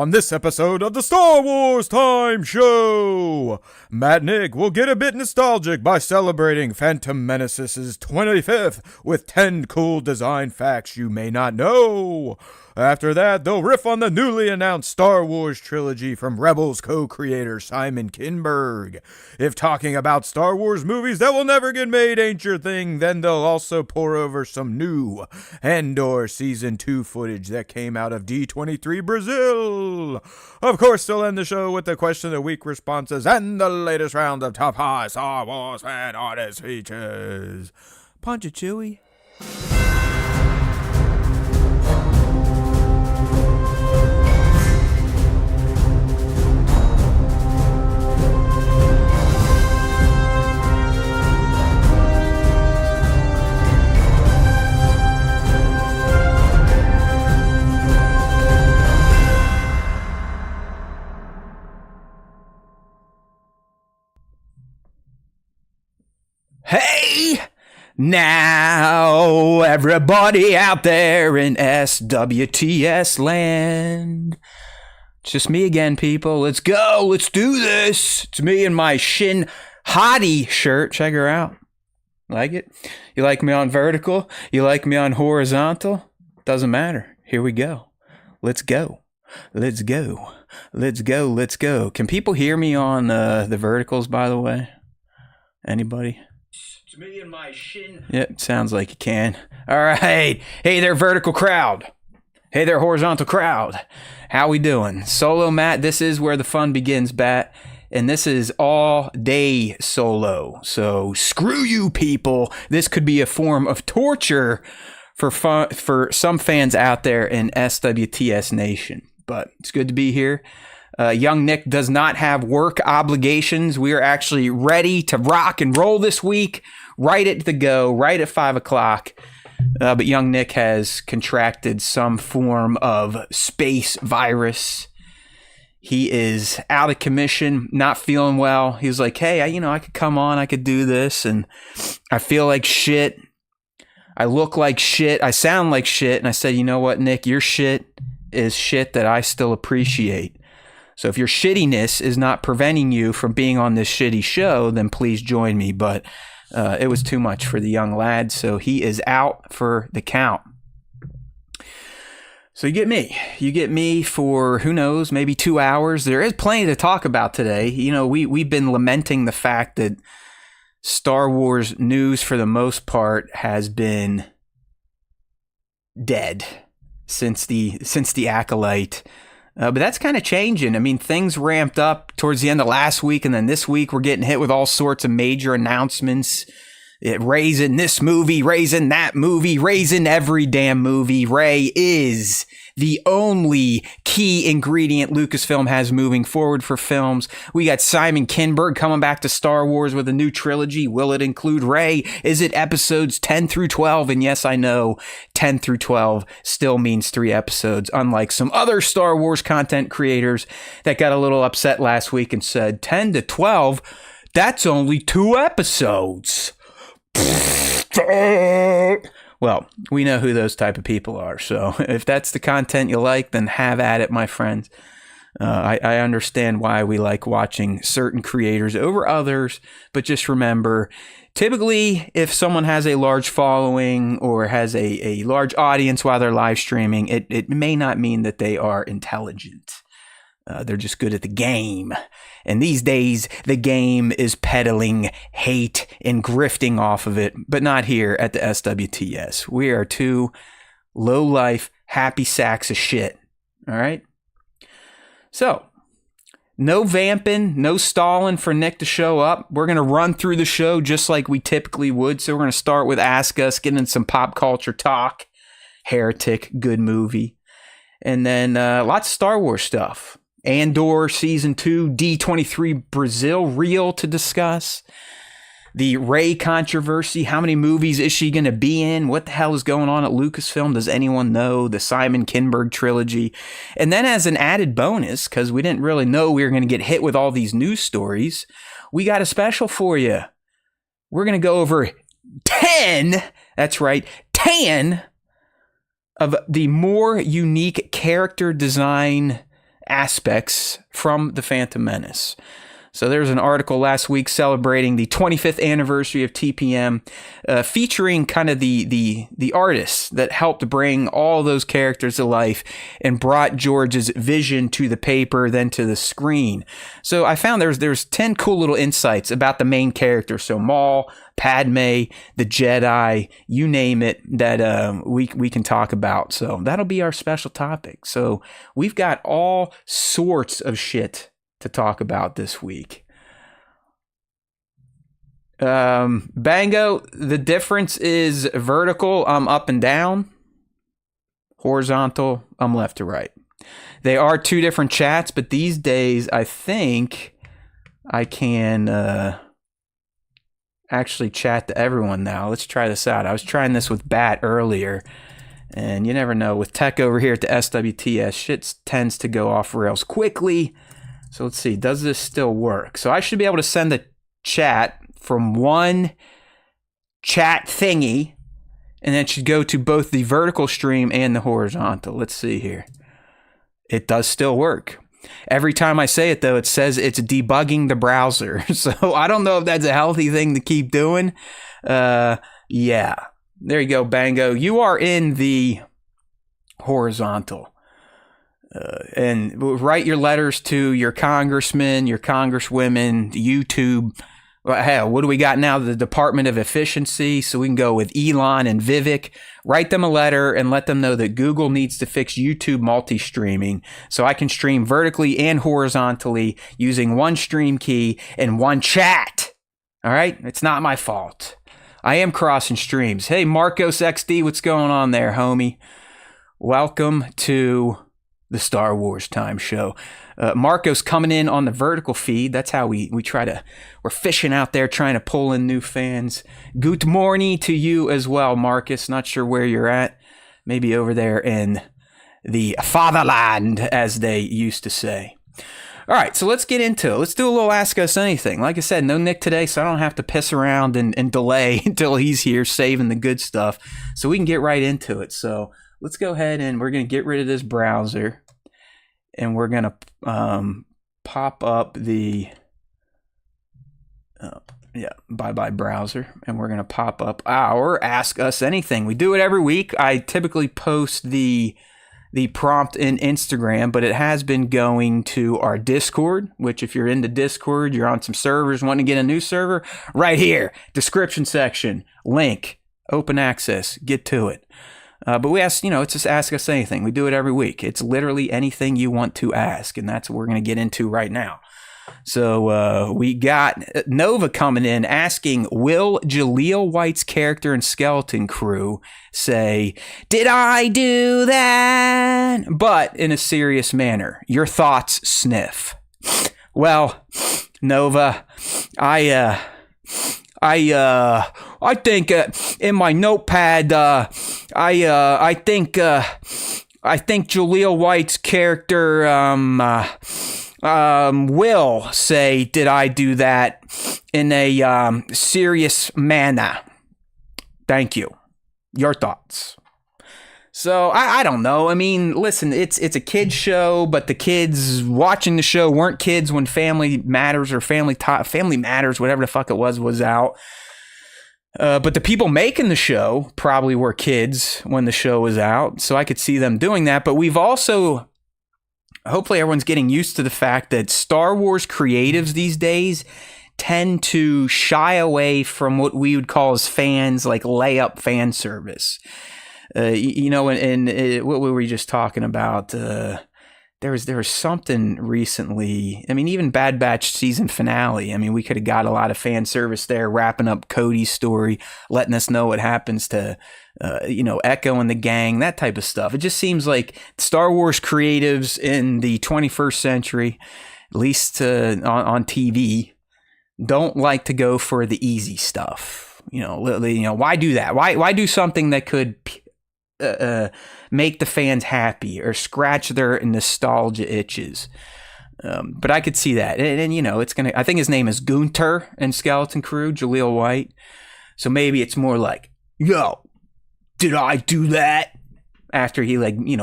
On this episode of the Star Wars Time Show, Matt and Nick will get a bit nostalgic by celebrating Phantom Menace's 25th with 10 cool design facts you may not know. After that, they'll riff on the newly announced Star Wars trilogy from Rebels co-creator Simon Kinberg. If talking about Star Wars movies that will never get made ain't your thing, then they'll also pour over some new Andor S2 footage that came out of D23 Brazil. Of course, they'll end the show with the question of the week responses and the latest round of top 5 Star Wars fan artist features. Punch it, Chewie. Hey, now everybody out there in SWTS land. It's just me again, people. Let's go. Let's do this. It's me in my Shin Hottie shirt. Check her out. Like it? You like me on vertical? You like me on horizontal? Doesn't matter. Here we go. Let's go. Let's go. Let's go. Let's go. Can people hear me on the verticals, by the way? Anybody? It's me and my Shin. Yep, sounds like you can. All right. Hey there, vertical crowd. Hey there, horizontal crowd. How we doing? Solo Matt, this is where the fun begins, Bat. And this is all day solo. So screw you, people. This could be a form of torture for some fans out there in SWTS Nation. But it's good to be here. Young Nick does not have work obligations. We are actually ready to rock and roll this week, right at the go, right at 5 o'clock. But young Nick has contracted some form of space virus. He is out of commission, not feeling well. He was like, hey, I could come on, I could do this, and I feel like shit. I look like shit. I sound like shit. And I said, you know what, Nick, your shit is shit that I still appreciate. So if your shittiness is not preventing you from being on this shitty show, then please join me. But it was too much for the young lad, so he is out for the count. So you get me. You get me for, who knows, maybe 2 hours. There is plenty to talk about today. You know, we've been lamenting the fact that Star Wars news, for the most part, has been dead since the Acolyte. But that's kind of changing. I mean, things ramped up towards the end of last week, and then this week we're getting hit with all sorts of major announcements. Rey's in this movie, Rey's in that movie, Rey's in every damn movie. Rey is the only key ingredient Lucasfilm has moving forward for films. We got Simon Kinberg coming back to Star Wars with a new trilogy. Will it include Rey? Is it episodes 10 through 12? And yes, I know 10 through 12 still means 3 episodes, unlike some other Star Wars content creators that got a little upset last week and said 10 to 12, that's only 2 episodes. Well, we know who those type of people are. So if that's the content you like, then have at it, my friends. I understand why we like watching certain creators over others, but just remember, typically, if someone has a large following or has a large audience while they're live streaming, it may not mean that they are intelligent. They're just good at the game. And these days, the game is peddling hate and grifting off of it, but not here at the SWTS. We are 2 low-life, happy sacks of shit. All right? So, no vamping, no stalling for Nick to show up. We're going to run through the show just like we typically would. So we're going to start with Ask Us, getting some pop culture talk. Heretic, good movie. And then lots of Star Wars stuff. Andor Season 2, D23 Brazil reel to discuss. The Rey controversy. How many movies is she going to be in? What the hell is going on at Lucasfilm? Does anyone know? The Simon Kinberg trilogy. And then as an added bonus, because we didn't really know we were going to get hit with all these news stories, we got a special for you. We're going to go over 10, that's right, 10 of the more unique character design aspects from the Phantom Menace. So there's an article last week celebrating the 25th anniversary of TPM, featuring kind of the artists that helped bring all those characters to life and brought George's vision to the paper, then to the screen. So I found there's 10 cool little insights about the main characters. So Maul, Padme, the Jedi, you name it, that we can talk about. So that'll be our special topic. So we've got all sorts of shit to talk about this week. Bango, the difference is vertical, I'm up and down. Horizontal, I'm left to right. They are two different chats, but these days I think I can actually chat to everyone now. Let's try this out. I was trying this with Bat earlier, and you never know. With tech over here at the SWTS, shit tends to go off rails quickly. So let's see, does this still work? So I should be able to send a chat from one chat thingy, and then it should go to both the vertical stream and the horizontal. Let's see here. It does still work. Every time I say it, though, it says it's debugging the browser. So I don't know if that's a healthy thing to keep doing. Yeah. There you go, Bango. You are in the horizontal. And write your letters to your congressmen, your congresswomen, YouTube. Hell, what do we got now? The Department of Efficiency. So we can go with Elon and Vivek. Write them a letter and let them know that Google needs to fix YouTube multi-streaming so I can stream vertically and horizontally using one stream key and one chat. All right? It's not my fault. I am crossing streams. Hey, Marcos XD, what's going on there, homie? Welcome to the Star Wars Time Show. Marcos coming in on the vertical feed. That's how we try to, we're fishing out there trying to pull in new fans. Good morning to you as well, Marcus. Not sure where you're at. Maybe over there in the fatherland, as they used to say. All right, so let's get into it. Let's do a little Ask Us Anything. Like I said, no Nick today, so I don't have to piss around and delay until he's here saving the good stuff. So we can get right into it. So let's go ahead and we're going to get rid of this browser, and we're going to pop up the bye-bye browser, and we're going to pop up our Ask Us Anything. We do it every week. I typically post the prompt in Instagram, but it has been going to our Discord, which if you're into Discord, you're on some servers, wanting to get a new server, right here, description section, link, open access, get to it. But we ask, it's just Ask Us Anything. We do it every week. It's literally anything you want to ask, and that's what we're going to get into right now. So we got Nova coming in asking, will Jaleel White's character in Skeleton Crew say, "Did I do that?" but in a serious manner? Your thoughts, Sniff. Well, Nova, I think in my notepad, I think Jaleel White's character will say, "Did I do that?" in a serious manner. Thank you. Your thoughts. So I don't know. I mean, listen, it's a kid's show, but the kids watching the show weren't kids when Family Matters or Family Matters, whatever the fuck it was out. But the people making the show probably were kids when the show was out, so I could see them doing that. But we've also, hopefully everyone's getting used to the fact that Star Wars creatives these days tend to shy away from what we would call as fans, like layup fan service. And what were we just talking about? There was something recently. I mean, even Bad Batch season finale. I mean, we could have got a lot of fan service there, wrapping up Cody's story, letting us know what happens to, Echo and the gang, that type of stuff. It just seems like Star Wars creatives in the 21st century, at least on TV, don't like to go for the easy stuff. Why do that? Why do something that could make the fans happy or scratch their nostalgia itches? But I could see that. And it's going to, I think his name is Gunter in Skeleton Crew, Jaleel White. So maybe it's more like, "Yo, did I do that?" after he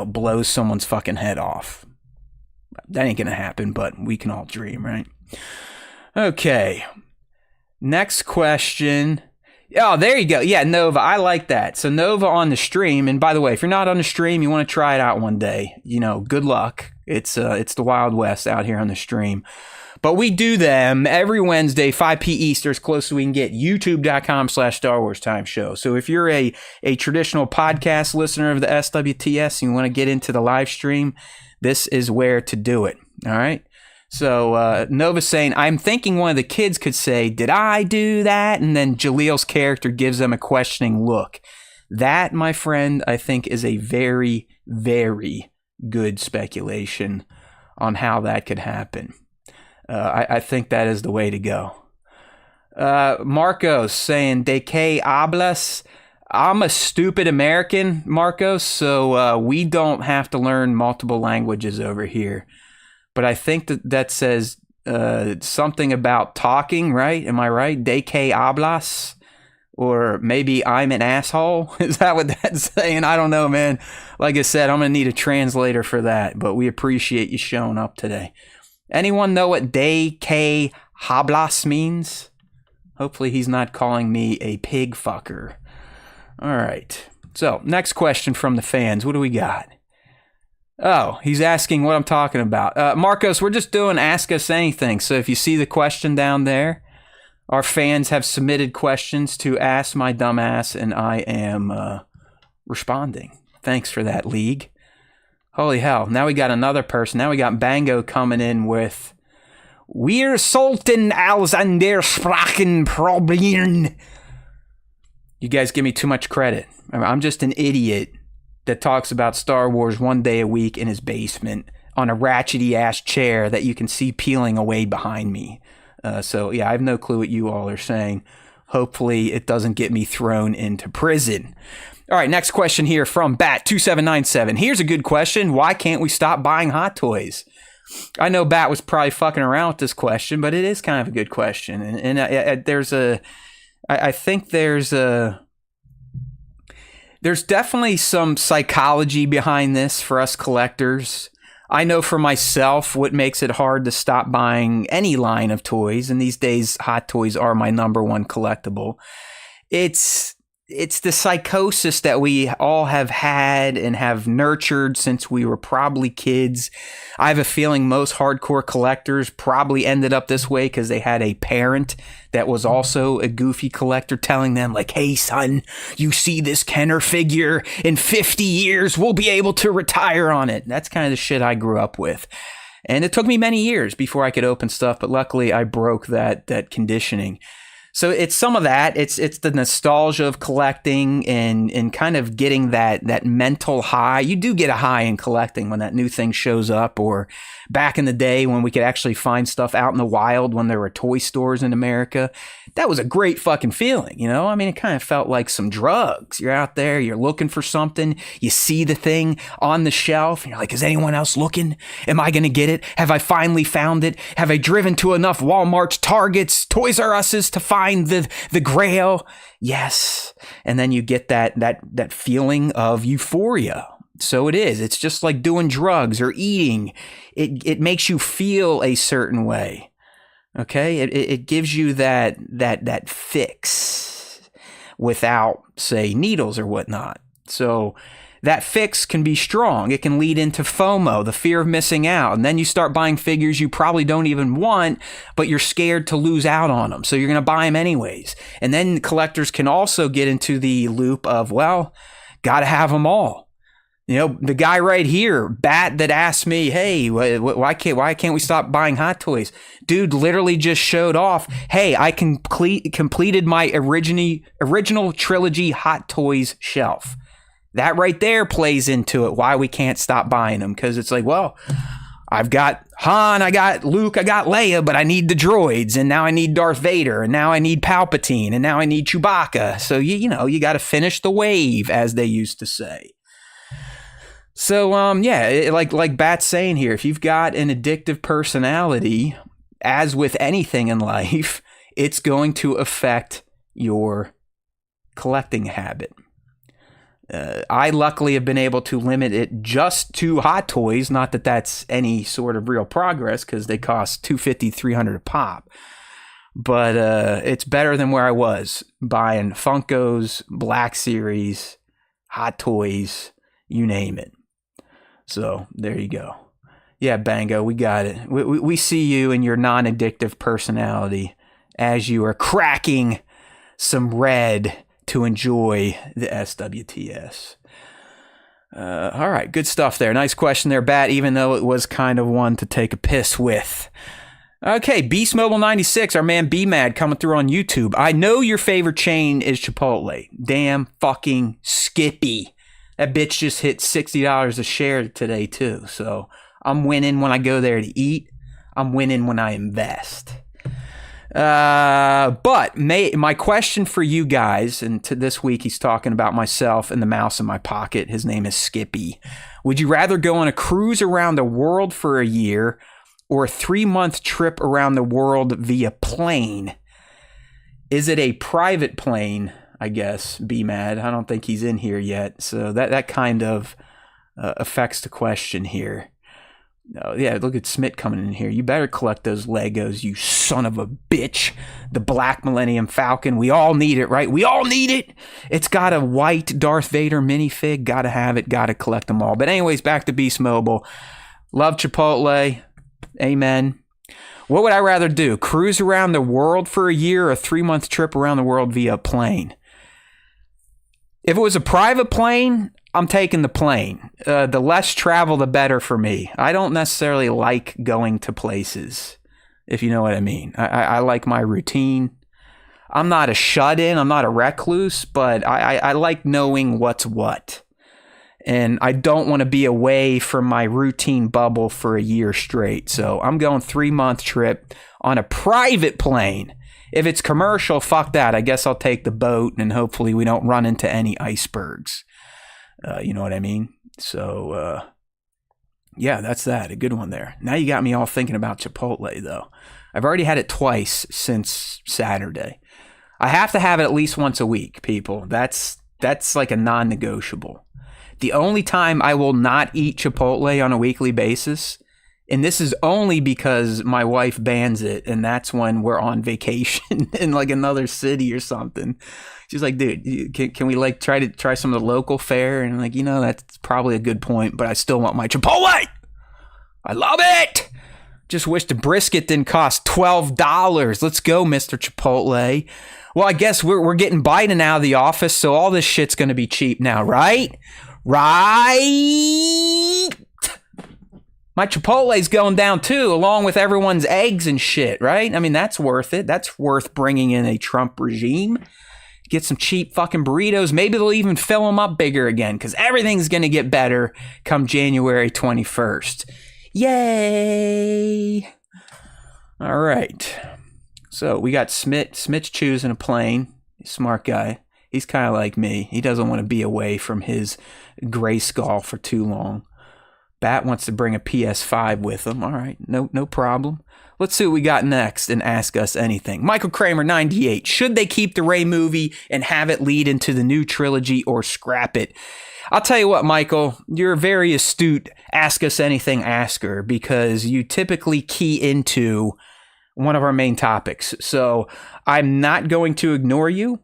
blows someone's fucking head off. That ain't going to happen, but we can all dream, right? Okay. Next question. Oh, there you go. Yeah, Nova. I like that. So Nova on the stream. And by the way, if you're not on the stream, you want to try it out one day, good luck. It's the Wild West out here on the stream. But we do them every Wednesday, 5 p. Eastern, as close as we can get. YouTube.com/Star Wars Time Show. So if you're a traditional podcast listener of the SWTS and you want to get into the live stream, this is where to do it. All right. So Nova's saying, I'm thinking one of the kids could say, did I do that? And then Jaleel's character gives them a questioning look. That, my friend, I think is a very, very good speculation on how that could happen. I think that is the way to go. Marcos saying, ¿De qué hablas? I'm a stupid American, Marcos, so we don't have to learn multiple languages over here. But I think that says something about talking, right? Am I right? ¿De qué hablas? Or maybe I'm an asshole? Is that what that's saying? I don't know, man. Like I said, I'm going to need a translator for that, but we appreciate you showing up today. Anyone know what ¿de qué hablas means? Hopefully he's not calling me a pig fucker. All right. So, next question from the fans. What do we got? Oh, he's asking what I'm talking about. Marcos, we're just doing Ask Us Anything. So if you see the question down there, our fans have submitted questions to Ask My Dumbass, and I am responding. Thanks for that, League. Holy hell. Now we got another person. Now we got Bango coming in with, Wir sollten aus an der Sprachen probieren. You guys give me too much credit. I'm just an idiot that talks about Star Wars one day a week in his basement on a ratchety-ass chair that you can see peeling away behind me. So, yeah, I have no clue what you all are saying. Hopefully it doesn't get me thrown into prison. All right, next question here from Bat2797. Here's a good question. Why can't we stop buying Hot Toys? I know Bat was probably fucking around with this question, but it is kind of a good question. And I think there's definitely some psychology behind this for us collectors. I know for myself what makes it hard to stop buying any line of toys, and these days Hot Toys are my number one collectible. It's the psychosis that we all have had and have nurtured since we were probably kids. I have a feeling most hardcore collectors probably ended up this way because they had a parent that was also a goofy collector telling them like, hey son, you see this Kenner figure, in 50 years we'll be able to retire on it. That's kind of the shit I grew up with. And it took me many years before I could open stuff, but luckily I broke that conditioning. So it's some of that. It's the nostalgia of collecting and kind of getting that mental high. You do get a high in collecting when that new thing shows up, or back in the day when we could actually find stuff out in the wild when there were toy stores in America. That was a great fucking feeling, you know? I mean, it kind of felt like some drugs. You're out there, you're looking for something, you see the thing on the shelf, and you're like, is anyone else looking? Am I going to get it? Have I finally found it? Have I driven to enough Walmarts, Targets, Toys R Us's to find the grail? Yes. And then you get that feeling of euphoria. So it is. It's just like doing drugs or eating. It makes you feel a certain way. Okay? It gives you that fix without, say, needles or whatnot. So that fix can be strong. It can lead into FOMO, the fear of missing out. And then you start buying figures you probably don't even want, but you're scared to lose out on them. So you're going to buy them anyways. And then collectors can also get into the loop of, well, got to have them all. You know, the guy right here, Bat, that asked me, hey, why can't we stop buying Hot Toys? Dude literally just showed off, hey, I completed my original Trilogy Hot Toys shelf. That right there plays into it, why we can't stop buying them. Because it's like, well, I've got Han, I got Luke, I got Leia, but I need the droids, and now I need Darth Vader, and now I need Palpatine, and now I need Chewbacca. So, you know, you got to finish the wave, as they used to say. So, like Bat's saying here, if you've got an addictive personality, as with anything in life, it's going to affect your collecting habit. I luckily have been able to limit it just to Hot Toys. Not that that's any sort of real progress, because they cost $250, $300 a pop. But it's better than where I was buying Funkos, Black Series, Hot Toys, you name it. So there you go. Yeah, Bango, we got it. We see you and your non-addictive personality as you are cracking some red to enjoy the SWTS. All right, good stuff there. Nice question there, Bat, even though it was kind of one to take a piss with. Okay, Beast Mobile 96, our man B-Mad coming through on YouTube. I know your favorite chain is Chipotle. Damn fucking Skippy. That bitch just hit $60 a share today, too. So I'm winning when I go there to eat. I'm winning when I invest. But my question for you guys, and to this week he's talking about myself and the mouse in my pocket. His name is Skippy. Would you rather go on a cruise around the world for a year or a 3-month trip around the world via plane? Is it a private plane? I guess, be mad. I don't think he's in here yet. So that kind of affects the question here. Oh, yeah, look at Smith coming in here. You better collect those Legos, you son of a bitch. The Black Millennium Falcon. We all need it, right? We all need it. It's got a white Darth Vader minifig. Gotta have it. Gotta collect them all. But anyways, back to Beast Mobile. Love Chipotle. Amen. What would I rather do? Cruise around the world for a year or a 3-month trip around the world via plane? If it was a private plane, I'm taking the plane. The less travel, the better for me. I don't necessarily like going to places, if you know what I mean. I like my routine. I'm not a shut-in. I'm not a recluse, but I like knowing what's what. And I don't want to be away from my routine bubble for a year straight. So I'm going 3-month trip on a private plane. If it's commercial, fuck that. I guess I'll take the boat, and hopefully we don't run into any icebergs. You know what I mean? So, yeah, that's that. A good one there. Now you got me all thinking about Chipotle, though. I've already had it twice since Saturday. I have to have it at least once a week, people. That's like a non-negotiable. The only time I will not eat Chipotle on a weekly basis, and this is only because my wife bans it, and that's when we're on vacation in like another city or something. She's like, dude, can we like try some of the local fare? And I'm like, that's probably a good point, but I still want my Chipotle. I love it. Just wish the brisket didn't cost $12. Let's go, Mr. Chipotle. Well, I guess we're getting Biden out of the office, so all this shit's going to be cheap now, right? Right? My Chipotle's going down too, along with everyone's eggs and shit, right? I mean, that's worth it. That's worth bringing in a Trump regime. Get some cheap fucking burritos. Maybe they'll even fill them up bigger again, because everything's going to get better come January 21st. Yay! All right. So we got Smith's choosing a plane. Smart guy. He's kind of like me. He doesn't want to be away from his gray skull for too long. Bat wants to bring a PS5 with him. All right, no problem. Let's see what we got next and ask us anything. Michael Kramer, 98. Should they keep the Rey movie and have it lead into the new trilogy or scrap it? I'll tell you what, Michael, you're a very astute ask us anything asker, because you typically key into one of our main topics. So I'm not going to ignore you,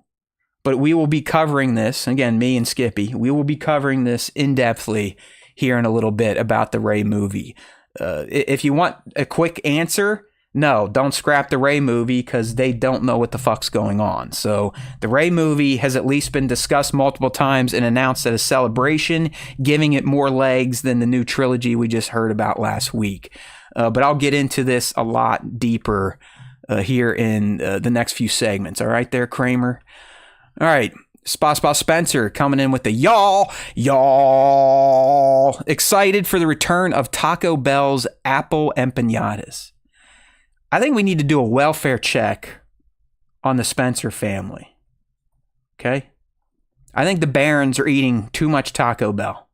but we will be covering this. Again, me and Skippy, we will be covering this in-depthly here in a little bit about the Rey movie. If you want a quick answer, no, don't scrap the Rey movie, because they don't know what the fuck's going on. So the Rey movie has at least been discussed multiple times and announced at a celebration, giving it more legs than the new trilogy we just heard about last week. But I'll get into this a lot deeper here in the next few segments. All right there, Kramer? All right. Spa Spencer coming in with the y'all. Excited for the return of Taco Bell's Apple Empanadas. I think we need to do a welfare check on the Spencer family. Okay? I think the Barons are eating too much Taco Bell.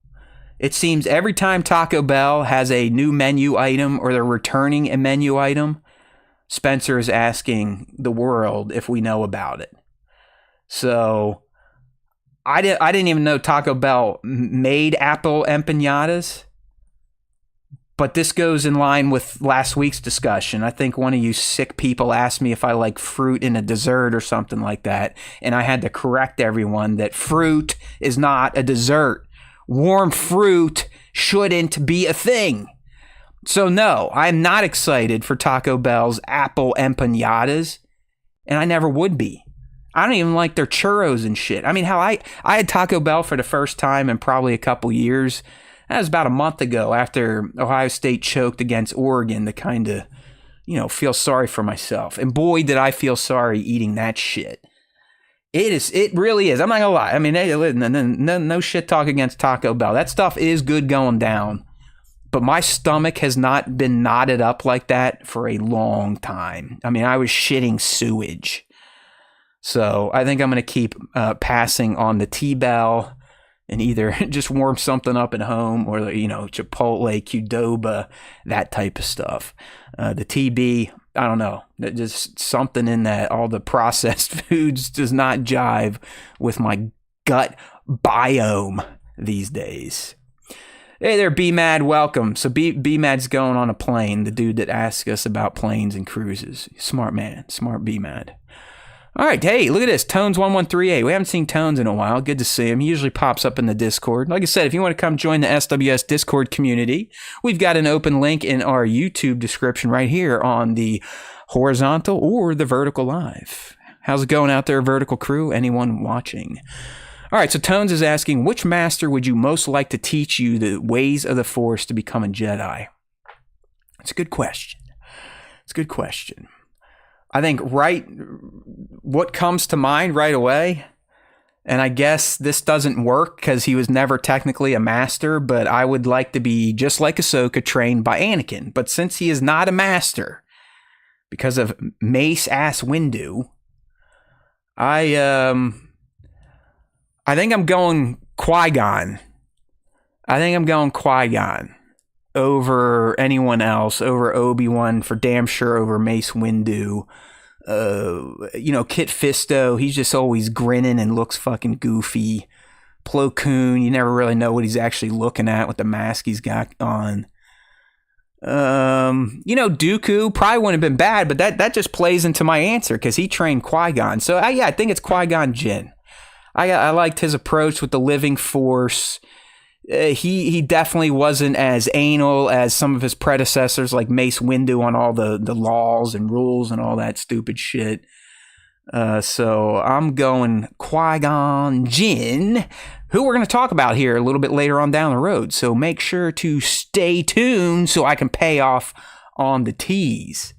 It seems every time Taco Bell has a new menu item or they're returning a menu item, Spencer is asking the world if we know about it. So I didn't even know Taco Bell made apple empanadas. But this goes in line with last week's discussion. I think one of you sick people asked me if I like fruit in a dessert or something like that. And I had to correct everyone that fruit is not a dessert. Warm fruit shouldn't be a thing. So no, I'm not excited for Taco Bell's apple empanadas. And I never would be. I don't even like their churros and shit. I mean, how I had Taco Bell for the first time in probably a couple years. That was about a month ago after Ohio State choked against Oregon to kind of, feel sorry for myself. And boy, did I feel sorry eating that shit. It really is. I'm not going to lie. I mean, no shit talk against Taco Bell. That stuff is good going down. But my stomach has not been knotted up like that for a long time. I mean, I was shitting sewage. So I think I'm going to keep passing on the T-Bell. And either just warm something up at home or, Chipotle, Qdoba, that type of stuff. The TB, I don't know. Just something in that. All the processed foods does not jive with my gut biome these days. Hey there, B-Mad, welcome. So B-Mad's going on a plane, the dude that asks us about planes and cruises. Smart man, smart B-Mad. All right, hey, look at this, Tones1138. We haven't seen Tones in a while. Good to see him. He usually pops up in the Discord. Like I said, if you want to come join the SWTS Discord community, we've got an open link in our YouTube description right here on the horizontal or the vertical live. How's it going out there, vertical crew? Anyone watching? All right, so Tones is asking, which master would you most like to teach you the ways of the Force to become a Jedi? It's a good question. It's a good question. I think what comes to mind right away, and I guess this doesn't work because he was never technically a master, but I would like to be just like Ahsoka, trained by Anakin. But since he is not a master, because of Mace Ass Windu, I think I'm going Qui-Gon. Over anyone else, over Obi-Wan, for damn sure over Mace Windu. Kit Fisto, he's just always grinning and looks fucking goofy. Plo Koon, you never really know what he's actually looking at with the mask he's got on. Dooku probably wouldn't have been bad, but that just plays into my answer because he trained Qui-Gon. So I think it's Qui-Gon Jinn. I liked his approach with the living Force. He definitely wasn't as anal as some of his predecessors like Mace Windu on all the laws and rules and all that stupid shit. So I'm going Qui-Gon Jinn, who we're going to talk about here a little bit later on down the road. So make sure to stay tuned so I can pay off on the tease.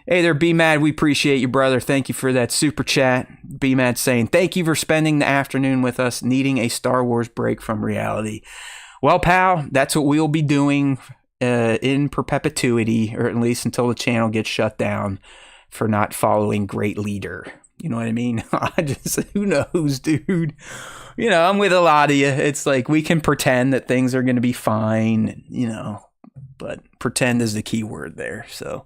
Hey there, B-Mad. We appreciate you, brother. Thank you for that super chat. B-Mad saying, thank you for spending the afternoon with us, needing a Star Wars break from reality. Well, pal, that's what we'll be doing in perpetuity, or at least until the channel gets shut down for not following great leader. You know what I mean? Who knows, dude? I'm with a lot of you. It's like we can pretend that things are going to be fine, but pretend is the key word there. So,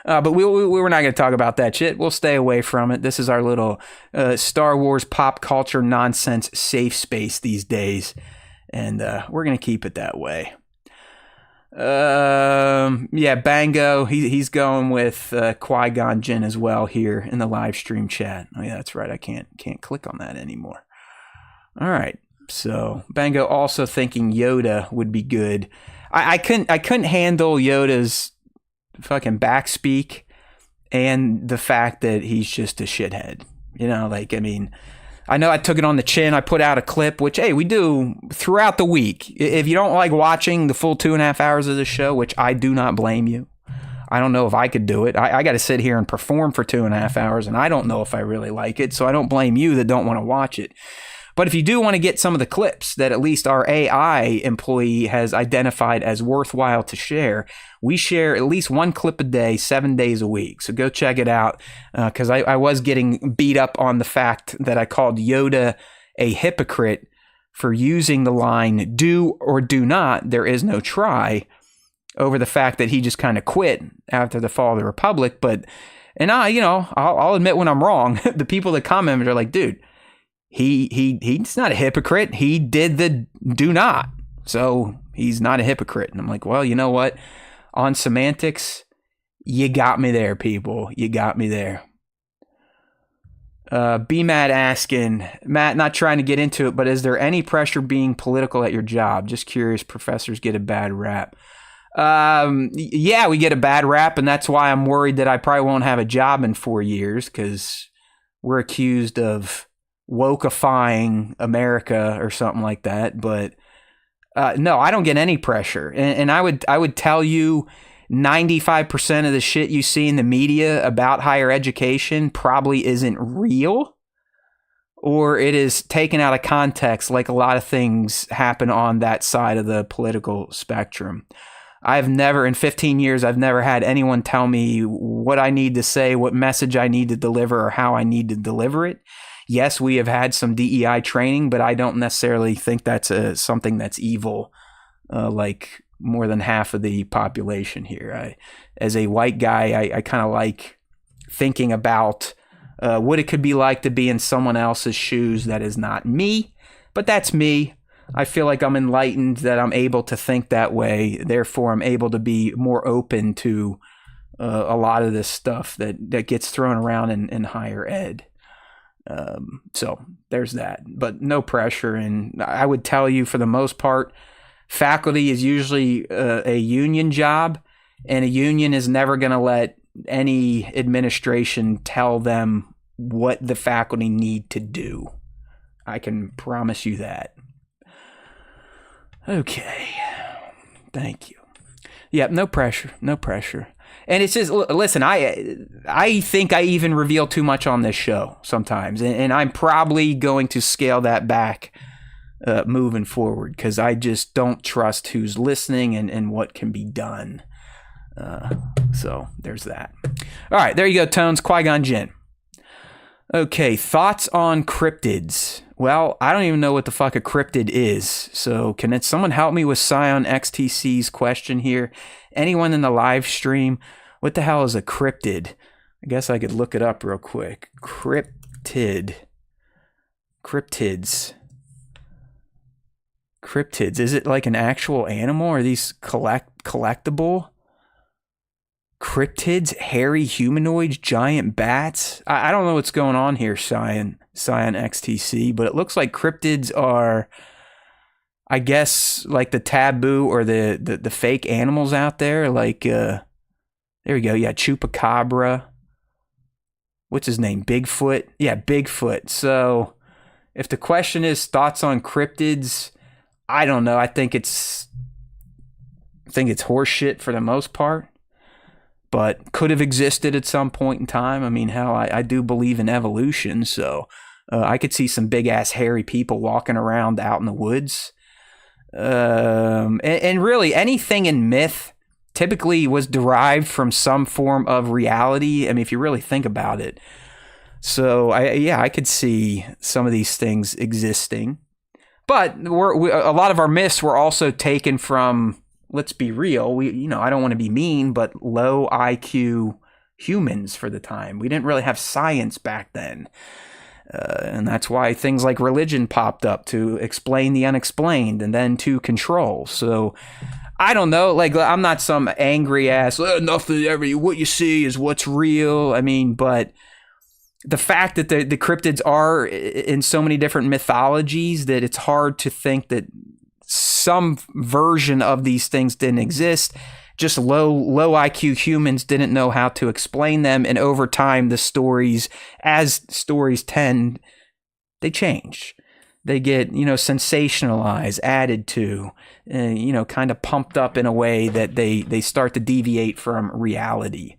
but we're not going to talk about that shit. We'll stay away from it. This is our little Star Wars pop culture nonsense safe space these days, and we're going to keep it that way. Bango, he's going with Qui-Gon Jinn as well here in the live stream chat. Oh yeah, that's right. I can't click on that anymore. All right. So Bango also thinking Yoda would be good. I couldn't handle Yoda's fucking backspeak and the fact that he's just a shithead. I know I took it on the chin. I put out a clip, which, hey, we do throughout the week. If you don't like watching the full 2.5 hours of the show, which I do not blame you. I don't know if I could do it. I got to sit here and perform for 2.5 hours, and I don't know if I really like it, so I don't blame you that don't want to watch it. But if you do want to get some of the clips that at least our AI employee has identified as worthwhile to share, we share at least one clip a day, 7 days a week. So go check it out, because I was getting beat up on the fact that I called Yoda a hypocrite for using the line, do or do not, there is no try, over the fact that he just kind of quit after the fall of the Republic. I'll admit when I'm wrong. The people that commented are like, dude, he's not a hypocrite. He did the do not. So he's not a hypocrite. And I'm like, well, you know what? On semantics, you got me there, people. You got me there. B-Matt asking, Matt, not trying to get into it, but is there any pressure being political at your job? Just curious, professors get a bad rap. Yeah, we get a bad rap, and that's why I'm worried that I probably won't have a job in 4 years, because we're accused of wokeifying America or something like that. But no, I don't get any pressure. And I would tell you 95% of the shit you see in the media about higher education probably isn't real, or it is taken out of context, like a lot of things happen on that side of the political spectrum. I've never, in 15 years, I've never had anyone tell me what I need to say, what message I need to deliver, or how I need to deliver it. Yes, we have had some DEI training, but I don't necessarily think that's something that's evil, like more than half of the population here. As a white guy, I kind of like thinking about what it could be like to be in someone else's shoes that is not me, but that's me. I feel like I'm enlightened, that I'm able to think that way. Therefore, I'm able to be more open to a lot of this stuff that gets thrown around in higher ed. So there's that, but no pressure. And I would tell you, for the most part, faculty is usually a union job, and a union is never going to let any administration tell them what the faculty need to do. I can promise you that. Okay. Thank you. Yep, no pressure. No pressure. And it's just, listen, I think I even reveal too much on this show sometimes, and I'm probably going to scale that back moving forward, because I just don't trust who's listening and what can be done. So there's that. All right, there you go, Tones. Qui-Gon Jinn. Okay, thoughts on cryptids. Well, I don't even know what the fuck a cryptid is. So can someone help me with Scion XTC's question here? Anyone in the live stream? What the hell is a cryptid? I guess I could look it up real quick. Cryptid. Cryptids. Cryptids. Is it like an actual animal? Are these collectible? Cryptids, hairy humanoids, giant bats. I don't know what's going on here, Scion XTC, but it looks like cryptids are, I guess, like the taboo or the fake animals out there. Like, there we go. Yeah, Chupacabra. What's his name? Bigfoot. Yeah, Bigfoot. So, if the question is thoughts on cryptids, I don't know. I think it's horseshit for the most part, but could have existed at some point in time. I mean, hell, I do believe in evolution, so I could see some big ass hairy people walking around out in the woods. And really, anything in myth typically was derived from some form of reality. I mean, if you really think about it. So I could see some of these things existing. But a lot of our myths were also taken from, let's be real, I don't want to be mean, but low IQ humans for the time. We didn't really have science back then. And that's why things like religion popped up, to explain the unexplained and then to control. So I don't know, like, I'm not some angry ass, nothing ever, what you see is what's real. I mean, but the fact that the cryptids are in so many different mythologies that it's hard to think that some version of these things didn't exist. Just low IQ humans didn't know how to explain them, and over time the stories, as stories tend, they change. They get, sensationalized, added to, kind of pumped up in a way that they start to deviate from reality.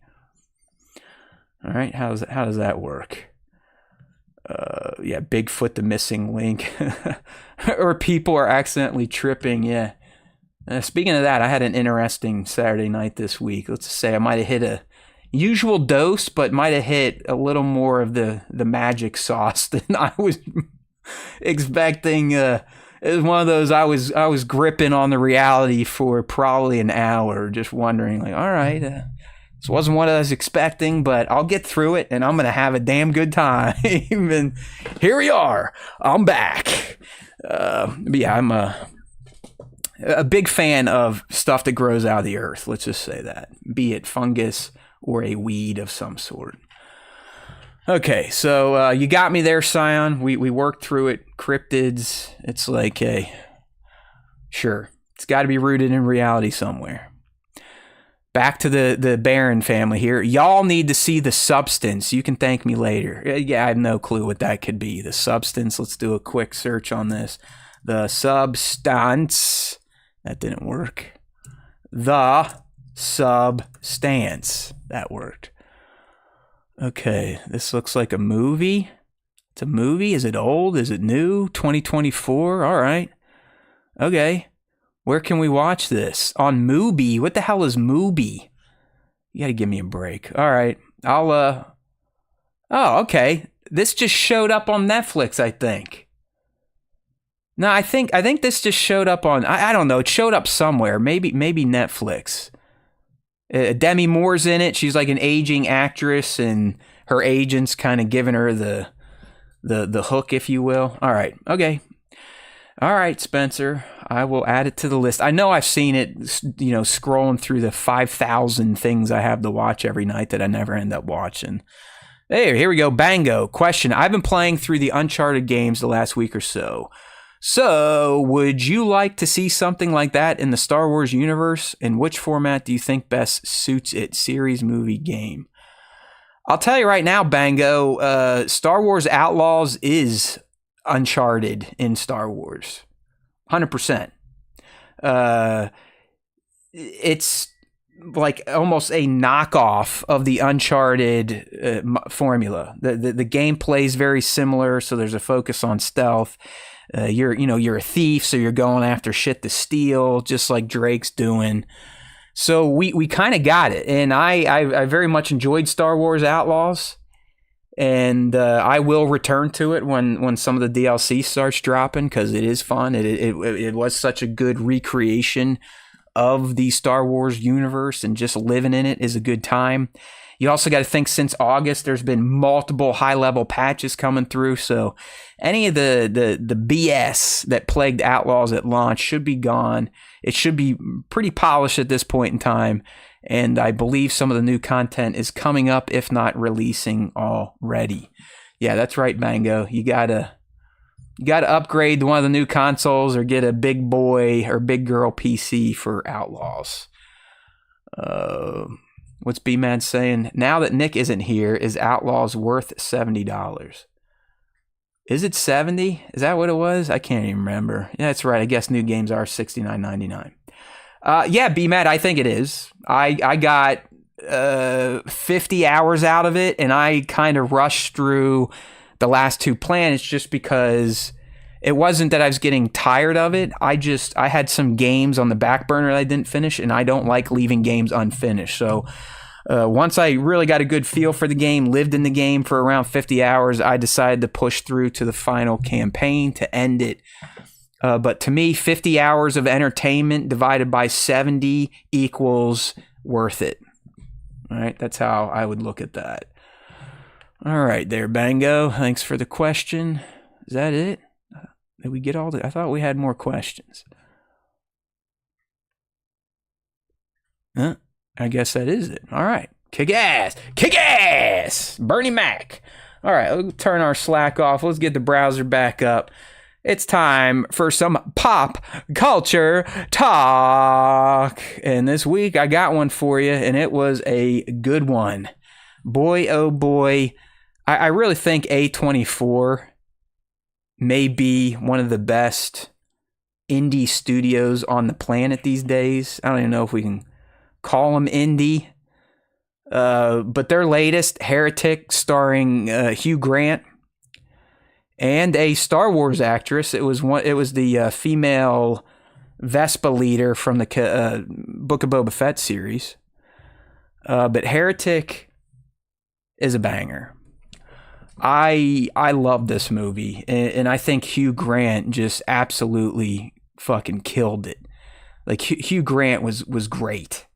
All right, how does that work? Yeah, Bigfoot, the missing link. Or people are accidentally tripping, yeah. Speaking of that, I had an interesting Saturday night this week. Let's say I might have hit a usual dose, but might have hit a little more of the magic sauce than I was expecting. It was one of those, I was gripping on the reality for probably an hour, just wondering, like, all right, This wasn't what I was expecting, but I'll get through it, and I'm going to have a damn good time. And here we are. I'm back. But yeah, I'm a big fan of stuff that grows out of the earth. Let's just say that. Be it fungus or a weed of some sort. Okay, so you got me there, Scion. We worked through it. Cryptids. It's like, hey, sure. It's got to be rooted in reality somewhere. Back to the Baron family here. Y'all need to see The Substance. You can thank me later. Yeah, I have no clue what that could be. The Substance. Let's do a quick search on this. The Substance. That didn't work. The Substance. That worked. Okay, this looks like a movie. It's a movie. Is it old? Is it new? 2024? All right. Okay. Where can we watch this? On Mubi. What the hell is Mubi? You gotta give me a break. All right. Oh, okay. This just showed up on Netflix, I think. No, I think this just showed up on, I don't know. It showed up somewhere. Maybe Netflix. Demi Moore's in it. She's like an aging actress, and her agent's kind of giving her the hook, if you will. All right. Okay. All right, Spencer. I will add it to the list. I know I've seen it, scrolling through the 5,000 things I have to watch every night that I never end up watching. Hey, here we go. Bango. Question. I've been playing through the Uncharted games the last week or so. So, would you like to see something like that in the Star Wars universe? And which format do you think best suits it? Series, movie, game? I'll tell you right now, Bango, Star Wars Outlaws is Uncharted in Star Wars. 100%. It's like almost a knockoff of the Uncharted formula. The gameplay is very similar, so there's a focus on stealth. You're a thief, so you're going after shit to steal, just like Drake's doing. So we kind of got it, and I very much enjoyed Star Wars Outlaws. And I will return to it when some of the DLC starts dropping, because it is fun. It was such a good recreation of the Star Wars universe, and just living in it is a good time. You also got to think, since August, there's been multiple high-level patches coming through, so any of the BS that plagued Outlaws at launch should be gone. It should be pretty polished at this point in time. And I believe some of the new content is coming up, if not releasing already. Yeah, that's right, Mango. You gotta upgrade to one of the new consoles, or get a big boy or big girl PC for Outlaws. What's B-Man saying? Now that Nick isn't here, is Outlaws worth $70? Is it 70? Is that what it was? I can't even remember. Yeah, that's right. I guess new games are $69.99. Yeah, B-Matt, I think it is. I got 50 hours out of it, and I kind of rushed through the last two planets just because it wasn't that I was getting tired of it. I had some games on the back burner that I didn't finish, and I don't like leaving games unfinished. So once I really got a good feel for the game, lived in the game for around 50 hours, I decided to push through to the final campaign to end it. But to me, 50 hours of entertainment divided by 70 equals worth it. All right, that's how I would look at that. All right, there, Bango. Thanks for the question. Is that it? Did we get all the... I thought we had more questions. Huh? I guess that is it. All right. Kick ass! Kick ass! Bernie Mac. All right, let's turn our Slack off. Let's get the browser back up. It's time for some pop culture talk. And this week I got one for you, and it was a good one. Boy, oh boy. I really think A24 may be one of the best indie studios on the planet these days. I don't even know if we can call them indie. But their latest, Heretic, starring Hugh Grant, and a Star Wars actress. It was the female Vespa leader from the Book of Boba Fett series. But Heretic is a banger. I love this movie, and I think Hugh Grant just absolutely fucking killed it. Like Hugh Grant was great.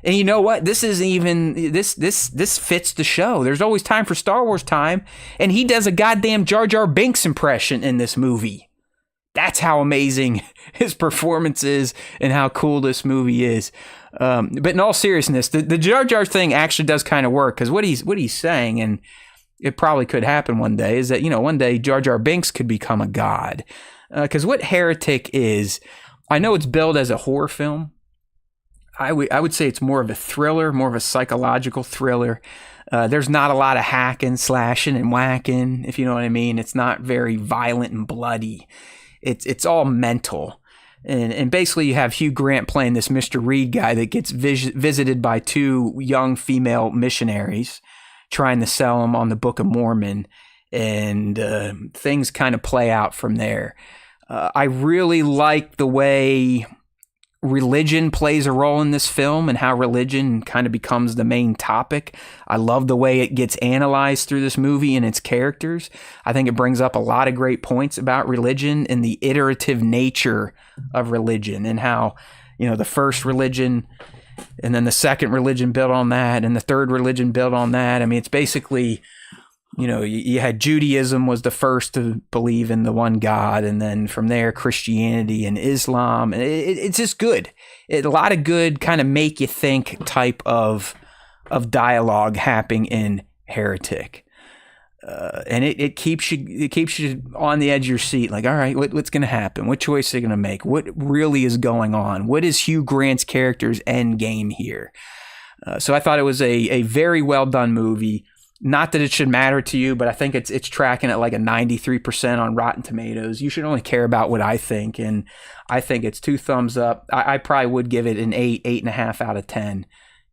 And you know what? This isn't even this fits the show. There's always time for Star Wars time, and he does a goddamn Jar Jar Binks impression in this movie. That's how amazing his performance is and how cool this movie is. But in all seriousness, the Jar Jar thing actually does kind of work, because what he's saying, and it probably could happen one day, is that, one day Jar Jar Binks could become a god. Because what Heretic is, I know it's billed as a horror film. I would say it's more of a thriller, more of a psychological thriller. There's not a lot of hacking, slashing, and whacking, if you know what I mean. It's not very violent and bloody. It's all mental. And basically you have Hugh Grant playing this Mr. Reed guy that gets visited by two young female missionaries trying to sell him on the Book of Mormon, and things kind of play out from there. I really like the way religion plays a role in this film and how religion kind of becomes the main topic. I love the way it gets analyzed through this movie and its characters. I think it brings up a lot of great points about religion and the iterative nature of religion, and how, the first religion and then the second religion built on that, and the third religion built on that. I mean, it's basically, you had Judaism was the first to believe in the one God, and then from there Christianity and Islam. It's just good. A lot of good kind of make you think type of dialogue happening in Heretic, and it keeps you on the edge of your seat. Like, all right, what's going to happen? What choice are they going to make? What really is going on? What is Hugh Grant's character's end game here? So I thought it was a very well done movie. Not that it should matter to you, but I think it's tracking at like a 93% on Rotten Tomatoes. You should only care about what I think, and I think it's 2 thumbs up. I probably would give it an 8.5 out of 10.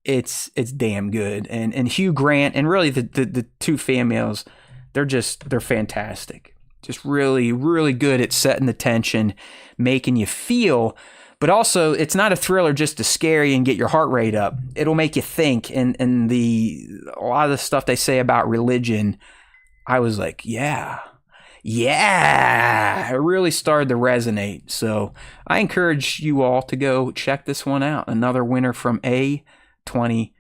It's damn good, and Hugh Grant and really the two females, they're fantastic. Just really, really good at setting the tension, making you feel. But also, it's not a thriller just to scare you and get your heart rate up. It'll make you think. And a lot of the stuff they say about religion, I was like, yeah. It really started to resonate. So I encourage you all to go check this one out. Another winner from A24.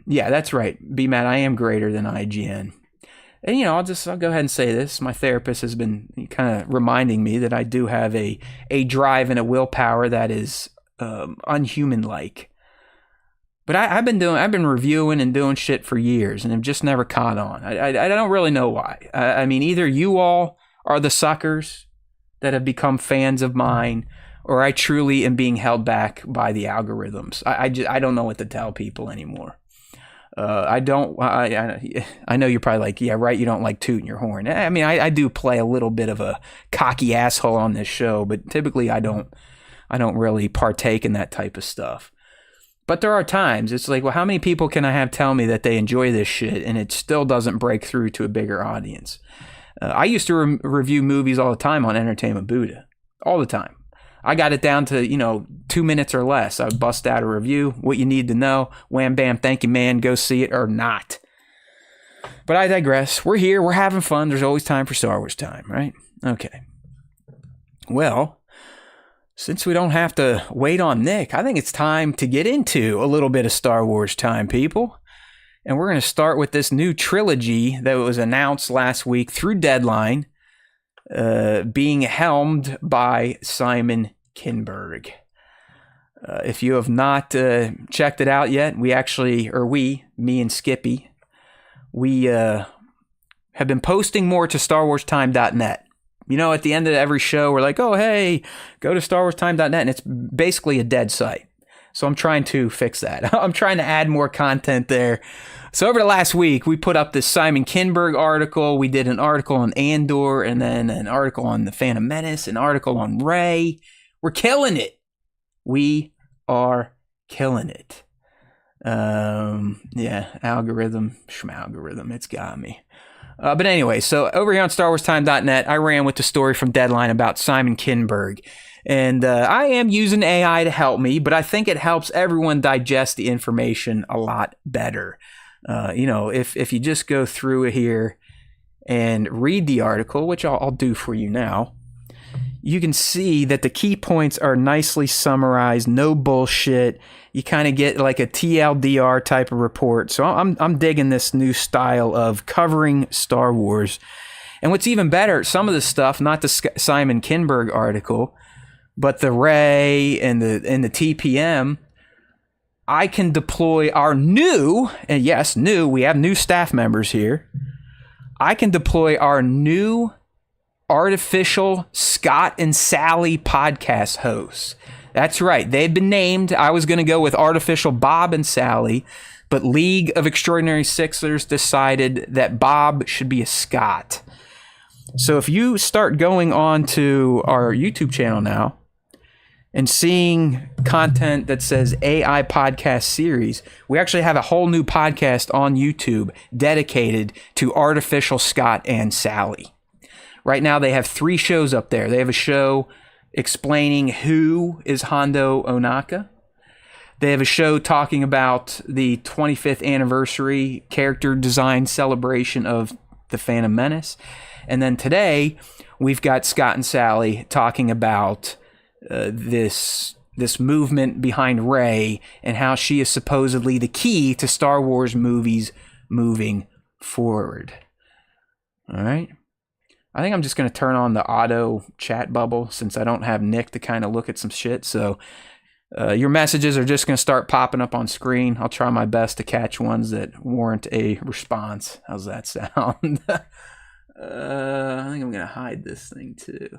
Yeah, that's right. B-Matt, I am greater than IGN. And, I'll go ahead and say this. My therapist has been kind of reminding me that I do have a drive and a willpower that is unhuman-like. But I've been reviewing and doing shit for years, and have just never caught on. I don't really know why. I mean, either you all are the suckers that have become fans of mine, or I truly am being held back by the algorithms. I don't know what to tell people anymore. I know you're probably like, yeah, right, you don't like tooting your horn. I mean, I do play a little bit of a cocky asshole on this show, but typically I don't really partake in that type of stuff. But there are times it's like, well, how many people can I have tell me that they enjoy this shit and it still doesn't break through to a bigger audience? I used to review movies all the time on Entertainment Buddha, all the time. I got it down to, 2 minutes or less. I would bust out a review, what you need to know, wham, bam, thank you, man, go see it or not. But I digress. We're here. We're having fun. There's always time for Star Wars time, right? Okay. Well, since we don't have to wait on Nick, I think it's time to get into a little bit of Star Wars time, people. And we're going to start with this new trilogy that was announced last week through Deadline, being helmed by Simon Kinberg. If you have not checked it out yet, me and Skippy, we have been posting more to StarWarsTime.net. At the end of every show, we're like, oh, hey, go to StarWarsTime.net, and it's basically a dead site. So I'm trying to fix that. I'm trying to add more content there. So over the last week, we put up this Simon Kinberg article. We did an article on Andor, and then an article on the Phantom Menace, an article on Rey. We're killing it. We are killing it. Algorithm, schmalgorithm, it's got me. But anyway, so over here on StarWarsTime.net, I ran with the story from Deadline about Simon Kinberg. And I am using AI to help me, but I think it helps everyone digest the information a lot better. If you just go through here and read the article, which I'll do for you now, you can see that the key points are nicely summarized, no bullshit. You kind of get like a TLDR type of report. So I'm digging this new style of covering Star Wars. And what's even better, some of the stuff, not the Simon Kinberg article, but the Rey and the TPM, I can deploy our new, and yes, new, we have new staff members here. I can deploy our new artificial Scott and Sally podcast hosts. That's right. They'd been named. I was going to go with artificial Bob and Sally, but League of Extraordinary Sixers decided that Bob should be a Scott. So if you start going on to our YouTube channel now and seeing content that says AI podcast series, we actually have a whole new podcast on YouTube dedicated to artificial Scott and Sally. Right now, they have 3 shows up there. They have a show explaining who is Hondo Ohnaka. They have a show talking about the 25th anniversary character design celebration of the Phantom Menace. And then today, we've got Scott and Sally talking about this movement behind Rey and how she is supposedly the key to Star Wars movies moving forward. All right. I think I'm just going to turn on the auto chat bubble since I don't have Nick to kind of look at some shit. So your messages are just going to start popping up on screen. I'll try my best to catch ones that warrant a response. How's that sound? I think I'm going to hide this thing too.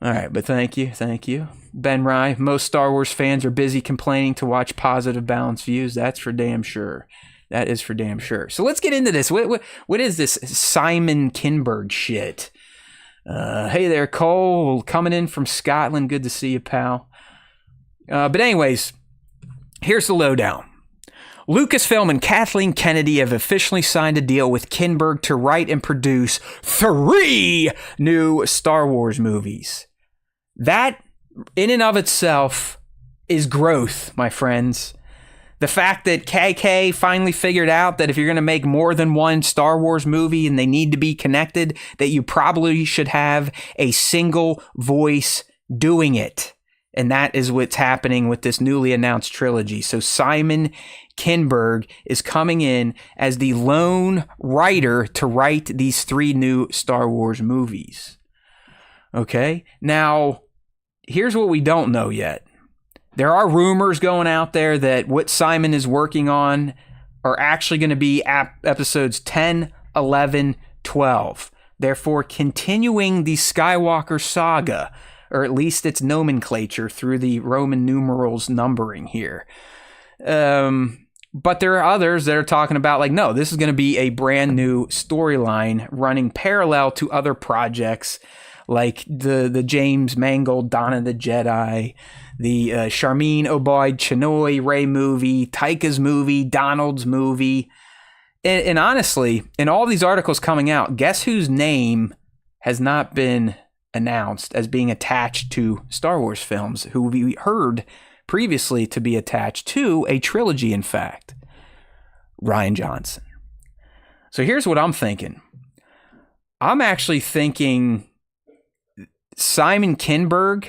All right, but thank you. Ben Rye, most Star Wars fans are busy complaining to watch positive, balanced views. That's for damn sure. That is for damn sure. So let's get into this. What is this Simon Kinberg shit? Hey there, Cole, coming in from Scotland. Good to see you, pal. But anyways, here's the lowdown. Lucasfilm and Kathleen Kennedy have officially signed a deal with Kinberg to write and produce 3 new Star Wars movies. That, in and of itself, is growth, my friends. The fact that KK finally figured out that if you're going to make more than one Star Wars movie and they need to be connected, that you probably should have a single voice doing it. And that is what's happening with this newly announced trilogy. So Simon Kinberg is coming in as the lone writer to write these 3 new Star Wars movies. Okay? Now, here's what we don't know yet. There are rumors going out there that what Simon is working on are actually going to be episodes 10, 11, 12. Therefore, continuing the Skywalker saga, or at least its nomenclature through the Roman numerals numbering here. But there are others that are talking about, like, no, this is going to be a brand new storyline running parallel to other projects like the James Mangold Dawn of the Jedi, the Charmin Oboid Chinoy Rey movie, Taika's movie, Donald's movie. And honestly, in all these articles coming out, guess whose name has not been announced as being attached to Star Wars films, who we heard previously to be attached to a trilogy, in fact? Rian Johnson. So here's what I'm thinking. I'm actually thinking Simon Kinberg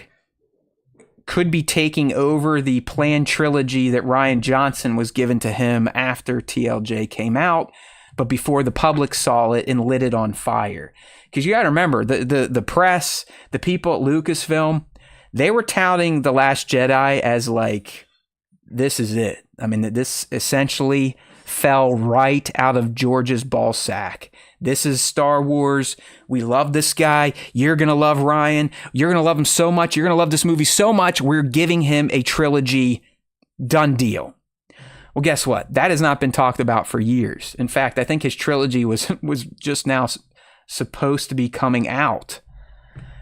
could be taking over the planned trilogy that Rian Johnson was given to him after TLJ came out, but before the public saw it and lit it on fire. Because you got to remember, the press, the people at Lucasfilm, they were touting The Last Jedi as like, this is it. I mean, this essentially fell right out of George's ballsack. This is Star Wars. We love this guy. You're going to love Ryan. You're going to love him so much. You're going to love this movie so much. We're giving him a trilogy. Done deal. Well, guess what? That has not been talked about for years. In fact, I think his trilogy was just now supposed to be coming out.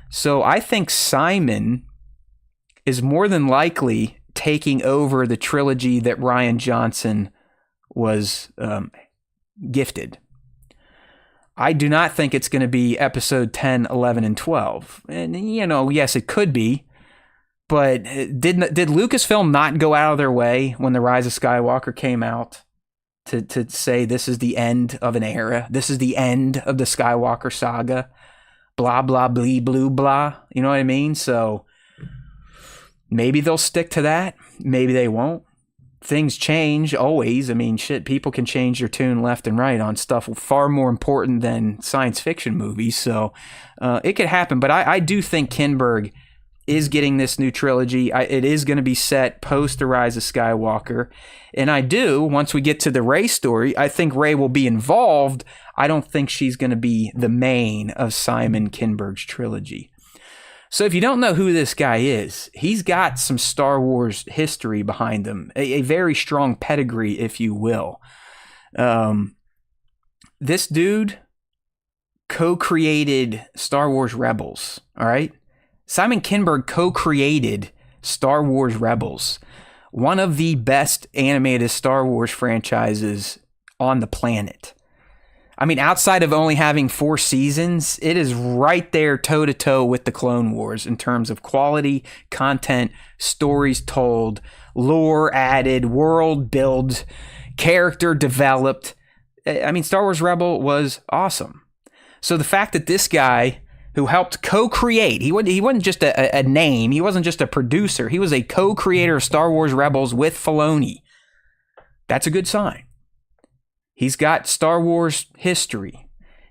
So I think Simon is more than likely taking over the trilogy that Rian Johnson was gifted. I do not think it's going to be episode 10, 11, and 12. And, you know, yes, it could be. But did Lucasfilm not go out of their way when The Rise of Skywalker came out to say this is the end of an era? This is the end of the Skywalker saga blah, blah, blee, blue, blah. You know what I mean? So maybe they'll stick to that. Maybe they won't. Things change always. I mean, shit, people can change their tune left and right on stuff far more important than science fiction movies. So it could happen. But I do think Kinberg is getting this new trilogy. It is going to be set post The Rise of Skywalker. And I do, once we get to the Rey story, I think Rey will be involved. I don't think she's going to be the main of Simon Kinberg's trilogy. So if you don't know who this guy is, he's got some Star Wars history behind him, a very strong pedigree, if you will. This dude co-created Star Wars Rebels, all right? Simon Kinberg co-created Star Wars Rebels, one of the best animated Star Wars franchises on the planet. I mean, outside of only having 4 seasons, it is right there toe-to-toe with the Clone Wars in terms of quality, content, stories told, lore added, world build, character developed. I mean, Star Wars Rebel was awesome. So the fact that this guy who helped co-create, he wasn't just a name, he wasn't just a producer, he was a co-creator of Star Wars Rebels with Filoni. That's a good sign. He's got Star Wars history.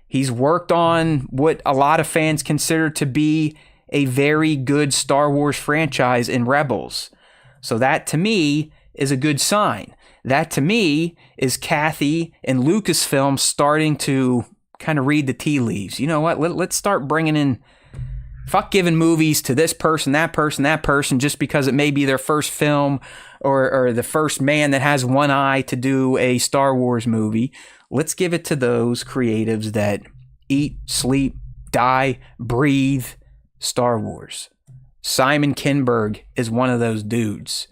He's worked on what a lot of fans consider to be a very good Star Wars franchise in Rebels. So that, to me, is a good sign. That, to me, is Kathy and Lucasfilm starting to kind of read the tea leaves. You know what? Let's start bringing in... Fuck giving movies to this person, that person, just because it may be their first film or the first man that has one eye to do a Star Wars movie. Let's give it to those creatives that eat, sleep, die, breathe Star Wars. Simon Kinberg is one of those dudes.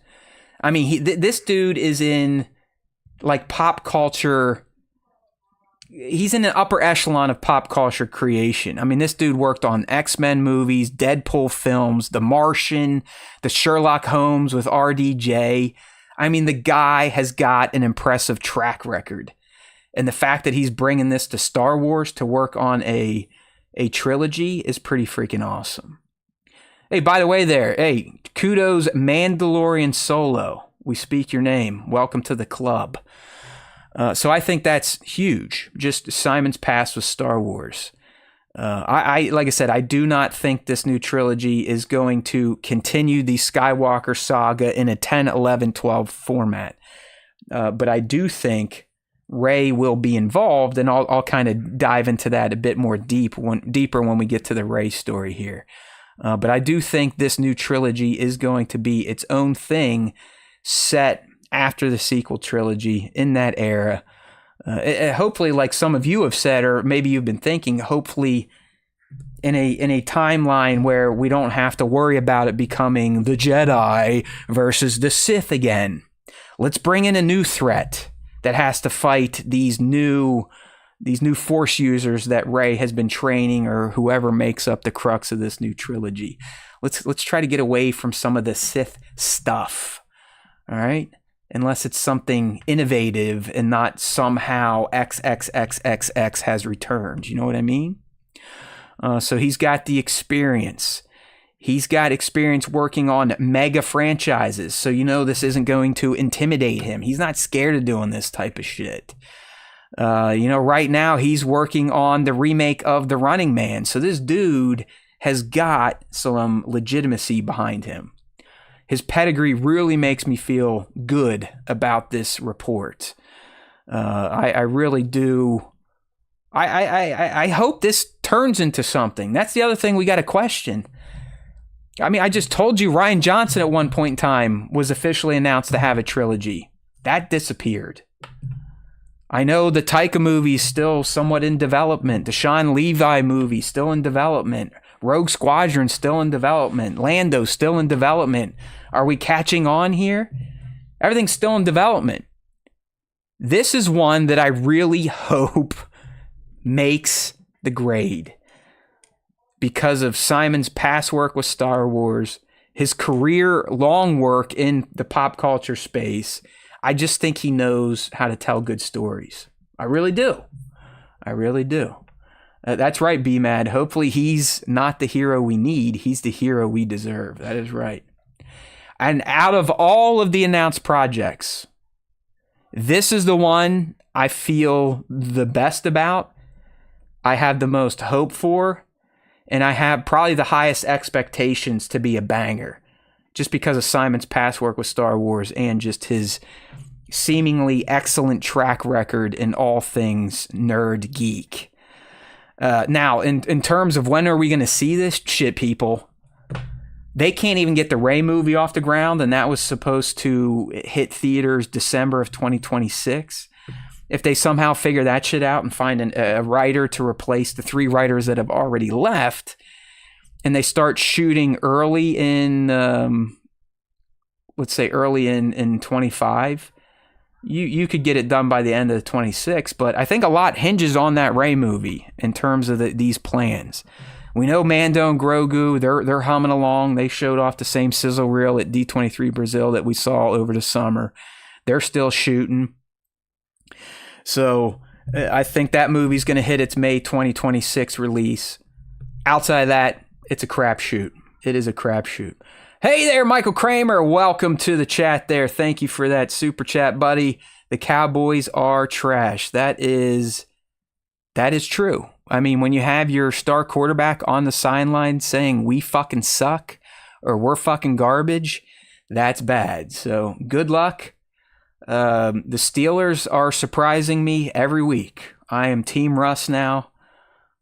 I mean, this dude is in like pop culture. He's in an upper echelon of pop culture creation. I mean, this dude worked on X-Men movies, Deadpool films, The Martian, the Sherlock Holmes with RDJ. I mean, the guy has got an impressive track record. And the fact that he's bringing this to Star Wars to work on a trilogy is pretty freaking awesome. Hey, by the way there, hey, kudos Mandalorian Solo. We speak your name. Welcome to the club. So I think that's huge. Just Simon's past with Star Wars. I like I said, I do not think this new trilogy is going to continue the Skywalker saga in a 10, 11, 12 format. But I do think Rey will be involved, and I'll kind of dive into that a bit more deeper when we get to the Rey story here. But I do think this new trilogy is going to be its own thing, set after the sequel trilogy in that era. Hopefully, like some of you have said, or maybe you've been thinking, hopefully in a timeline where we don't have to worry about it becoming the Jedi versus the Sith again. Let's bring in a new threat that has to fight these new Force users that Rey has been training, or whoever makes up the crux of this new trilogy. Let's try to get away from some of the Sith stuff. All right? Unless it's something innovative and not somehow XXXXX has returned. You know what I mean? So he's got the experience. He's got experience working on mega franchises. So you know this isn't going to intimidate him. He's not scared of doing this type of shit. Right now he's working on the remake of The Running Man. So this dude has got some legitimacy behind him. His pedigree really makes me feel good about this report. I really do. I hope this turns into something. That's the other thing we got to question. I mean, I just told you Rian Johnson at one point in time was officially announced to have a trilogy. That disappeared. I know the Taika movie is still somewhat in development. The Sean Levi movie still in development. Rogue Squadron still in development. Lando still in development. Are we catching on here? Everything's still in development. This is one that I really hope makes the grade because of Simon's past work with Star Wars, his career-long work in the pop culture space. I just think he knows how to tell good stories. I really do. I really do. That's right, B-Mad. Hopefully he's not the hero we need. He's the hero we deserve. That is right. And out of all of the announced projects, this is the one I feel the best about. I have the most hope for, and I have probably the highest expectations to be a banger, just because of Simon's past work with Star Wars and just his seemingly excellent track record in all things nerd geek. Now, in terms of when are we going to see this shit, people, they can't even get the Rey movie off the ground, and that was supposed to hit theaters December of 2026. If they somehow figure that shit out and find a writer to replace the 3 writers that have already left, and they start shooting early in, let's say early in 25, you could get it done by the end of 26. But I think a lot hinges on that Rey movie in terms of these plans. We know Mando and Grogu, they're humming along. They showed off the same sizzle reel at D23 Brazil that we saw over the summer. They're still shooting. So I think that movie's going to hit its May 2026 release. Outside of that, it's a crapshoot. It is a crapshoot. Hey there, Michael Kramer. Welcome to the chat there. Thank you for that super chat, buddy. The Cowboys are trash. That is true. I mean, when you have your star quarterback on the sideline saying we fucking suck or we're fucking garbage, that's bad. So good luck. The Steelers are surprising me every week. I am Team Russ now.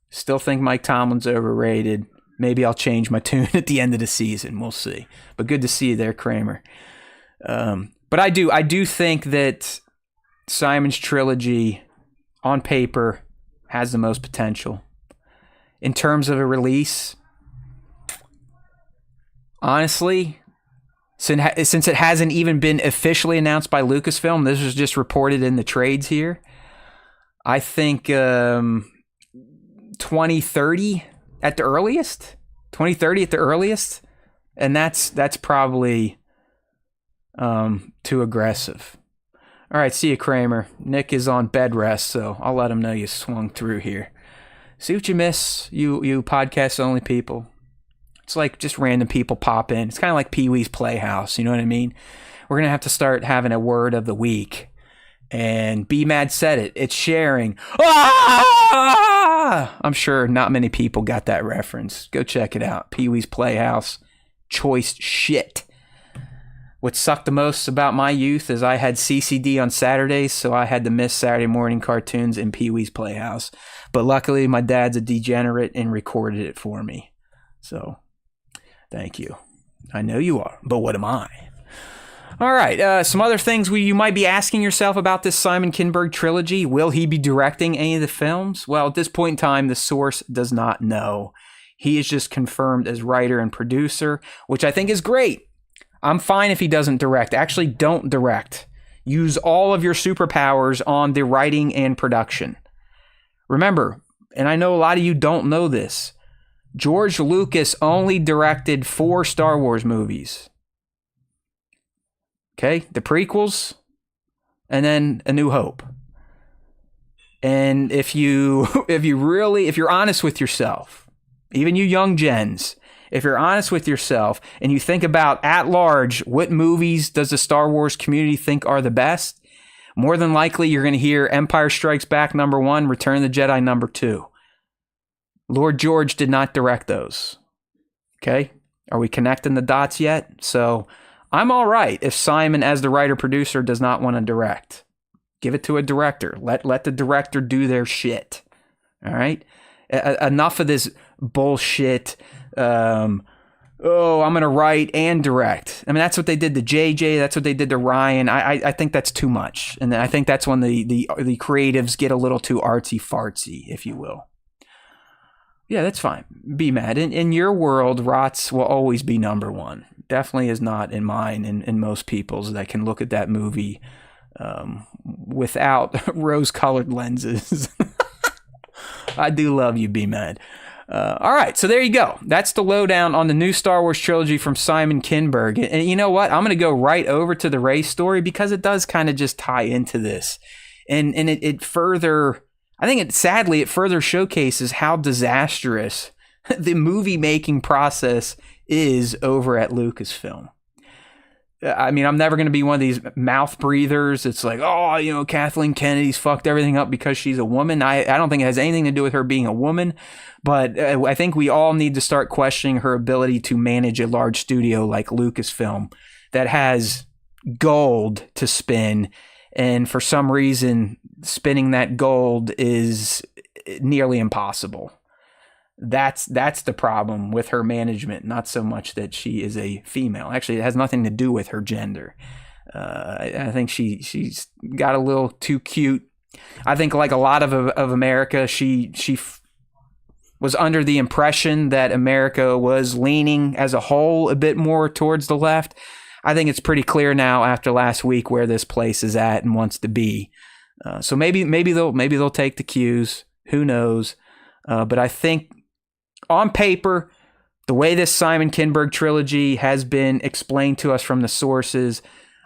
Still think Mike Tomlin's overrated. Maybe I'll change my tune at the end of the season. We'll see. But good to see you there, Kramer. But I do think that Simon's trilogy on paper has the most potential. In terms of a release, honestly, since it hasn't even been officially announced by Lucasfilm, this was just reported in the trades here, I think 2030 at the earliest. 2030 at the earliest. And that's probably too aggressive. All right, see you, Kramer. Nick is on bed rest, so I'll let him know you swung through here. See what you miss, you podcast-only people. It's like just random people pop in. It's kind of like Pee-wee's Playhouse, you know what I mean? We're going to have to start having a word of the week. And B-Mad said it. It's sharing. Ah! I'm sure not many people got that reference. Go check it out. Pee-wee's Playhouse. Choice shit. What sucked the most about my youth is I had CCD on Saturdays, so I had to miss Saturday morning cartoons in Pee-wee's Playhouse. But luckily, my dad's a degenerate and recorded it for me. So, thank you. I know you are, but what am I? All right, some other things you might be asking yourself about this Simon Kinberg trilogy. Will he be directing any of the films? Well, at this point in time, the source does not know. He is just confirmed as writer and producer, which I think is great. I'm fine if he doesn't direct. Actually, don't direct. Use all of your superpowers on the writing and production. Remember, and I know a lot of you don't know this, George Lucas only directed 4 Star Wars movies. Okay, the prequels, and then A New Hope. And if you're honest with yourself, even you young gens, if you're honest with yourself and you think about at large, what movies does the Star Wars community think are the best? More than likely, you're going to hear Empire Strikes Back #1, Return of the Jedi #2. Lord George did not direct those. Okay? Are we connecting the dots yet? So I'm all right if Simon, as the writer-producer, does not want to direct. Give it to a director. Let the director do their shit. All right? Enough of this bullshit. I'm going to write and direct. I mean, that's what they did to JJ. That's what they did to Ryan. I think that's too much. And I think that's when the creatives get a little too artsy-fartsy, if you will. Yeah, that's fine. Be mad. In your world, Rots will always be #1. Definitely is not in mine and most people's that can look at that movie without rose-colored lenses. I do love you, Be Mad. All right, so there you go. That's the lowdown on the new Star Wars trilogy from Simon Kinberg. And you know what? I'm going to go right over to the Rey story because it does kind of just tie into this. And it further, I think sadly it further showcases how disastrous the movie making process is over at Lucasfilm. I mean, I'm never going to be one of these mouth breathers. It's like, oh, Kathleen Kennedy's fucked everything up because she's a woman. I don't think it has anything to do with her being a woman, but I think we all need to start questioning her ability to manage a large studio like Lucasfilm that has gold to spin. And for some reason, spinning that gold is nearly impossible. That's the problem with her management, not so much that she is a female. Actually, it has nothing to do with her gender. I think she's got a little too cute. I think like a lot of America, she was under the impression that America was leaning as a whole a bit more towards the left. I think it's pretty clear now after last week where this place is at and wants to be. So maybe they'll take the cues. Who knows? But I think on paper, the way this Simon Kinberg trilogy has been explained to us from the sources,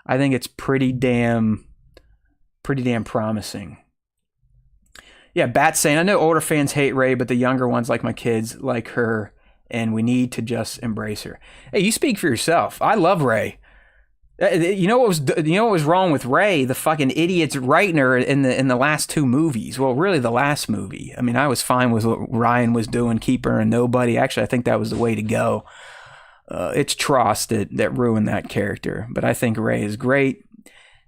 I think it's pretty damn promising. Yeah, Bat saying, I know older fans hate Rey, but the younger ones, like my kids, like her, and we need to just embrace her. Hey, you speak for yourself. I love Rey. You know what was wrong with Rey? The fucking idiots writing her in the last two movies. Well, really the last movie. I mean, I was fine with what Ryan was doing, keep her and nobody. Actually, I think that was the way to go. It's Tross that ruined that character. But I think Rey is great.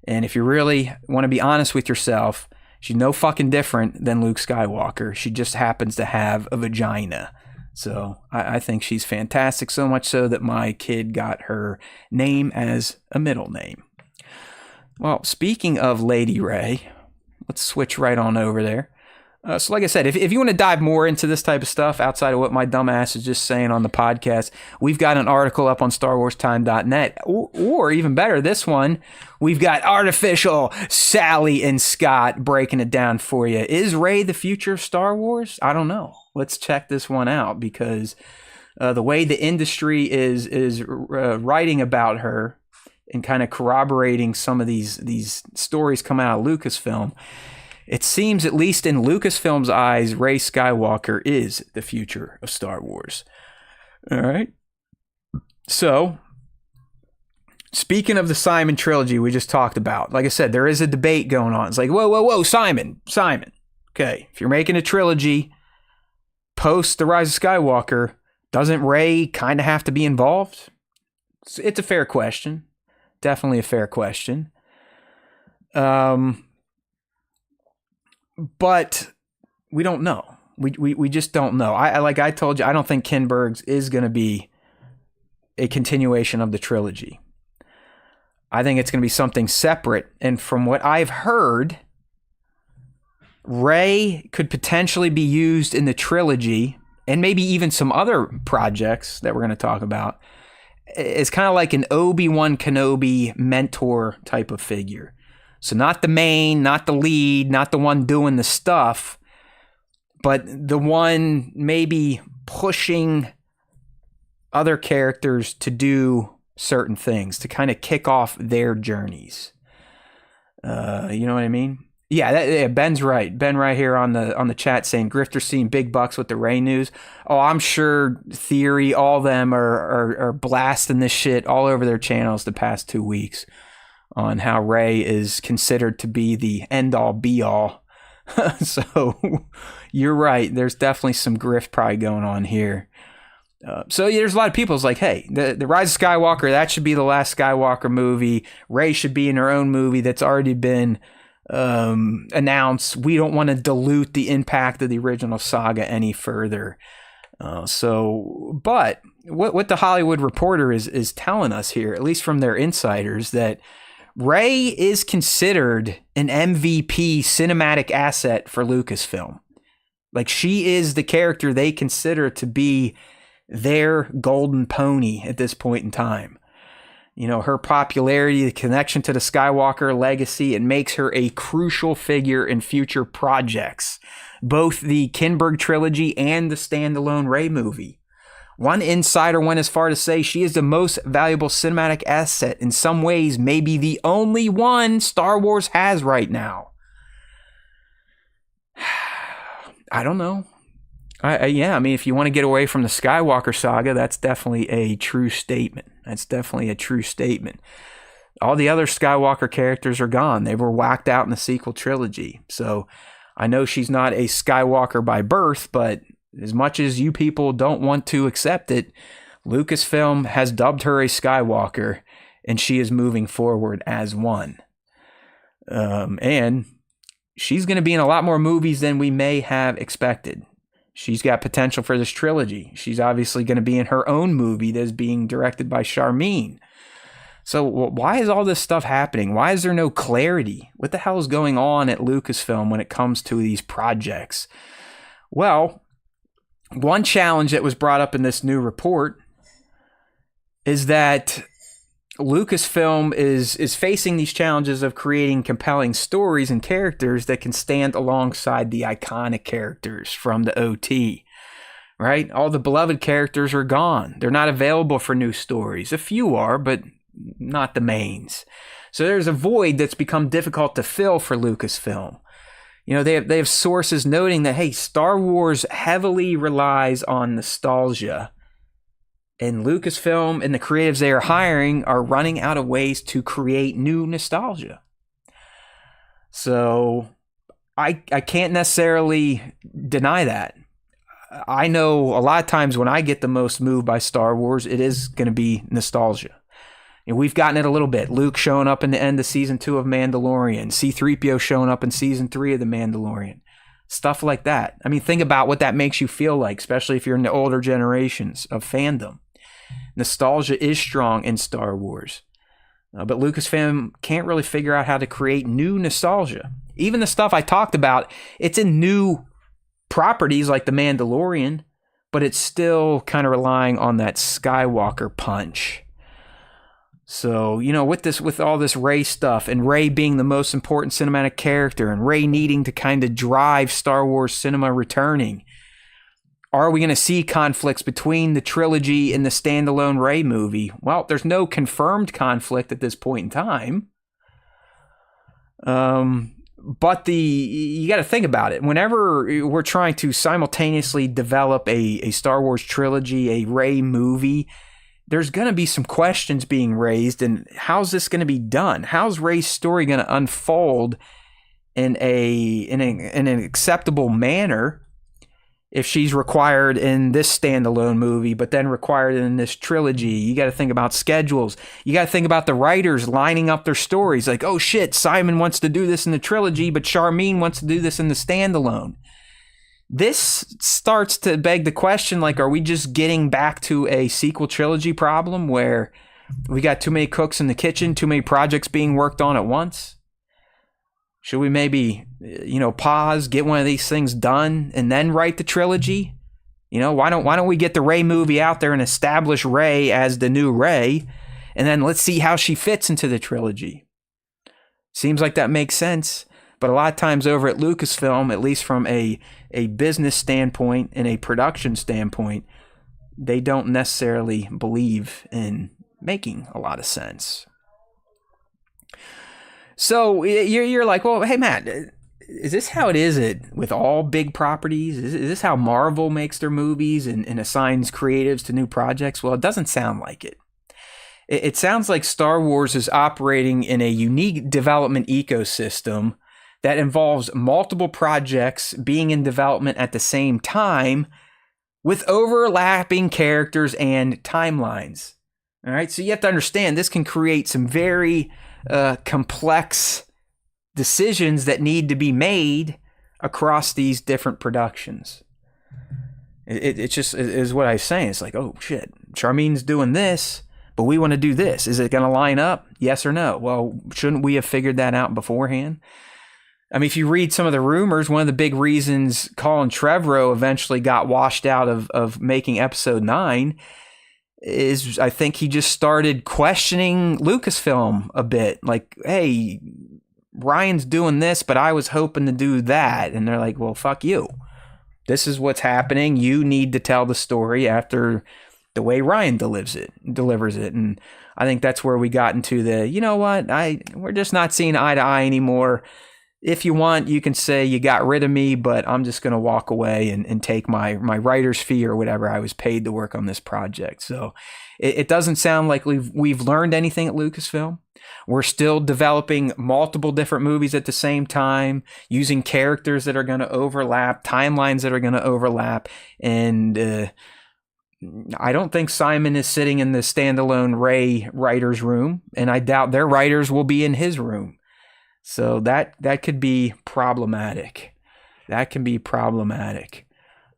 And if you really want to be honest with yourself, she's no fucking different than Luke Skywalker. She just happens to have a vagina. So I think she's fantastic, so much so that my kid got her name as a middle name. Well, speaking of Lady Rey, let's switch right on over there. So like I said, if you want to dive more into this type of stuff outside of what my dumb ass is just saying on the podcast, we've got an article up on StarWarsTime.net. Or even better, this one, we've got Artificial Sally and Scott breaking it down for you. Is Rey the future of Star Wars? I don't know. Let's check this one out because the way the industry is writing about her and kind of corroborating some of these stories coming out of Lucasfilm, it seems, at least in Lucasfilm's eyes, Rey Skywalker is the future of Star Wars. All right. So, speaking of the Simon trilogy we just talked about, like I said, there is a debate going on. It's like, whoa, Simon. Okay, if you're making a trilogy post The Rise of Skywalker, doesn't Rey kind of have to be involved? It's a fair question. Definitely a fair question. But we don't know. We just don't know. Like I told you, I don't think Kinberg's is going to be a continuation of the trilogy. I think it's going to be something separate. And from what I've heard, Rey could potentially be used in the trilogy and maybe even some other projects that we're going to talk about. It's kind of like an Obi-Wan Kenobi mentor type of figure. So not the main, not the lead, not the one doing the stuff, but the one maybe pushing other characters to do certain things, to kind of kick off their journeys. You know what I mean? Yeah, Ben's right. Ben right here on the chat saying Grifter's seeing big bucks with the Rey news. Oh, I'm sure Theory, all of them are blasting this shit all over their channels the past 2 weeks on how Rey is considered to be the end-all, be-all. So you're right. There's definitely some grift probably going on here. So yeah, there's a lot of people who's like, hey, the Rise of Skywalker, that should be the last Skywalker movie. Rey should be in her own movie that's already been announced. We don't want to dilute the impact of the original saga any further. But what the Hollywood Reporter is telling us here, at least from their insiders, that Rey is considered an MVP cinematic asset for Lucasfilm. Like, she is the character they consider to be their golden pony at this point in time. You know, her popularity, the connection to the Skywalker legacy, it makes her a crucial figure in future projects, both the Kinberg trilogy and the standalone Rey movie. One insider went as far to say she is the most valuable cinematic asset, in some ways maybe the only one Star Wars has right now. I don't know. Yeah, I mean, if you want to get away from the Skywalker saga, that's definitely a true statement. All the other Skywalker characters are gone. They were whacked out in the sequel trilogy. So I know she's not a Skywalker by birth, but as much as you people don't want to accept it, Lucasfilm has dubbed her a Skywalker, and she is moving forward as one. And she's going to be in a lot more movies than we may have expected. She's got potential for this trilogy. She's obviously going to be in her own movie that's being directed by Charmin. So why is all this stuff happening? Why is there no clarity? What the hell is going on at Lucasfilm when it comes to these projects? Well, one challenge that was brought up in this new report is that Lucasfilm is facing these challenges of creating compelling stories and characters that can stand alongside the iconic characters from the OT, right? All the beloved characters are gone. They're not available for new stories. A few are, but not the mains. So there's a void that's become difficult to fill for Lucasfilm. You know, they have sources noting that, hey, Star Wars heavily relies on nostalgia. And Lucasfilm and the creatives they are hiring are running out of ways to create new nostalgia. So I can't necessarily deny that. I know a lot of times when I get the most moved by Star Wars, it is going to be nostalgia. And we've gotten it a little bit. Luke showing up in the end of season 2 of Mandalorian. C-3PO showing up in season 3 of The Mandalorian. Stuff like that. I mean, think about what that makes you feel like, especially if you're in the older generations of fandom. Nostalgia is strong in Star Wars. But Lucasfilm can't really figure out how to create new nostalgia. Even the stuff I talked about, it's in new properties like The Mandalorian, but it's still kind of relying on that Skywalker punch. So, you know, with all this Rey stuff and Rey being the most important cinematic character and Rey needing to kind of drive Star Wars cinema returning, are we going to see conflicts between the trilogy and the standalone Rey movie? Well, there's no confirmed conflict at this point in time. But you got to think about it. Whenever we're trying to simultaneously develop a Star Wars trilogy, a Rey movie, there's going to be some questions being raised. And how's this going to be done? How's Rey's story going to unfold in an acceptable manner if she's required in this standalone movie, but then required in this trilogy? You got to think about schedules. You got to think about the writers lining up their stories. Like, oh shit, Simon wants to do this in the trilogy, but Charmin wants to do this in the standalone. This starts to beg the question, like, are we just getting back to a sequel trilogy problem where we got too many cooks in the kitchen, too many projects being worked on at once? Should we maybe, pause, get one of these things done, and then write the trilogy? Why don't we get the Rey movie out there and establish Rey as the new Rey, and then let's see how she fits into the trilogy? Seems like that makes sense, but a lot of times over at Lucasfilm, at least from a business standpoint and a production standpoint, they don't necessarily believe in making a lot of sense. So you're like, well, hey, Matt, is this how it is with all big properties? Is this how Marvel makes their movies and assigns creatives to new projects? Well, it doesn't sound like it. It sounds like Star Wars is operating in a unique development ecosystem that involves multiple projects being in development at the same time with overlapping characters and timelines. All right, so you have to understand this can create some very complex decisions that need to be made across these different productions. It just is what I was saying. It's like, oh shit, Charmin's doing this, but we want to do this. Is it going to line up? Yes or no? Well, shouldn't we have figured that out beforehand? I mean, if you read some of the rumors, one of the big reasons Colin Trevorrow eventually got washed out of making episode 9 is I think he just started questioning Lucasfilm a bit. Like, hey, Ryan's doing this, but I was hoping to do that. And they're like, well, fuck you. This is what's happening. You need to tell the story after the way Ryan delivers it. And I think that's where we got into the, you know what, we're just not seeing eye to eye anymore. if you want, you can say you got rid of me, but I'm just going to walk away and take my writer's fee or whatever I was paid to work on this project. So it doesn't sound like we've learned anything at Lucasfilm. We're still developing multiple different movies at the same time, using characters that are going to overlap, timelines that are going to overlap. And I don't think Simon is sitting in the standalone Rey writer's room, and I doubt their writers will be in his room. So that could be problematic. That can be problematic.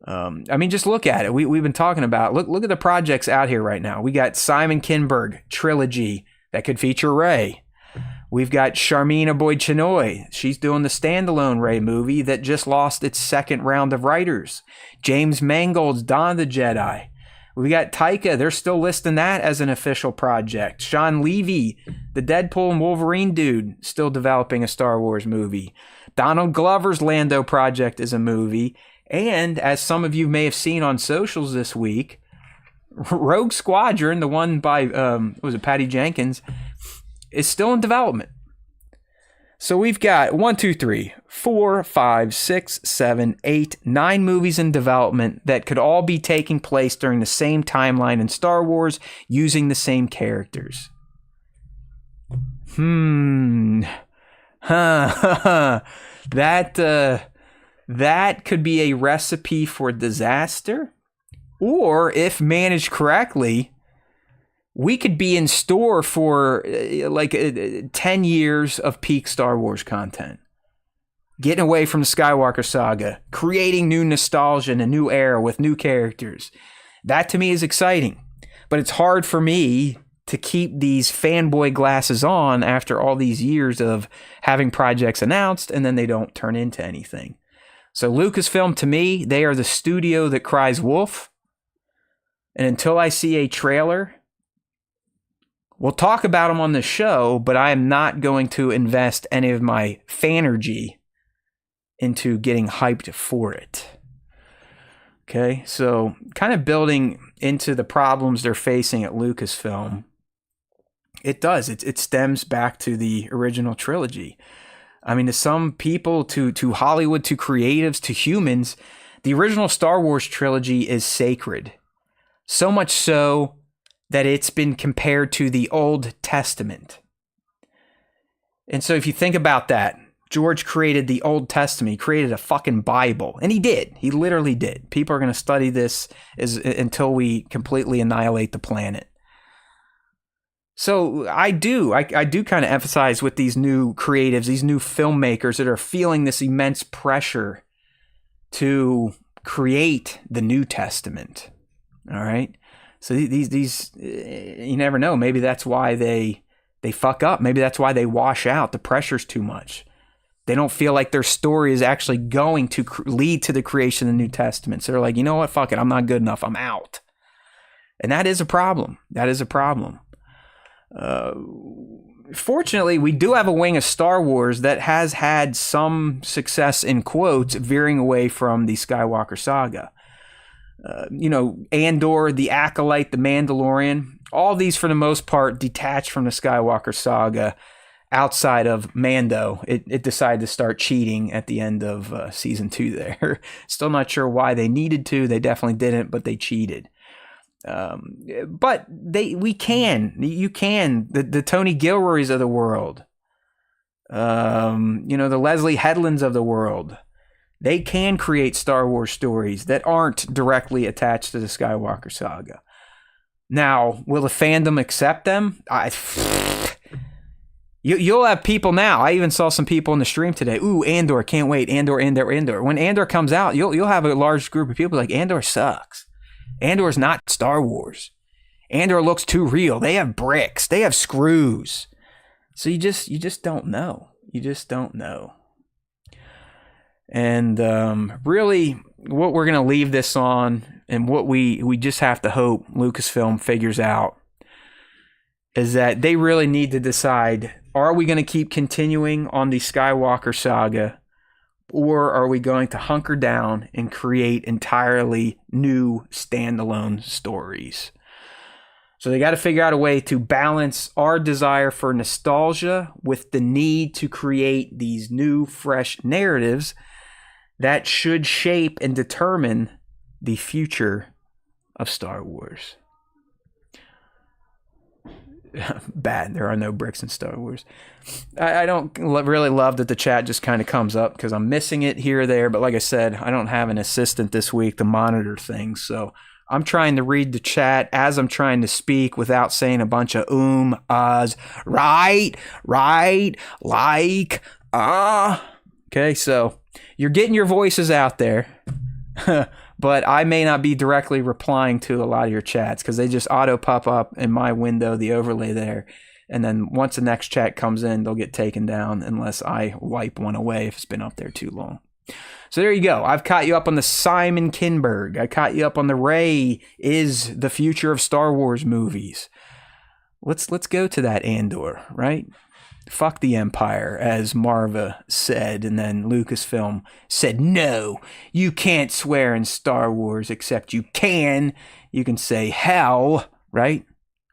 I mean, just look at it. We've been talking about, look at the projects out here right now. We got Simon Kinberg, Trilogy, that could feature Rey. We've got Sharmina Boyd-Chinoy. She's doing the standalone Rey movie that just lost its second round of writers. James Mangold's Dawn of the Jedi. We got Taika. They're still listing that as an official project. Sean Levy, the Deadpool and Wolverine dude, still developing a Star Wars movie. Donald Glover's Lando project is a movie. And as some of you may have seen on socials this week, Rogue Squadron, the one by, Patty Jenkins, is still in development. So we've got 1, 2, 3, 4, 5, 6, 7, 8, 9 movies in development that could all be taking place during the same timeline in Star Wars using the same characters. That could be a recipe for disaster. Or if managed correctly, we could be in store for 10 years of peak Star Wars content. Getting away from the Skywalker saga, creating new nostalgia in a new era with new characters. That to me is exciting. But it's hard for me to keep these fanboy glasses on after all these years of having projects announced and then they don't turn into anything. So Lucasfilm, to me, they are the studio that cries wolf. And until I see a trailer, we'll talk about them on the show, but I am not going to invest any of my fanergy into getting hyped for it. Okay, so kind of building into the problems they're facing at Lucasfilm, it stems back to the original trilogy. I mean, to some people, to Hollywood, to creatives, to humans, the original Star Wars trilogy is sacred. So much so that it's been compared to the Old Testament. And so if you think about that, George created the Old Testament. He created a fucking Bible. And he did. He literally did. People are going to study this until we completely annihilate the planet. So I do kind of emphasize with these new creatives, these new filmmakers that are feeling this immense pressure to create the New Testament. All right. So these you never know. Maybe that's why they fuck up. Maybe that's why they wash out. The pressure's too much. They don't feel like their story is actually going to lead to the creation of the New Testament. So they're like, you know what? Fuck it. I'm not good enough. I'm out. And that is a problem. That is a problem. Fortunately, we do have a wing of Star Wars that has had some success, in quotes, veering away from the Skywalker saga. Andor, The Acolyte, The Mandalorian, all these for the most part detached from the Skywalker saga outside of Mando. It decided to start cheating at the end of season 2 there. Still not sure why they needed to. They definitely didn't, but they cheated. But you can, the Tony Gilroys of the world, the Leslie Headlands of the world, they can create Star Wars stories that aren't directly attached to the Skywalker saga. Now, will the fandom accept them? You'll have people now. I even saw some people in the stream today. Ooh, Andor, can't wait. Andor. When Andor comes out, you'll have a large group of people like, Andor sucks. Andor's not Star Wars. Andor looks too real. They have bricks. They have screws. So you just don't know. You just don't know. And really, what we're going to leave this on, and what we just have to hope Lucasfilm figures out, is that they really need to decide, are we going to keep continuing on the Skywalker saga, or are we going to hunker down and create entirely new standalone stories? So they got to figure out a way to balance our desire for nostalgia with the need to create these new, fresh narratives that should shape and determine the future of Star Wars. Bad. There are no bricks in Star Wars. I don't really love that the chat just kind of comes up because I'm missing it here or there. But like I said, I don't have an assistant this week to monitor things. So I'm trying to read the chat as I'm trying to speak without saying a bunch of ahs, right, like, Okay, so you're getting your voices out there. But I may not be directly replying to a lot of your chats because they just auto pop up in my window, the overlay there. And then once the next chat comes in, they'll get taken down unless I wipe one away if it's been up there too long. So there you go. I've caught you up on the Simon Kinberg. I caught you up on the Rey is the future of Star Wars movies. Let's go to that Andor, right? Fuck the Empire, as Marva said, and then Lucasfilm said, no, you can't swear in Star Wars, except you can say hell, right?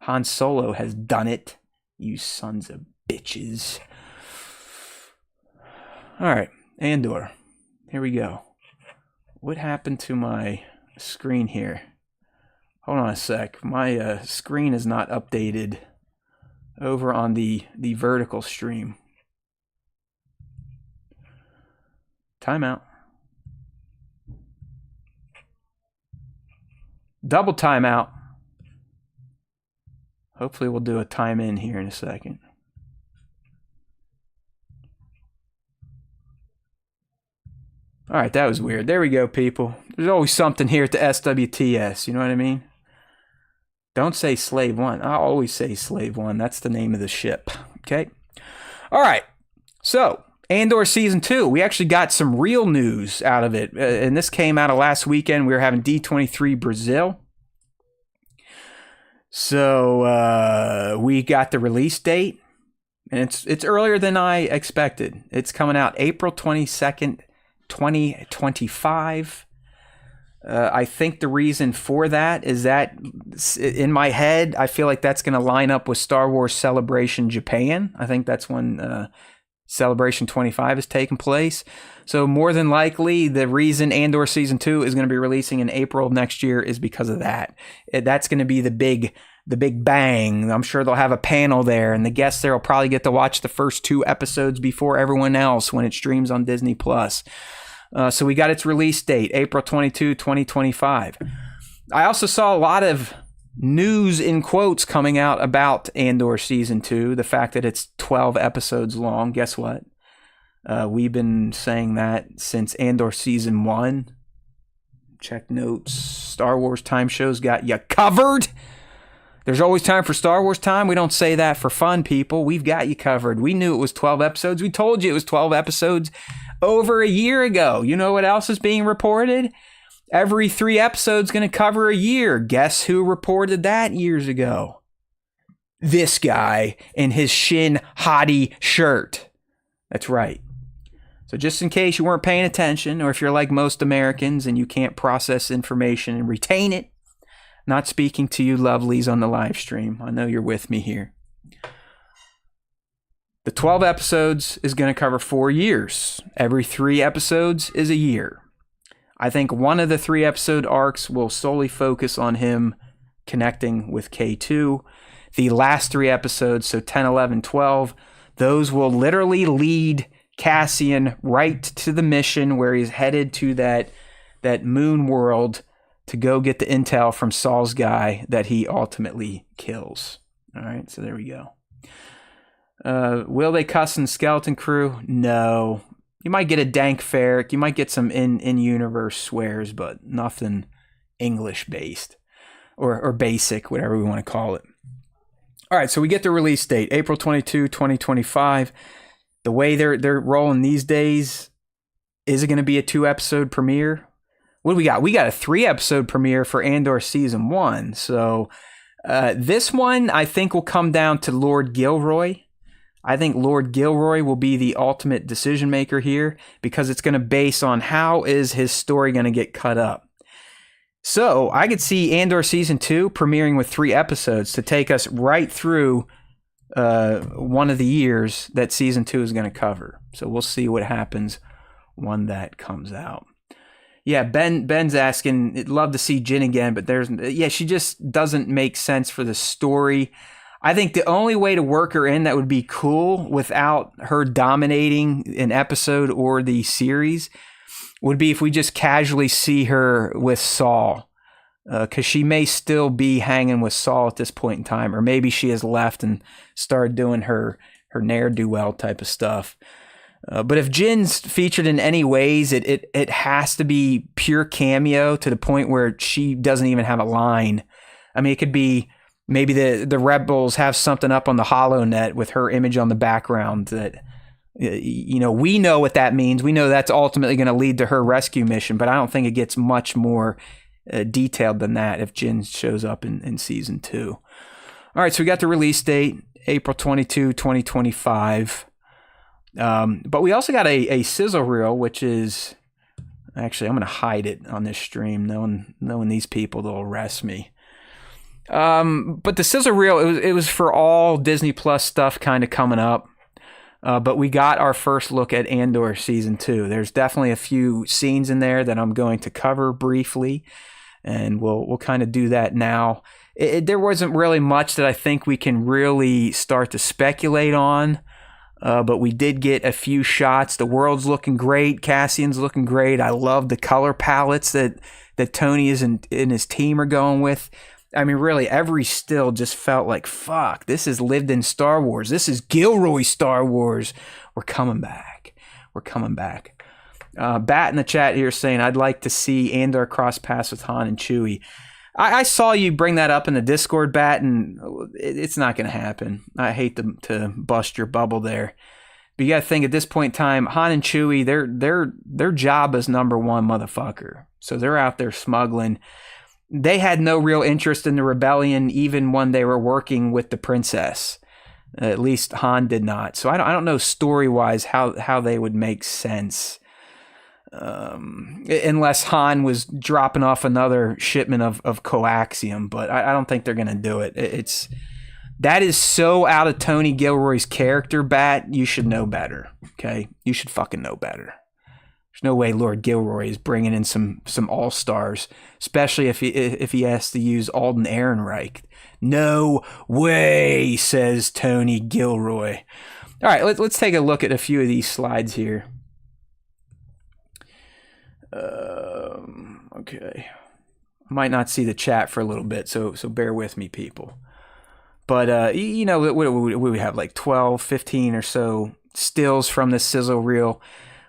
Han Solo has done it, you sons of bitches. All right, Andor, here we go. What happened to my screen here? Hold on a sec, my screen is not updated over on the vertical stream. Timeout. Double timeout. Hopefully we'll do a time in here in a second. All right, that was weird. There we go, people. There's always something here at the SWTS, you know what I mean? Don't say Slave One. I always say Slave One. That's the name of the ship. Okay? All right. So, Andor Season 2. We actually got some real news out of it. And this came out of last weekend. We were having D23 Brazil. So, we got the release date. And it's earlier than I expected. It's coming out April 22nd, 2025. I think the reason for that is that in my head, I feel like that's going to line up with Star Wars Celebration Japan. I think that's when Celebration 25 is taking place. So more than likely, the reason Andor Season 2 is going to be releasing in April of next year is because of that. That's going to be the big bang. I'm sure they'll have a panel there, and the guests there will probably get to watch the first 2 episodes before everyone else when it streams on Disney+. So we got its release date, April 22, 2025. I also saw a lot of news in quotes coming out about Andor Season 2, the fact that it's 12 episodes long. Guess what? We've been saying that since Andor Season 1. Check notes. Star Wars Time Show's got you covered. There's always time for Star Wars time. We don't say that for fun, people. We've got you covered. We knew it was 12 episodes. We told you it was 12 episodes over a year ago. You know what else is being reported? Every 3 episodes going to cover a year. Guess who reported that years ago? This guy in his Shin Hati shirt. That's right. So just in case you weren't paying attention, or if you're like most Americans and you can't process information and retain it, not speaking to you lovelies on the live stream. I know you're with me here. The 12 episodes is going to cover 4 years. Every 3 episodes is a year. I think one of the 3 episode arcs will solely focus on him connecting with K2. The last 3 episodes, so 10, 11, 12, those will literally lead Cassian right to the mission where he's headed to that moon world to go get the intel from Saul's guy that he ultimately kills. All right, so there we go. Will they cuss in Skeleton Crew? No. You might get a dank ferric. You might get some in-universe swears, but nothing English-based or basic, whatever we want to call it. All right, so we get the release date, April 22, 2025. The way they're rolling these days, is it going to be a 2-episode premiere? What do we got? We got a 3-episode premiere for Andor Season 1. So this one, I think, will come down to Lord Gilroy. I think Lord Gilroy will be the ultimate decision maker here because it's going to base on how is his story going to get cut up. So I could see Andor Season 2 premiering with 3 episodes to take us right through one of the years that Season 2 is going to cover. So we'll see what happens when that comes out. Yeah, Ben's asking, I'd love to see Jinn again, but she just doesn't make sense for the story. I think the only way to work her in that would be cool without her dominating an episode or the series would be if we just casually see her with Saul, because she may still be hanging with Saul at this point in time, or maybe she has left and started doing her ne'er-do-well type of stuff. But if Jinn's featured in any ways, it has to be pure cameo to the point where she doesn't even have a line. I mean, it could be maybe the Rebels have something up on the HoloNet with her image on the background that, we know what that means. We know that's ultimately going to lead to her rescue mission, but I don't think it gets much more detailed than that if Jinn shows up in Season 2. All right, so we got the release date, April 22, 2025. But we also got a sizzle reel, which is actually, I'm going to hide it on this stream. Knowing these people, they'll arrest me. But the sizzle reel, it was for all Disney Plus stuff kind of coming up. But we got our first look at Andor Season 2. There's definitely a few scenes in there that I'm going to cover briefly, and we'll kind of do that now. There wasn't really much that I think we can really start to speculate on. But we did get a few shots. The world's looking great. Cassian's looking great. I love the color palettes that Tony and his team are going with. I mean, really, every still just felt like, fuck, this is lived in Star Wars. This is Gilroy Star Wars. We're coming back. Bat in the chat here saying, I'd like to see Andor cross paths with Han and Chewie. I saw you bring that up in the Discord, Bat, and it's not going to happen. I hate to bust your bubble there. But you got to think at this point in time, Han and Chewie, their job is number one motherfucker. So they're out there smuggling. They had no real interest in the rebellion, even when they were working with the princess. At least Han did not. So I don't know story-wise how they would make sense. Unless Han was dropping off another shipment of coaxium, but I don't think they're going to do it. That is so out of Tony Gilroy's character, Bat. You should know better, okay? You should fucking know better. There's no way Lord Gilroy is bringing in some all-stars, especially if he has to use Alden Ehrenreich. No way, says Tony Gilroy. All right, let's take a look at a few of these slides here. Okay. Might not see the chat for a little bit, so bear with me, people. But, what do we have, like 12, 15 or so stills from this sizzle reel.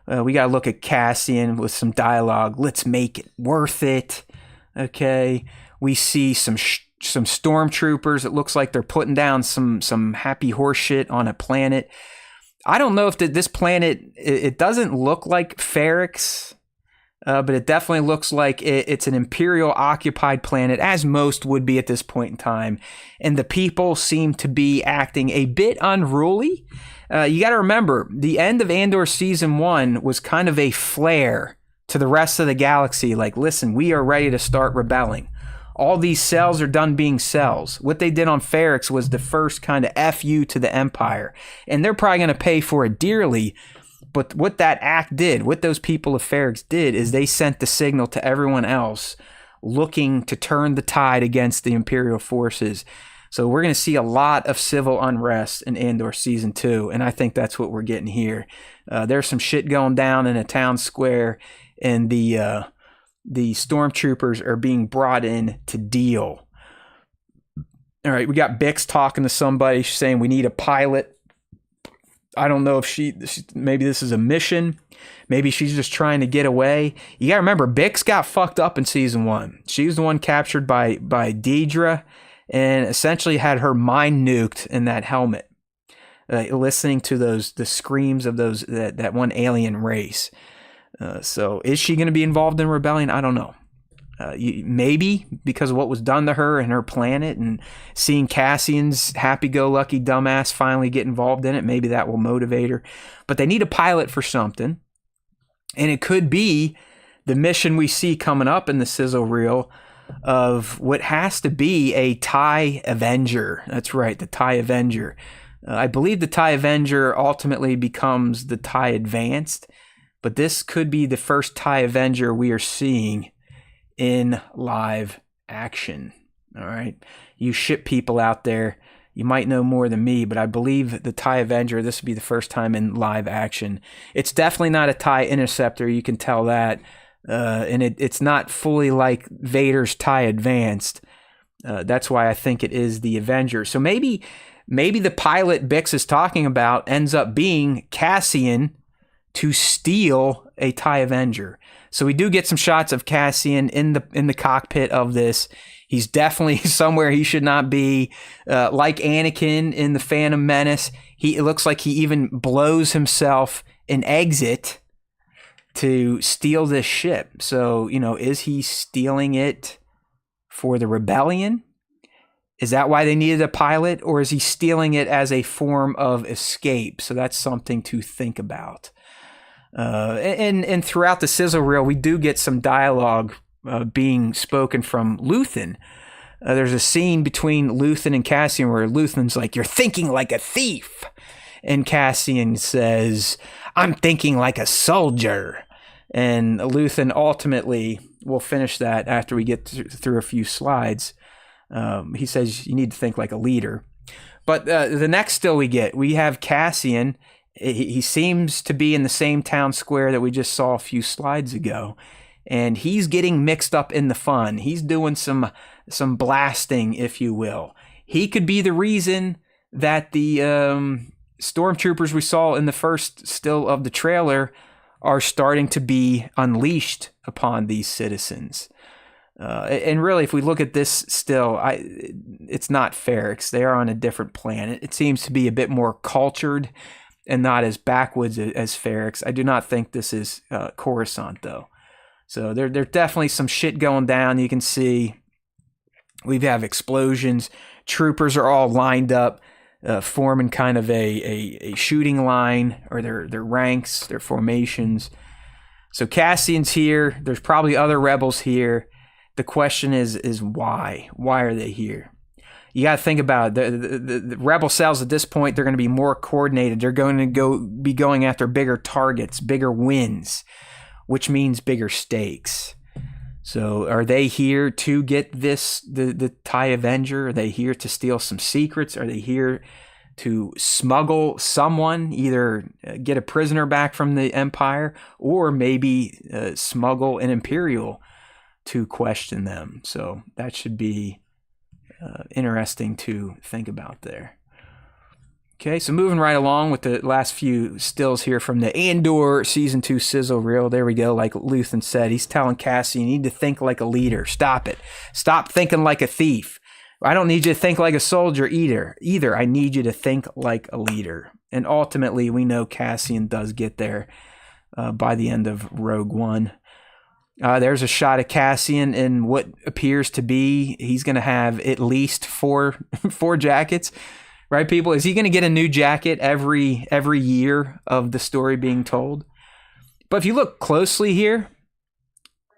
We got to look at Cassian with some dialogue. Let's make it worth it. Okay. We see some stormtroopers. It looks like they're putting down some happy horse shit on a planet. I don't know if this planet, it doesn't look like Ferrix, but it definitely looks like it's an Imperial occupied planet, as most would be at this point in time. And the people seem to be acting a bit unruly. You got to remember, the end of Andor Season 1 was kind of a flare to the rest of the galaxy. Like, listen, we are ready to start rebelling. All these cells are done being cells. What they did on Ferrix was the first kind of FU to the Empire. And they're probably going to pay for it dearly. But what that act did, what those people of Ferrix did, is they sent the signal to everyone else looking to turn the tide against the Imperial forces. So we're going to see a lot of civil unrest in Andor Season 2, and I think that's what we're getting here. There's some shit going down in a town square, and the stormtroopers are being brought in to deal. All right, we got Bix talking to somebody. She's saying we need a pilot. I don't know if she maybe this is a mission. Maybe she's just trying to get away. You got to remember, Bix got fucked up in Season 1. She was the one captured by Deidre, and essentially had her mind nuked in that helmet, listening to the screams of that one alien race. So is she going to be involved in rebellion? I don't know. Maybe because of what was done to her and her planet, and seeing Cassian's happy-go-lucky dumbass finally get involved in it, maybe that will motivate her. But they need a pilot for something, and it could be the mission we see coming up in the sizzle reel of what has to be a TIE Avenger. That's right, the TIE Avenger. I believe the TIE Avenger ultimately becomes the TIE Advanced, but this could be the first TIE Avenger we are seeing in live action. All right, you ship people out there, you might know more than me, but I believe the TIE Avenger, this would be the first time in live action. It's definitely not a TIE Interceptor, you can tell that. And it's not fully like Vader's TIE Advanced. That's why I think it is the Avenger. So maybe the pilot Bix is talking about ends up being Cassian to steal a TIE Avenger. So we do get some shots of Cassian in the cockpit of this. He's definitely somewhere he should not be. Like Anakin in the Phantom Menace, it looks like he even blows himself an exit to steal this ship. So, is he stealing it for the rebellion? Is that why they needed a pilot? Or is he stealing it as a form of escape? So that's something to think about. And throughout the sizzle reel, we do get some dialogue being spoken from Luthen. There's a scene between Luthen and Cassian where Luthen's like, "You're thinking like a thief." And Cassian says, "I'm thinking like a soldier." And Luthen ultimately will finish that after we get through a few slides. He says, "You need to think like a leader." But the next still we have Cassian. He seems to be in the same town square that we just saw a few slides ago. And he's getting mixed up in the fun. He's doing some blasting, if you will. He could be the reason that the stormtroopers we saw in the first still of the trailer are starting to be unleashed upon these citizens. And really, if we look at this still, it's not Ferrix. They are on a different planet. It seems to be a bit more cultured and not as backwoods as Ferrix. I do not think this is Coruscant, though. So there's definitely some shit going down. You can see we have explosions. Troopers are all lined up, forming kind of a shooting line, or their ranks, their formations. So Cassian's here. There's probably other rebels here. The question is why? Why are they here? You got to think about it. The rebel cells at this point, they're going to be more coordinated. They're going to be going after bigger targets, bigger wins, which means bigger stakes. So are they here to get the TIE Avenger? Are they here to steal some secrets? Are they here to smuggle someone, either get a prisoner back from the Empire, or maybe smuggle an Imperial to question them? So that should be interesting to think about there. Okay, so moving right along with the last few stills here from the Andor Season 2 sizzle reel. There we go, like Luthen said. He's telling Cassian, you need to think like a leader. Stop it. Stop thinking like a thief. I don't need you to think like a soldier either. I need you to think like a leader. And ultimately, we know Cassian does get there by the end of Rogue One. There's a shot of Cassian in what appears to be, he's going to have at least four jackets. Right, people? Is he going to get a new jacket every year of the story being told? But if you look closely here,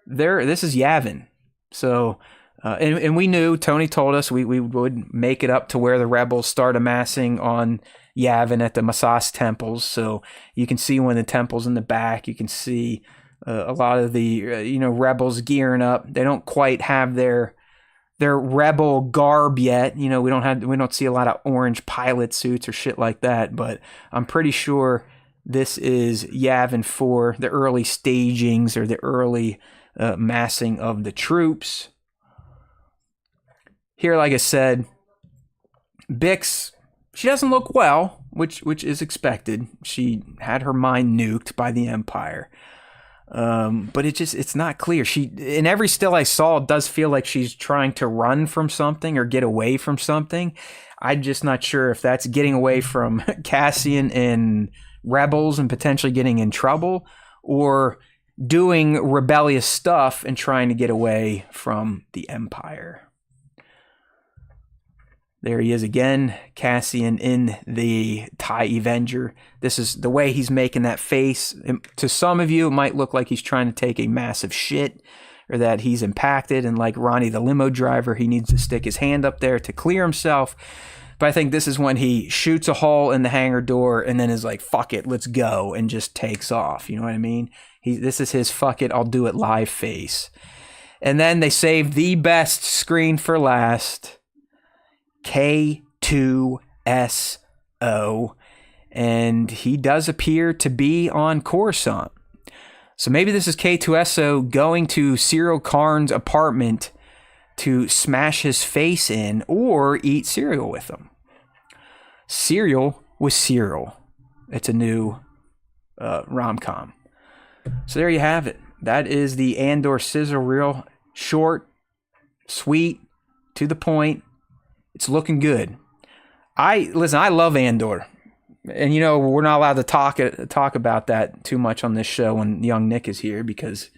this is Yavin. So, and we knew, Tony told us we would make it up to where the rebels start amassing on Yavin at the Masas temples. So you can see one of the temples in the back. You can see a lot of the rebels gearing up. They don't quite have their rebel garb yet. We don't see a lot of orange pilot suits or shit like that, but I'm pretty sure this is Yavin 4, the early stagings or the early massing of the troops. Here, like I said, Bix, she doesn't look well, which is expected. She had her mind nuked by the Empire. But it's not clear. She, in every still I saw, it does feel like she's trying to run from something or get away from something. I'm just not sure if that's getting away from Cassian and rebels and potentially getting in trouble, or doing rebellious stuff and trying to get away from the Empire. There he is again, Cassian in the TIE Avenger. This is the way he's making that face. To some of you, it might look like he's trying to take a massive shit, or that he's impacted, and like Ronnie the limo driver, he needs to stick his hand up there to clear himself. But I think this is when he shoots a hole in the hangar door and then is like, fuck it, let's go, and just takes off. You know what I mean? This is his fuck it, I'll do it live face. And then they saved the best screen for last, K2SO. And he does appear to be on Coruscant. So maybe this is K2SO going to Cyril Karn's apartment to smash his face in or eat cereal with him. Cereal with Cyril. It's a new rom-com. So there you have it. That is the Andor sizzle reel. Short, sweet, to the point. It's looking good. I love Andor. And, you know, we're not allowed to talk about that too much on this show when young Nick is here, because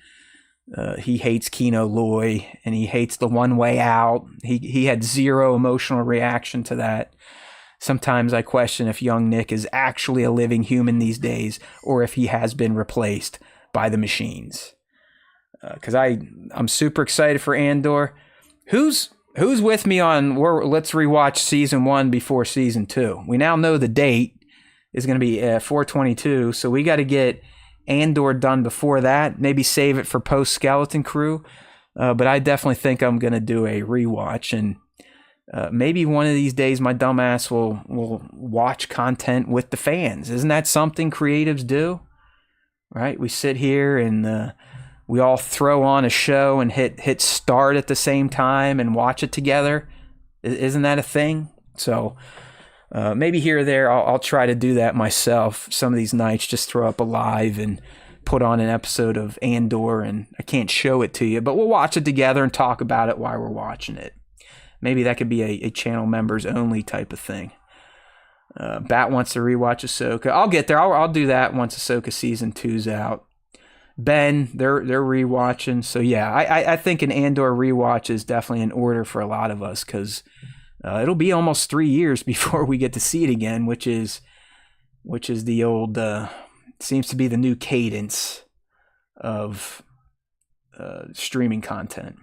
he hates Kino Loy and he hates the one way out. He had zero emotional reaction to that. Sometimes I question if young Nick is actually a living human these days, or if he has been replaced by the machines. Because I'm super excited for Andor. Who's with me on let's rewatch season 1 before season 2? We now know the date is going to be 4/22, so we got to get Andor done before that. Maybe save it for post Skeleton Crew. But I definitely think I'm going to do a rewatch, and maybe one of these days my dumbass will watch content with the fans. Isn't that something creatives do? Right? We sit here and we all throw on a show and hit start at the same time and watch it together. Isn't that a thing? So maybe here or there I'll try to do that myself some of these nights. Just throw up a live and put on an episode of Andor, and I can't show it to you, but we'll watch it together and talk about it while we're watching it. Maybe that could be a channel members only type of thing. Bat wants to rewatch Ahsoka. I'll get there. I'll do that once Ahsoka season 2's out. Ben, they're rewatching. So yeah, I think an Andor rewatch is definitely in order for a lot of us, because it'll be almost 3 years before we get to see it again, which is the old seems to be the new cadence of streaming content.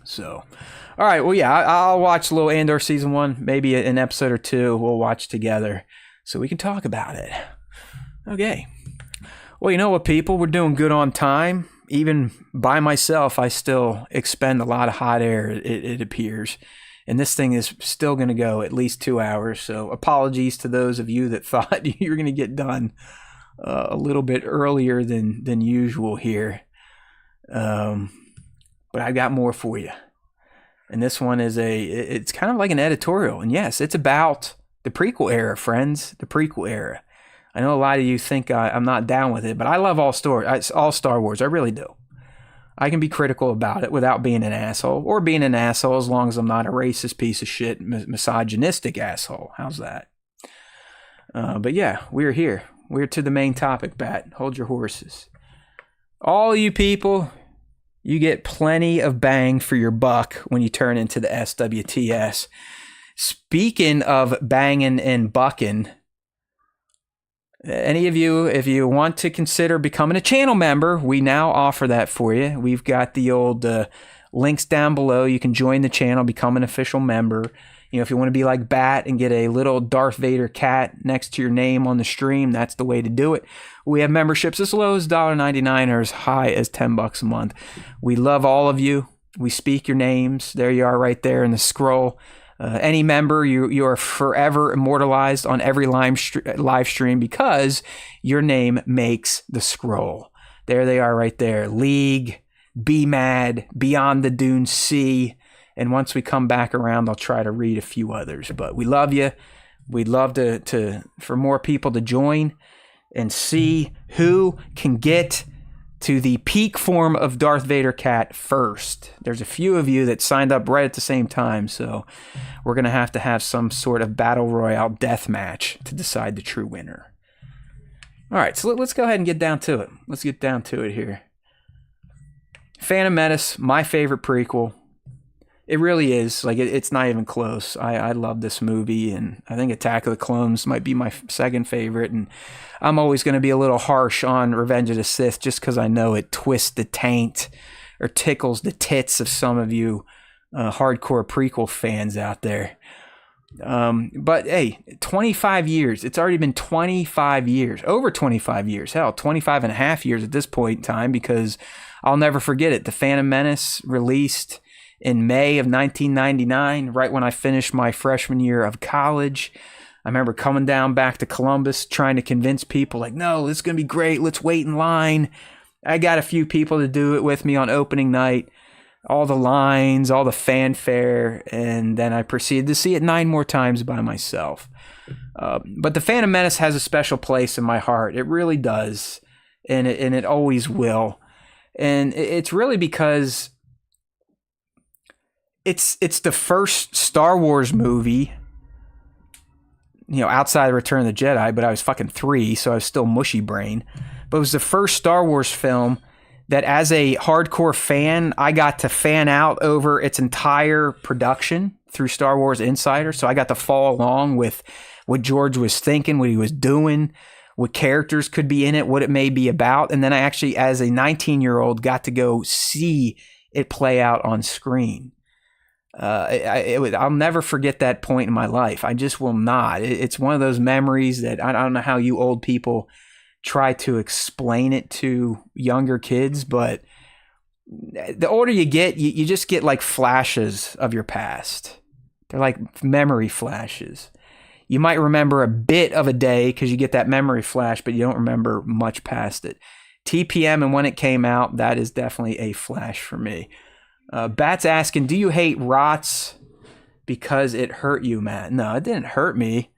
So, all right, well, yeah, I'll watch a little Andor season 1, maybe an episode or 2 we'll watch together so we can talk about it. Okay. Well, you know what, people? We're doing good on time. Even by myself, I still expend a lot of hot air, it appears. And this thing is still going to go at least 2 hours. So apologies to those of you that thought you were going to get done a little bit earlier than usual here. But I've got more for you. And this one is it's kind of like an editorial. And yes, it's about the prequel era, friends. The prequel era. I know a lot of you think I'm not down with it, but I love all Star Wars. I really do. I can be critical about it without being an asshole, or being an asshole as long as I'm not a racist piece of shit, misogynistic asshole. How's that? But yeah, we're here. We're to the main topic, Bat. Hold your horses. All you people, you get plenty of bang for your buck when you turn into the SWTS. Speaking of banging and bucking, any of you, if you want to consider becoming a channel member, we now offer that for you. We've got the old links down below. You can join the channel, become an official member. You know, if you want to be like Bat and get a little Darth Vader cat next to your name on the stream, that's the way to do it. We have memberships as low as $1.99 or as high as $10 a month. We love all of you. We speak your names. There you are right there in the scroll. Any member, you are forever immortalized on every live stream because your name makes the scroll. There they are right there. League, Be Mad, Beyond the Dune Sea. And once we come back around, I'll try to read a few others. But we love you. We'd love for more people to join and see who can get to the peak form of Darth Vader cat first. There's a few of you that signed up right at the same time, so we're going to have some sort of battle royale death match to decide the true winner. All right, so let's go ahead and get down to it. Let's get down to it here. Phantom Menace, my favorite prequel. It really is. Like, it's not even close. I love this movie, and I think Attack of the Clones might be my second favorite. And I'm always going to be a little harsh on Revenge of the Sith just because I know it twists the taint or tickles the tits of some of you hardcore prequel fans out there. But hey, 25 years. It's already been 25 years, over 25 years, hell, 25 and a half years at this point in time, because I'll never forget it. The Phantom Menace released in May of 1999, right when I finished my freshman year of college. I remember coming down back to Columbus, trying to convince people like, no, this is going to be great. Let's wait in line. I got a few people to do it with me on opening night. All the lines, all the fanfare, and then I proceeded to see it 9 more times by myself. But the Phantom Menace has a special place in my heart. It really does, and it always will. And it's really because it's the first Star Wars movie, outside of Return of the Jedi, but I was fucking 3, so I was still mushy brain. But it was the first Star Wars film that as a hardcore fan, I got to fan out over its entire production through Star Wars Insider. So I got to follow along with what George was thinking, what he was doing, what characters could be in it, what it may be about. And then I actually, as a 19-year-old, got to go see it play out on screen. I'll never forget that point in my life. I just will not. It's one of those memories that I don't know how you old people try to explain it to younger kids, but the older you get, you just get like flashes of your past. They're like memory flashes. You might remember a bit of a day because you get that memory flash, but you don't remember much past it. TPM and when it came out, that is definitely a flash for me. Bat's asking, do you hate ROTS because it hurt you, Matt? No, it didn't hurt me.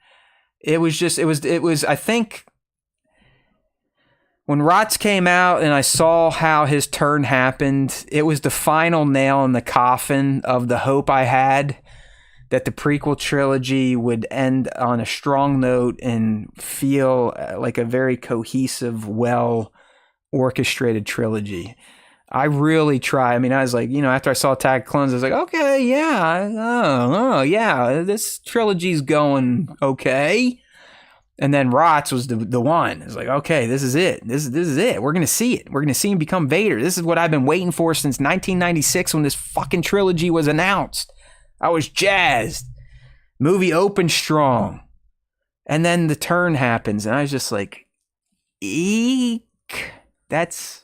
It was, I think, when ROTS came out and I saw how his turn happened, it was the final nail in the coffin of the hope I had that the prequel trilogy would end on a strong note and feel like a very cohesive, well-orchestrated trilogy. I really try. I mean, I was like, after I saw Attack of the Clones, I was like, okay, yeah, yeah, this trilogy's going okay. And then ROTS was the one. It's like, okay, this is it. This is it. We're going to see it. We're going to see him become Vader. This is what I've been waiting for since 1996 when this fucking trilogy was announced. I was jazzed. Movie opened strong. And then the turn happens. And I was just like, eek. That's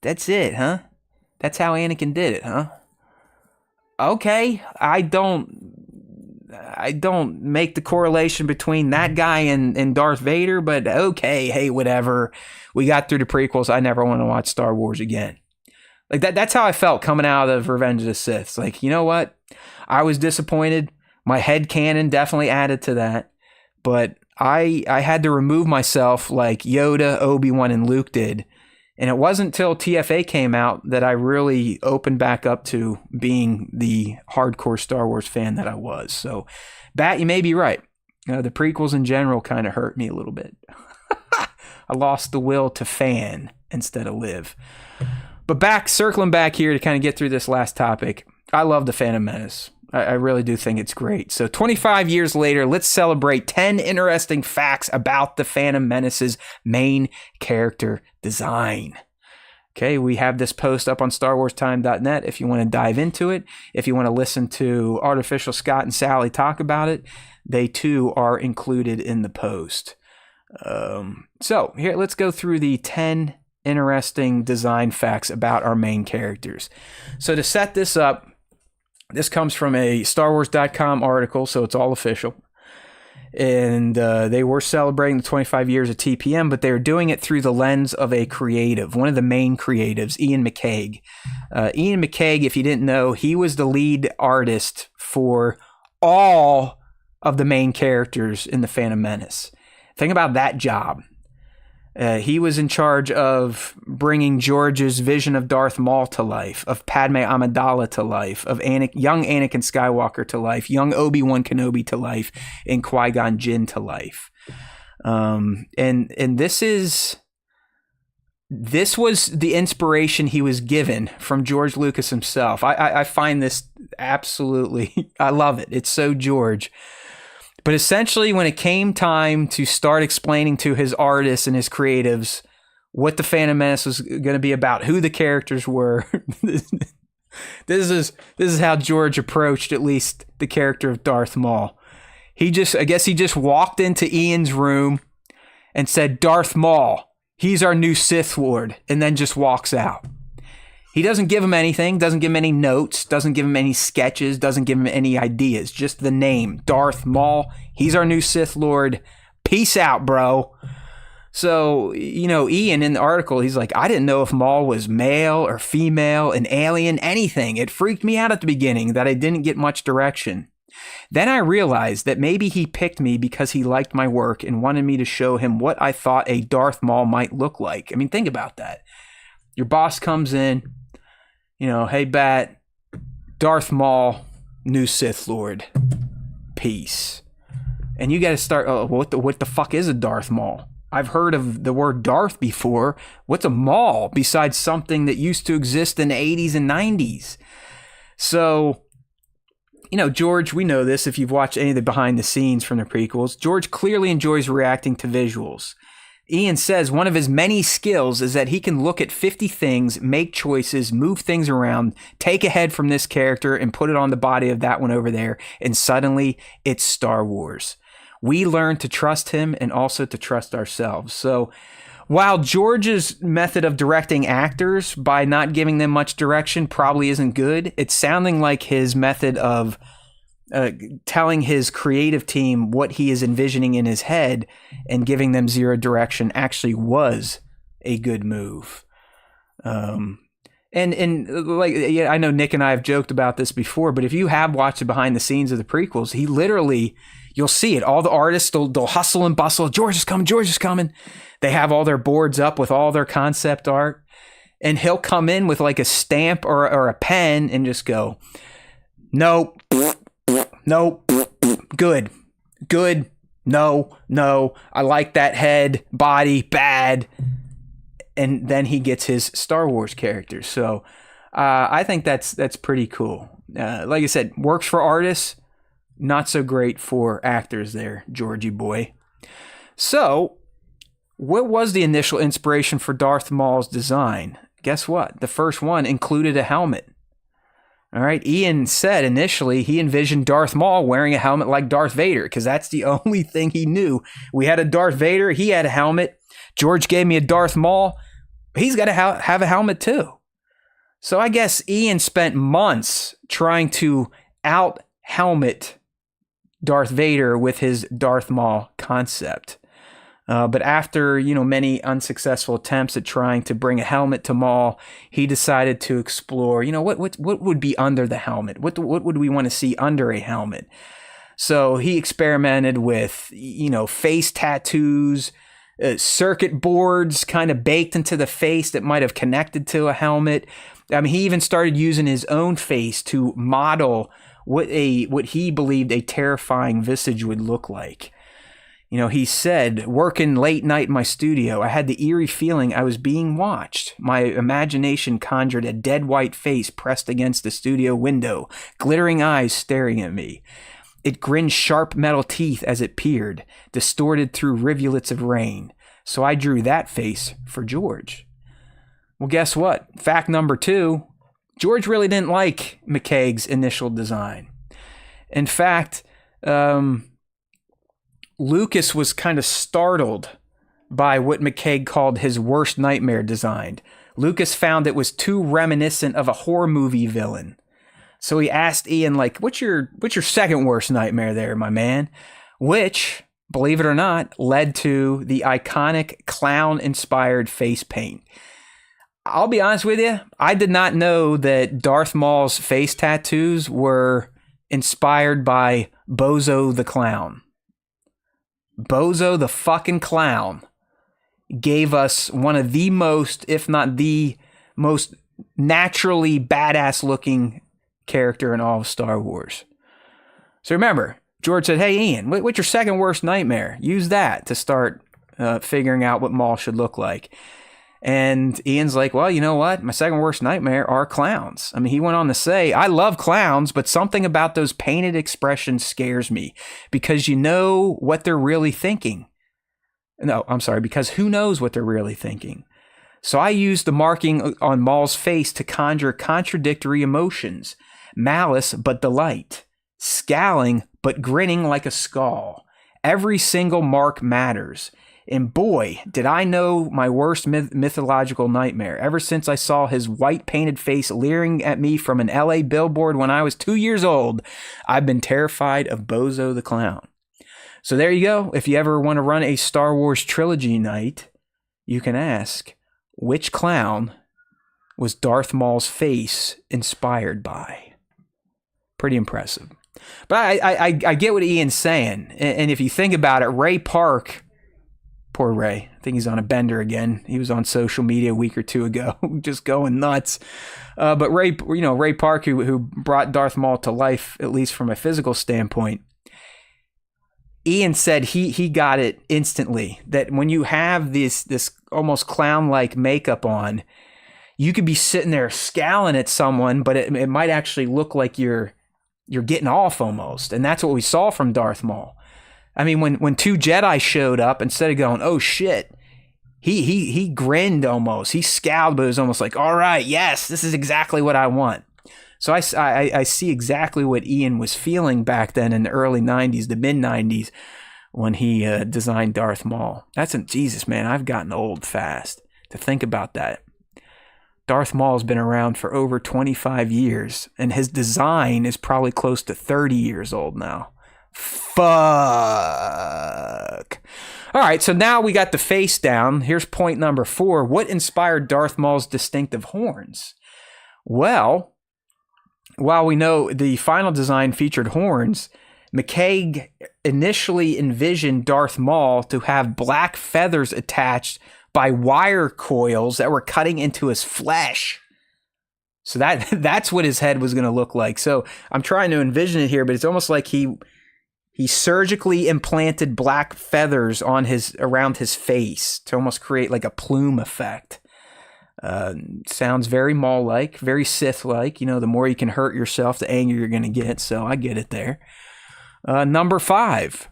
it, huh? That's how Anakin did it, huh? Okay. I don't make the correlation between that guy and Darth Vader, but okay, hey, whatever. We got through the prequels. I never want to watch Star Wars again. Like that's how I felt coming out of Revenge of the Sith. It's like, you know what? I was disappointed. My headcanon definitely added to that. But I had to remove myself like Yoda, Obi-Wan, and Luke did. And it wasn't until TFA came out that I really opened back up to being the hardcore Star Wars fan that I was. So, Bat, you may be right. The prequels in general kind of hurt me a little bit. I lost the will to fan instead of live. But circling back here to kind of get through this last topic, I love the Phantom Menace. I really do think it's great. So 25 years later, let's celebrate 10 interesting facts about the Phantom Menace's main character design. Okay, we have this post up on StarWarsTime.net if you want to dive into it. If you want to listen to Artificial Scott and Sally talk about it, they too are included in the post. So here, let's go through the 10 interesting design facts about our main characters. So to set this up, this comes from a StarWars.com article, so it's all official. And they were celebrating the 25 years of TPM, but they were doing it through the lens of a creative, one of the main creatives, Ian McCaig. Ian McCaig, if you didn't know, he was the lead artist for all of the main characters in the Phantom Menace. Think about that job. He was in charge of bringing George's vision of Darth Maul to life, of Padme Amidala to life, of young Anakin Skywalker to life, young Obi-Wan Kenobi to life, and Qui-Gon Jinn to life. And this is this was the inspiration he was given from George Lucas himself. I find this absolutely, I love it. It's so George. But essentially, when it came time to start explaining to his artists and his creatives what the Phantom Menace was going to be about, who the characters were, this is how George approached at least the character of Darth Maul. I guess he just walked into Ian's room and said, "Darth Maul, he's our new Sith Lord," and then just walks out. He doesn't give him anything, doesn't give him any notes, doesn't give him any sketches, doesn't give him any ideas, just the name, Darth Maul, he's our new Sith Lord. Peace out, bro. So, Ian in the article, he's like, I didn't know if Maul was male or female, an alien, anything. It freaked me out at the beginning that I didn't get much direction. Then I realized that maybe he picked me because he liked my work and wanted me to show him what I thought a Darth Maul might look like. I mean, think about that. Your boss comes in, hey, Bat, Darth Maul, new Sith Lord, peace. And you got to start, what the fuck is a Darth Maul? I've heard of the word Darth before. What's a Maul besides something that used to exist in the 80s and 90s? So, George, we know this if you've watched any of the behind the scenes from the prequels. George clearly enjoys reacting to visuals. Ian says one of his many skills is that he can look at 50 things, make choices, move things around, take a head from this character and put it on the body of that one over there, and suddenly it's Star Wars. We learn to trust him and also to trust ourselves. So while George's method of directing actors by not giving them much direction probably isn't good, it's sounding like his method of telling his creative team what he is envisioning in his head and giving them zero direction actually was a good move. I know Nick and I have joked about this before, but if you have watched the behind the scenes of the prequels, he literally, you'll see it. All the artists, they'll hustle and bustle. George is coming. George is coming. They have all their boards up with all their concept art, and he'll come in with like a stamp or a pen and just go, nope, nope, good, no, I like that head, body, bad. And then he gets his Star Wars characters. So I think that's pretty cool. Like I said, works for artists, not so great for actors there, Georgie boy. So what was the initial inspiration for Darth Maul's design? Guess what? The first one included a helmet. All right, Ian said initially he envisioned Darth Maul wearing a helmet like Darth Vader because that's the only thing he knew. We had a Darth Vader, he had a helmet. George gave me a Darth Maul. He's got to have a helmet too. So I guess Ian spent months trying to out-helmet Darth Vader with his Darth Maul concept. But after, many unsuccessful attempts at trying to bring a helmet to Maul, he decided to explore, what would be under the helmet? What would we want to see under a helmet? So he experimented with, face tattoos, circuit boards kind of baked into the face that might have connected to a helmet. I mean, he even started using his own face to model what he believed a terrifying visage would look like. He said, working late night in my studio, I had the eerie feeling I was being watched. My imagination conjured a dead white face pressed against the studio window, glittering eyes staring at me. It grinned sharp metal teeth as it peered, distorted through rivulets of rain. So I drew that face for George. Well, guess what? Fact number 2, George really didn't like McCaig's initial design. In fact, Lucas was kind of startled by what McCaig called his worst nightmare design. Lucas found it was too reminiscent of a horror movie villain. So he asked Ian, what's your second worst nightmare there, my man? Which, believe it or not, led to the iconic clown-inspired face paint. I'll be honest with you, I did not know that Darth Maul's face tattoos were inspired by Bozo the Clown. Bozo the fucking Clown gave us one of the most, if not the most naturally badass looking character in all of Star Wars. So remember, George said, hey Ian, what's your second worst nightmare? Use that to start figuring out what Maul should look like. And Ian's like, well, you know what? My second worst nightmare are clowns. I mean, he went on to say, I love clowns, but something about those painted expressions scares me because you know what they're really thinking. No, I'm sorry, because who knows what they're really thinking? So I used the marking on Maul's face to conjure contradictory emotions, malice but delight, scowling but grinning like a skull. Every single mark matters. And boy, did I know my worst mythological nightmare. Ever since I saw his white painted face leering at me from an LA billboard when I was 2 years old, I've been terrified of Bozo the Clown. So there you go. If you ever want to run a Star Wars trilogy night, you can ask, which clown was Darth Maul's face inspired by? Pretty impressive. But I get what Ian's saying. And if you think about it, Ray Park, poor Ray, I think he's on a bender again. He was on social media a week or two ago, just going nuts. But Ray Park, who brought Darth Maul to life, at least from a physical standpoint, Ian said he got it instantly, that when you have this almost clown-like makeup on, you could be sitting there scowling at someone, but it might actually look like you're getting off almost. And that's what we saw from Darth Maul. I mean, when two Jedi showed up, instead of going, oh shit, he grinned almost. He scowled, but it was almost like, all right, yes, this is exactly what I want. So I see exactly what Ian was feeling back then in the early 90s, the mid-90s, when he designed Darth Maul. Jesus, man, I've gotten old fast to think about that. Darth Maul's been around for over 25 years, and his design is probably close to 30 years old now. Fuck. All right, so now we got the face down. Here's point number 4. What inspired Darth Maul's distinctive horns? Well, while we know the final design featured horns, McCaig initially envisioned Darth Maul to have black feathers attached by wire coils that were cutting into his flesh. So that's what his head was going to look like. So I'm trying to envision it here, but it's almost like he surgically implanted black feathers around his face to almost create like a plume effect. Sounds very Maul-like, very Sith-like. You know, the more you can hurt yourself, the angrier you're going to get. So I get it there. Number 5.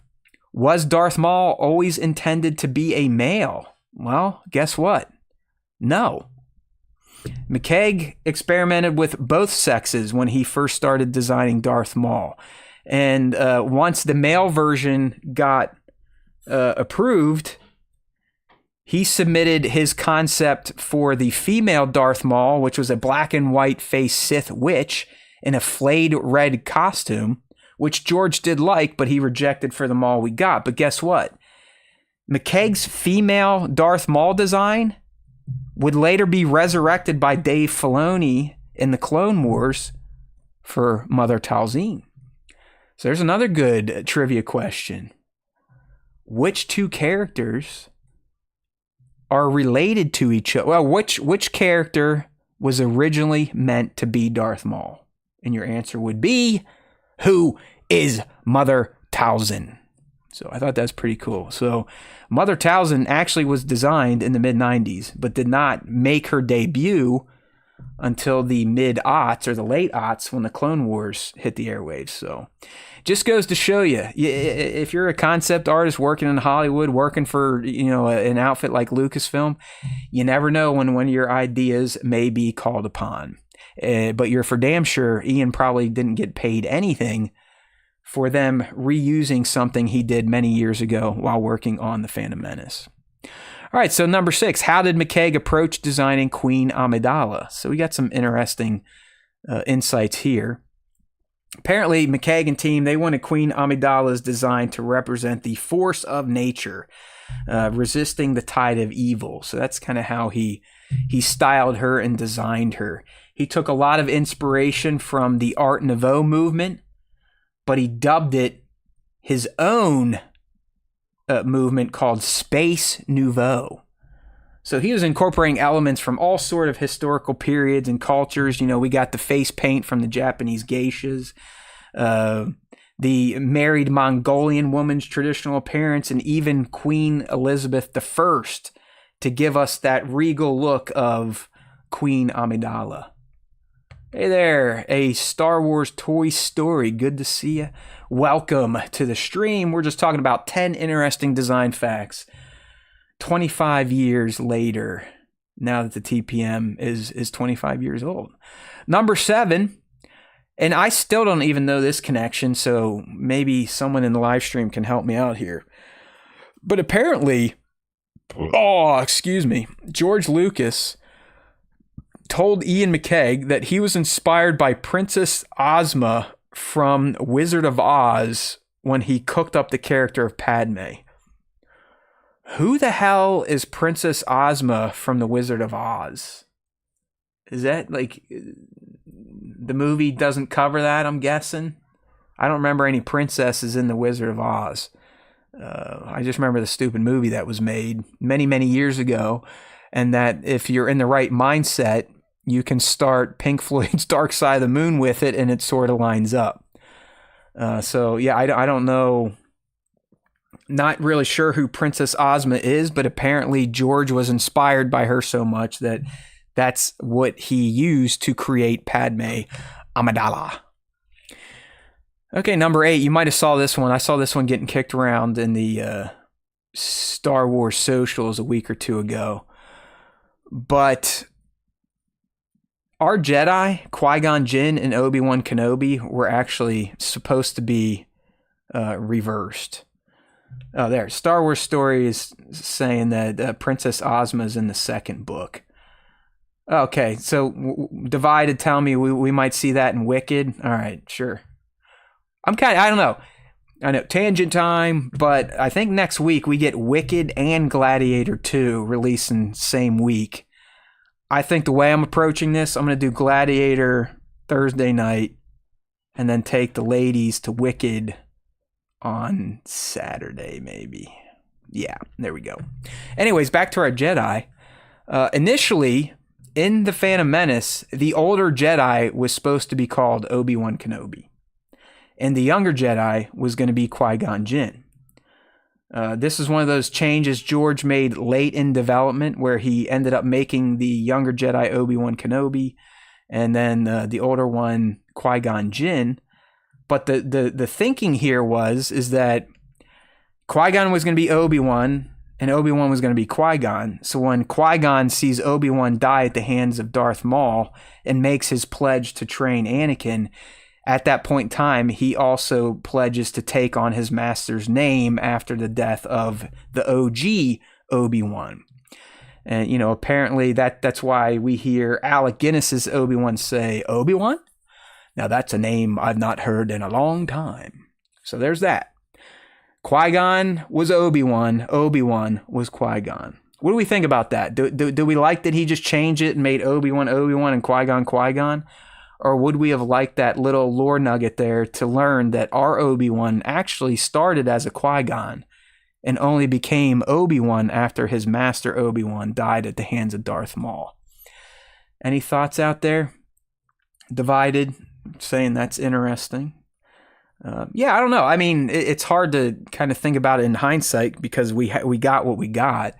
Was Darth Maul always intended to be a male? Well, guess what? No. McCaig experimented with both sexes when he first started designing Darth Maul. And once the male version got approved, he submitted his concept for the female Darth Maul, which was a black and white face Sith witch in a flayed red costume, which George did like, but he rejected for the Maul we got. But guess what? McCaig's female Darth Maul design would later be resurrected by Dave Filoni in the Clone Wars for Mother Talzin. So there's another good trivia question. Which two characters are related to each other? Well, which character was originally meant to be Darth Maul? And your answer would be, who is Mother Talzin? So I thought that's pretty cool. So Mother Talzin actually was designed in the mid-90s, but did not make her debut until the mid-aughts or the late-aughts when the Clone Wars hit the airwaves. So just goes to show you, if you're a concept artist working in Hollywood, working for an outfit like Lucasfilm, you never know when one of your ideas may be called upon. But you're for damn sure Ian probably didn't get paid anything for them reusing something he did many years ago while working on the Phantom Menace. All right, so number 6, how did McCaig approach designing Queen Amidala? So we got some interesting insights here. Apparently, McCaig and team, they wanted Queen Amidala's design to represent the force of nature, resisting the tide of evil. So that's kind of how he styled her and designed her. He took a lot of inspiration from the Art Nouveau movement, but he dubbed it his own movement called Space Nouveau. So he was incorporating elements from all sort of historical periods and cultures. You know, we got the face paint from the Japanese geishas, the married Mongolian woman's traditional appearance, and even Queen Elizabeth I to give us that regal look of Queen Amidala. Hey there, a Star Wars Toy Story. Good to see you. Welcome to the stream. We're just talking about 10 interesting design facts 25 years later, now that the TPM is 25 years old. Number 7, and I still don't even know this connection, so maybe someone in the live stream can help me out here. But apparently, George Lucas told Ian McKellen that he was inspired by Princess Ozma from Wizard of Oz when he cooked up the character of Padme. Who the hell is Princess Ozma from the Wizard of Oz? Is that like the movie doesn't cover that, I'm guessing? I don't remember any princesses in the Wizard of Oz. I just remember the stupid movie that was made many, many years ago, and that if you're in the right mindset, you can start Pink Floyd's Dark Side of the Moon with it, and it sort of lines up. So, yeah, I don't know. Not really sure who Princess Ozma is, but apparently George was inspired by her so much that that's what he used to create Padme Amidala. Okay, number 8. You might have saw this one. I saw this one getting kicked around in the Star Wars socials a week or two ago. But our Jedi, Qui-Gon Jinn and Obi-Wan Kenobi, were actually supposed to be reversed. Oh, there. Star Wars Story is saying that Princess Ozma is in the second book. Okay, so Divided tell me we might see that in Wicked. All right, sure. I don't know. I know, tangent time, but I think next week we get Wicked and Gladiator 2 releasing same week. I think the way I'm approaching this, I'm going to do Gladiator Thursday night and then take the ladies to Wicked on Saturday, maybe. Yeah, there we go. Anyways, back to our Jedi. Initially, in The Phantom Menace, the older Jedi was supposed to be called Obi-Wan Kenobi. And the younger Jedi was going to be Qui-Gon Jinn. This is one of those changes George made late in development where he ended up making the younger Jedi Obi-Wan Kenobi and then the older one Qui-Gon Jinn. But the thinking here is that Qui-Gon was going to be Obi-Wan and Obi-Wan was going to be Qui-Gon. So when Qui-Gon sees Obi-Wan die at the hands of Darth Maul and makes his pledge to train Anakin, at that point in time, he also pledges to take on his master's name after the death of the OG Obi-Wan. And, apparently that's why we hear Alec Guinness's Obi-Wan say, Obi-Wan? Now, that's a name I've not heard in a long time. So there's that. Qui-Gon was Obi-Wan. Obi-Wan was Qui-Gon. What do we think about that? Do we like that he just changed it and made Obi-Wan Obi-Wan and Qui-Gon Qui-Gon? Or would we have liked that little lore nugget there to learn that our Obi-Wan actually started as a Qui-Gon and only became Obi-Wan after his master Obi-Wan died at the hands of Darth Maul? Any thoughts out there? Divided, saying that's interesting. Yeah, I don't know. I mean, it's hard to kind of think about it in hindsight because we got what we got.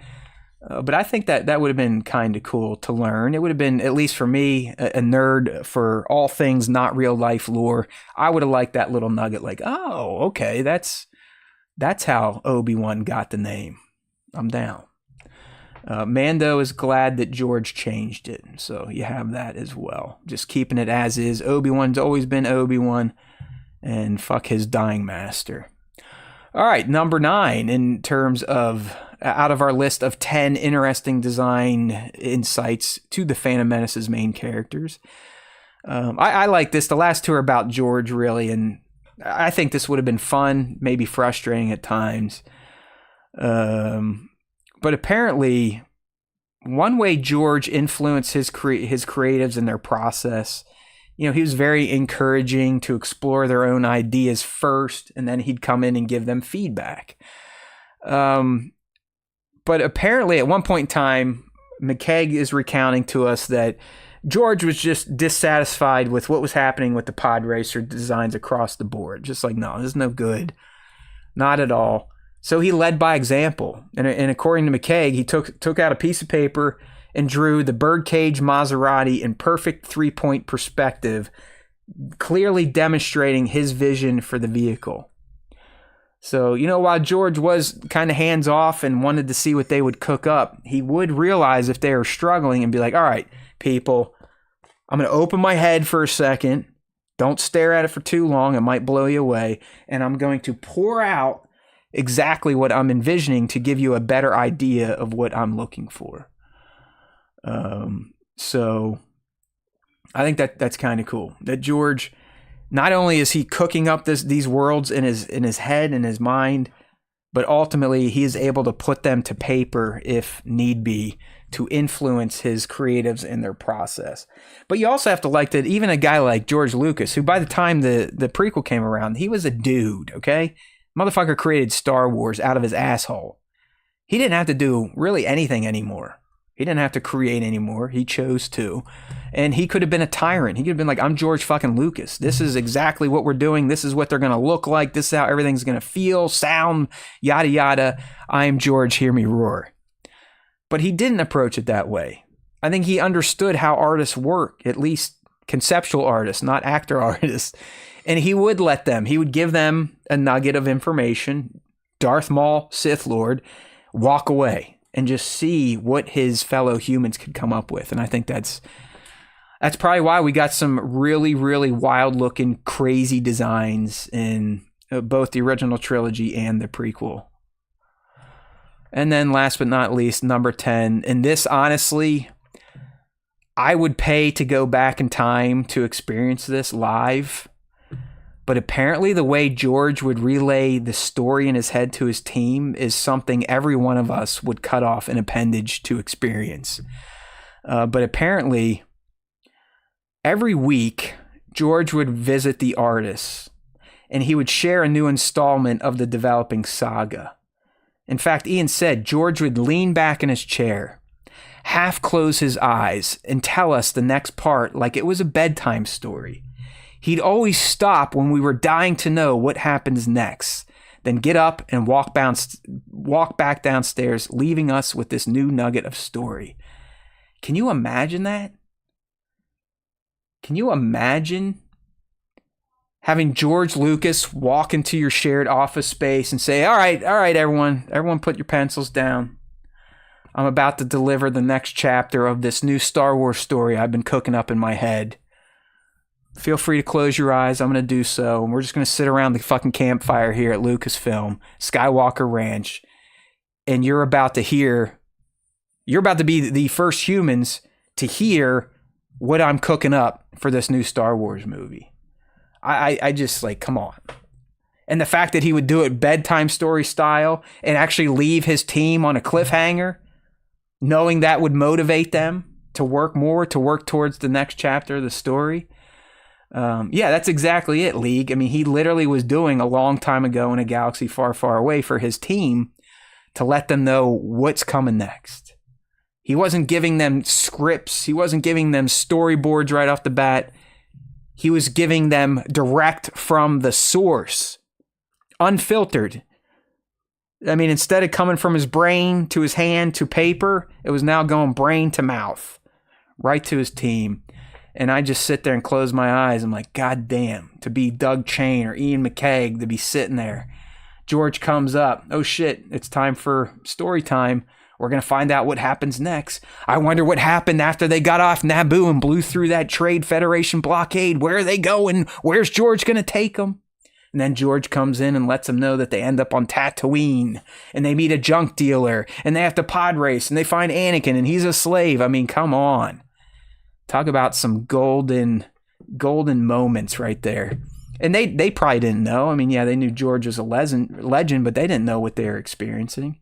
But I think that would have been kind of cool to learn. It would have been, at least for me, a nerd for all things not real life lore. I would have liked that little nugget like, oh, okay, that's how Obi-Wan got the name. I'm down. Mando is glad that George changed it. So you have that as well. Just keeping it as is. Obi-Wan's always been Obi-Wan. And fuck his dying master. All right, number 9 in terms of out of our list of 10 interesting design insights to the Phantom Menace's main characters. I like this. The last two are about George, really, and I think this would have been fun, maybe frustrating at times. But apparently, one way George influenced his creatives and their process, he was very encouraging to explore their own ideas first, and then he'd come in and give them feedback. But apparently, at one point in time, McKeag is recounting to us that George was just dissatisfied with what was happening with the pod racer designs across the board. Just like, no, this is no good. Not at all. So he led by example. And according to McCaig, he took out a piece of paper and drew the birdcage Maserati in perfect 3-point perspective, clearly demonstrating his vision for the vehicle. So, while George was kind of hands off and wanted to see what they would cook up, he would realize if they were struggling and be like, all right, people, I'm going to open my head for a second. Don't stare at it for too long. It might blow you away. And I'm going to pour out exactly what I'm envisioning to give you a better idea of what I'm looking for. So I think that's kind of cool that George, not only is he cooking up these worlds in his head and his mind, but ultimately he is able to put them to paper if need be to influence his creatives in their process. But you also have to like that even a guy like George Lucas, who by the time the prequel came around, he was a dude, okay? Motherfucker created Star Wars out of his asshole. He didn't have to do really anything anymore. He didn't have to create anymore. He chose to. And he could have been a tyrant. He could have been like, I'm George fucking Lucas. This is exactly what we're doing. This is what they're going to look like. This is how everything's going to feel, sound, yada, yada. I am George, hear me roar. But he didn't approach it that way. I think he understood how artists work, at least conceptual artists, not actor artists. And he would give them a nugget of information, Darth Maul, Sith Lord, walk away and just see what his fellow humans could come up with. And I think that's probably why we got some really, really wild looking, crazy designs in both the original trilogy and the prequel. And then last but not least, number 10. And this, honestly, I would pay to go back in time to experience this live. But apparently the way George would relay the story in his head to his team is something every one of us would cut off an appendage to experience. But apparently, every week, George would visit the artists, and he would share a new installment of the developing saga. In fact, Ian said George would lean back in his chair, half close his eyes, and tell us the next part like it was a bedtime story. He'd always stop when we were dying to know what happens next, then get up and walk back downstairs, leaving us with this new nugget of story. Can you imagine that? Can you imagine having George Lucas walk into your shared office space and say, all right, everyone put your pencils down. I'm about to deliver the next chapter of this new Star Wars story I've been cooking up in my head. Feel free to close your eyes. I'm going to do so. And we're just going to sit around the fucking campfire here at Lucasfilm, Skywalker Ranch. And you're about to be the first humans to hear what I'm cooking up for this new Star Wars movie. I just like, come on. And the fact that he would do it bedtime story style and actually leave his team on a cliffhanger, knowing that would motivate them to work towards the next chapter of the story. Yeah, that's exactly it, League. I mean, he literally was doing a long time ago in a galaxy far, far away for his team to let them know what's coming next. He wasn't giving them scripts. He wasn't giving them storyboards right off the bat. He was giving them direct from the source, unfiltered. I mean, instead of coming from his brain to his hand to paper, it was now going brain to mouth, right to his team. And I just sit there and close my eyes. I'm like, God damn, to be Doug Chain or Ian McCaig, to be sitting there. George comes up. Oh shit, it's time for story time. We're going to find out what happens next. I wonder what happened after they got off Naboo and blew through that Trade Federation blockade. Where are they going? Where's George going to take them? And then George comes in and lets them know that they end up on Tatooine. And they meet a junk dealer. And they have to pod race. And they find Anakin and he's a slave. I mean, come on. Talk about some golden moments right there. And they probably didn't know. I mean, yeah, they knew George was a legend, but they didn't know what they were experiencing.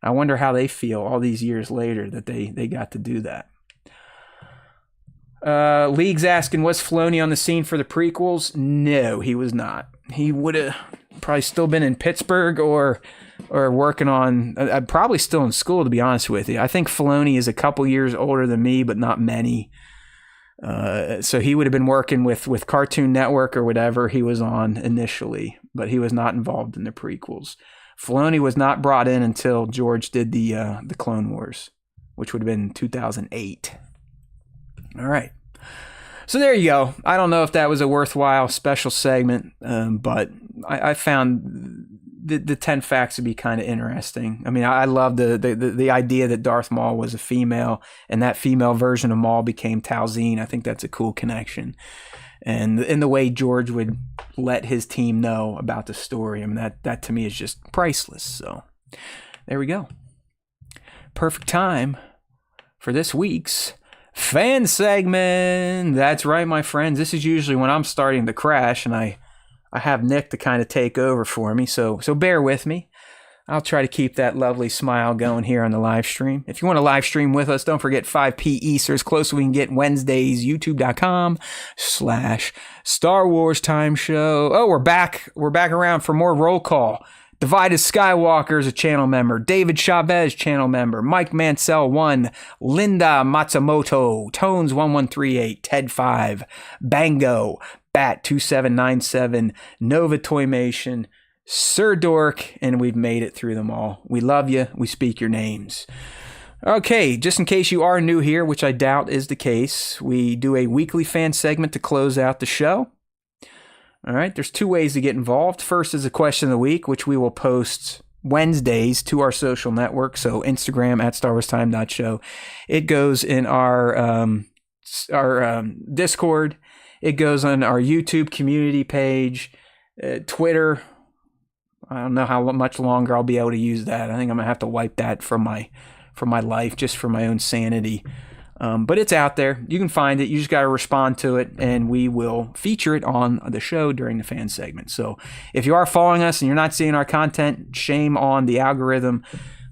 I wonder how they feel all these years later that they got to do that. League's asking, was Filoni on the scene for the prequels? No, he was not. He would have probably still been in Pittsburgh or working on, probably still in school, to be honest with you. I think Filoni is a couple years older than me, but not many. So he would have been working with Cartoon Network or whatever he was on initially, but he was not involved in the prequels. Filoni was not brought in until George did the Clone Wars, which would have been 2008. All right. So there you go. I don't know if that was a worthwhile special segment, but I found the 10 facts to be kind of interesting. I mean, I love the idea that Darth Maul was a female, and that female version of Maul became Talzin. I think that's a cool connection. And in the way George would let his team know about the story, I mean, that to me is just priceless. So there we go. Perfect time for this week's fan segment. That's right, my friends. This is usually when I'm starting to crash, and I have Nick to kind of take over for me. So bear with me. I'll try to keep that lovely smile going here on the live stream. If you want to live stream with us, don't forget 5 p. Eastern, as close as we can get Wednesdays, youtube.com/Star Wars Time Show. Oh, we're back. We're back around for more roll call. Divided Skywalker is a channel member. David Chavez, channel member. Mike Mansell 1. Linda Matsumoto. Tones 1138. Ted 5. Bango. Bat 2797. Nova Toymation. Sir Dork, and we've made it through them all. We love you. We speak your names. Okay, just in case you are new here, which I doubt is the case, we do a weekly fan segment to close out the show. All right, there's 2 ways to get involved. First is a question of the week, which we will post Wednesdays to our social network. So Instagram at StarWarsTime.show. It goes in our Discord. It goes on our YouTube community page, Twitter. I don't know how much longer I'll be able to use that. I think I'm gonna have to wipe that from my life, just for my own sanity. But it's out there. You can find it. You just got to respond to it, and we will feature it on the show during the fan segment. So if you are following us and you're not seeing our content, shame on the algorithm,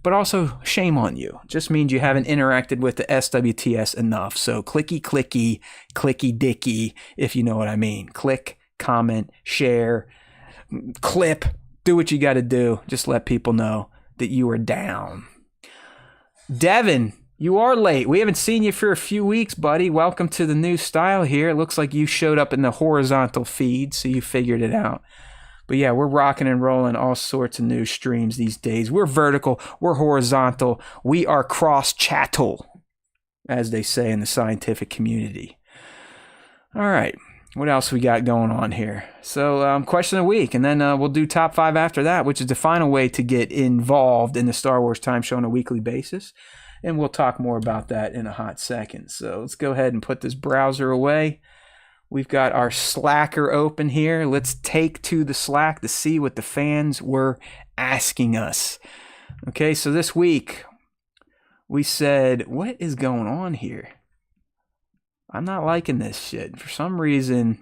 but also shame on you. Just means you haven't interacted with the SWTS enough. So clicky dicky, if you know what I mean. Click, comment, share, clip. Do what you got to do. Just let people know that you are down. Devin, you are late. We haven't seen you for a few weeks, buddy. Welcome to the new style here. It looks like you showed up in the horizontal feed, so you figured it out. But yeah, we're rocking and rolling all sorts of new streams these days. We're vertical. We're horizontal. We are cross-chattel, as they say in the scientific community. All right. What else we got going on here? So question of the week, and then we'll do top 5 after that, which is the final way to get involved in the Star Wars Time Show on a weekly basis. And we'll talk more about that in a hot second. So let's go ahead and put this browser away. We've got our Slacker open here. Let's take to the Slack to see what the fans were asking us. Okay, so this week we said, what is going on here? I'm not liking this shit. For some reason,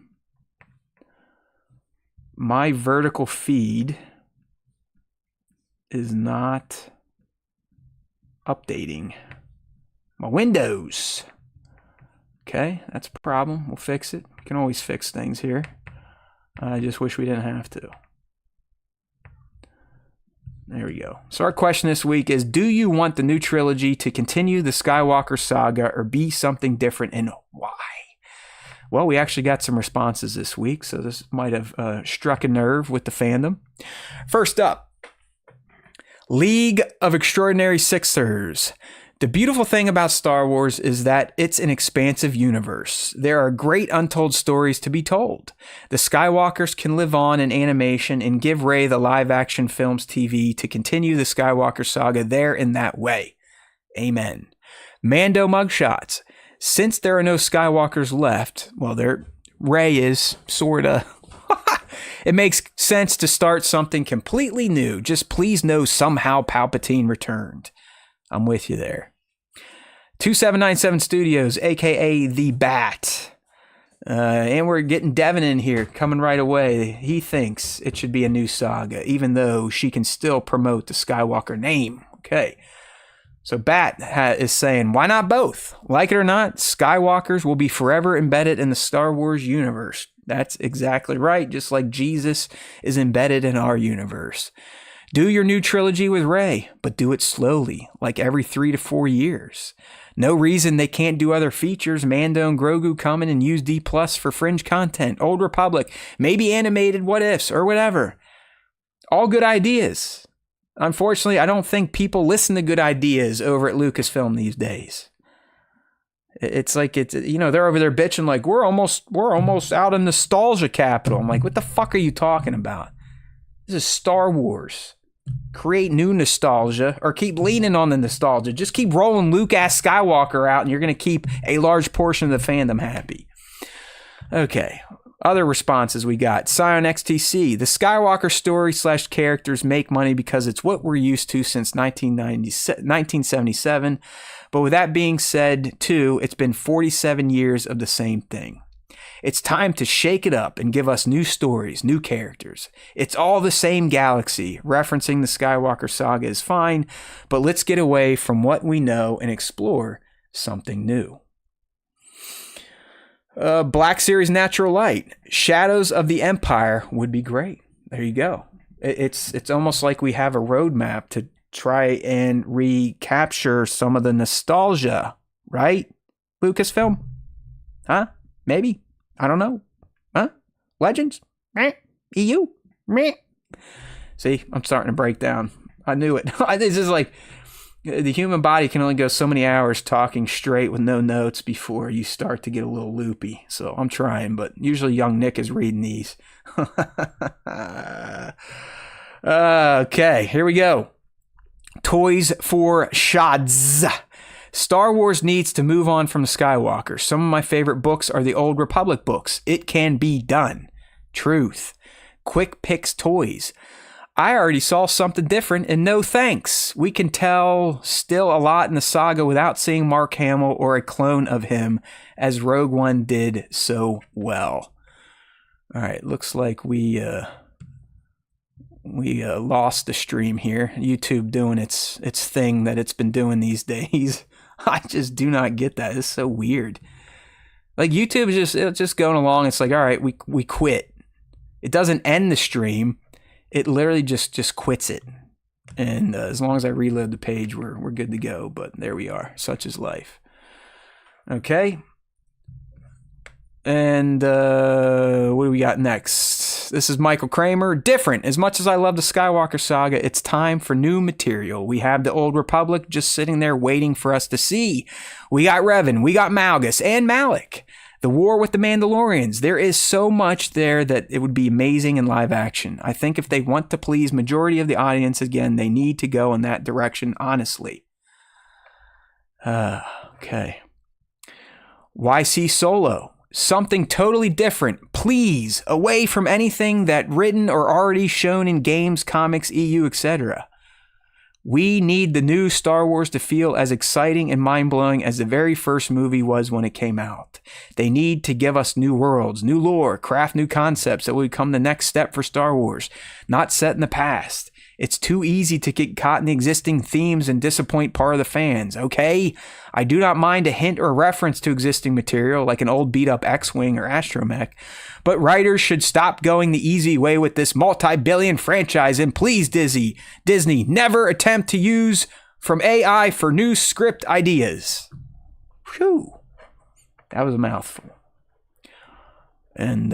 my vertical feed is not updating my windows. Okay, that's a problem. We'll fix it. We can always fix things here. I just wish we didn't have to. There we go. So our question this week is, do you want the new trilogy to continue the Skywalker saga or be something different, and why? Well, we actually got some responses this week, so this might have struck a nerve with the fandom. First up, League of Extraordinary Sixers. The beautiful thing about Star Wars is that it's an expansive universe. There are great untold stories to be told. The Skywalkers can live on in animation and give Rey the live-action films TV to continue the Skywalker saga there in that way. Amen. Mando mugshots. Since there are no Skywalkers left, well, Rey is sorta. It makes sense to start something completely new. Just please know somehow Palpatine returned. I'm with you there. 2797 Studios, a.k.a. The Bat. And we're getting Devin in here, coming right away. He thinks it should be a new saga, even though she can still promote the Skywalker name. Okay. So Bat is saying, why not both? Like it or not, Skywalkers will be forever embedded in the Star Wars universe. That's exactly right, just like Jesus is embedded in our universe. Do your new trilogy with Rey, but do it slowly, like every 3 to 4 years. No reason they can't do other features. Mando and Grogu come in and use D+ for fringe content. Old Republic, maybe animated what ifs or whatever. All good ideas. Unfortunately, I don't think people listen to good ideas over at Lucasfilm these days. It's like they're over there bitching like we're almost out of nostalgia capital. I'm like, what the fuck are you talking about? This is Star Wars. Create new nostalgia or keep leaning on the nostalgia. Just keep rolling Luke ass Skywalker out and you're going to keep a large portion of the fandom happy. Okay. Other responses we got. Scion XTC. The Skywalker story / characters make money because it's what we're used to since 1977. But with that being said, too, it's been 47 years of the same thing. It's time to shake it up and give us new stories, new characters. It's all the same galaxy. Referencing the Skywalker saga is fine, but let's get away from what we know and explore something new. Black Series Natural Light. Shadows of the Empire would be great. There you go. It's almost like we have a roadmap to try and recapture some of the nostalgia, right? Lucasfilm? Huh? Maybe? I don't know. Huh? Legends? Meh. EU? Meh. See, I'm starting to break down. I knew it. This is like the human body can only go so many hours talking straight with no notes before you start to get a little loopy. So I'm trying, but usually young Nick is reading these. Okay, here we go. Toys for Shads. Star Wars needs to move on from the Skywalker. Some of my favorite books are the Old Republic books. It can be done. Truth. Quick Picks Toys. I already saw something different and no thanks. We can tell still a lot in the saga without seeing Mark Hamill or a clone of him as Rogue One did so well. All right, looks like we lost the stream here. YouTube doing its thing that it's been doing these days. I just do not get that. It's so weird. Like YouTube is just going along. It's like, all right, we quit. It doesn't end the stream. It literally just quits it. And as long as I reload the page, we're good to go. But there we are. Such is life. Okay. And what do we got next? This is Michael Kramer. Different. As much as I love the Skywalker saga, it's time for new material. We have the Old Republic just sitting there waiting for us to see. We got Revan, we got Malgus, and Malik. The war with the Mandalorians. There is so much there that it would be amazing in live action. I think if they want to please majority of the audience again, they need to go in that direction, honestly. Okay. YC Solo. Something totally different, please, away from anything that written or already shown in games, comics, EU, etc. We need the new Star Wars to feel as exciting and mind-blowing as the very first movie was when it came out. They need to give us new worlds, new lore, craft new concepts that will become the next step for Star Wars, not set in the past. It's too easy to get caught in the existing themes and disappoint part of the fans, okay? I do not mind a hint or reference to existing material, like an old beat-up X-Wing or Astromech, but writers should stop going the easy way with this multi-billion franchise, and please, Disney, never attempt to use from AI for new script ideas. Whew. That was a mouthful. And,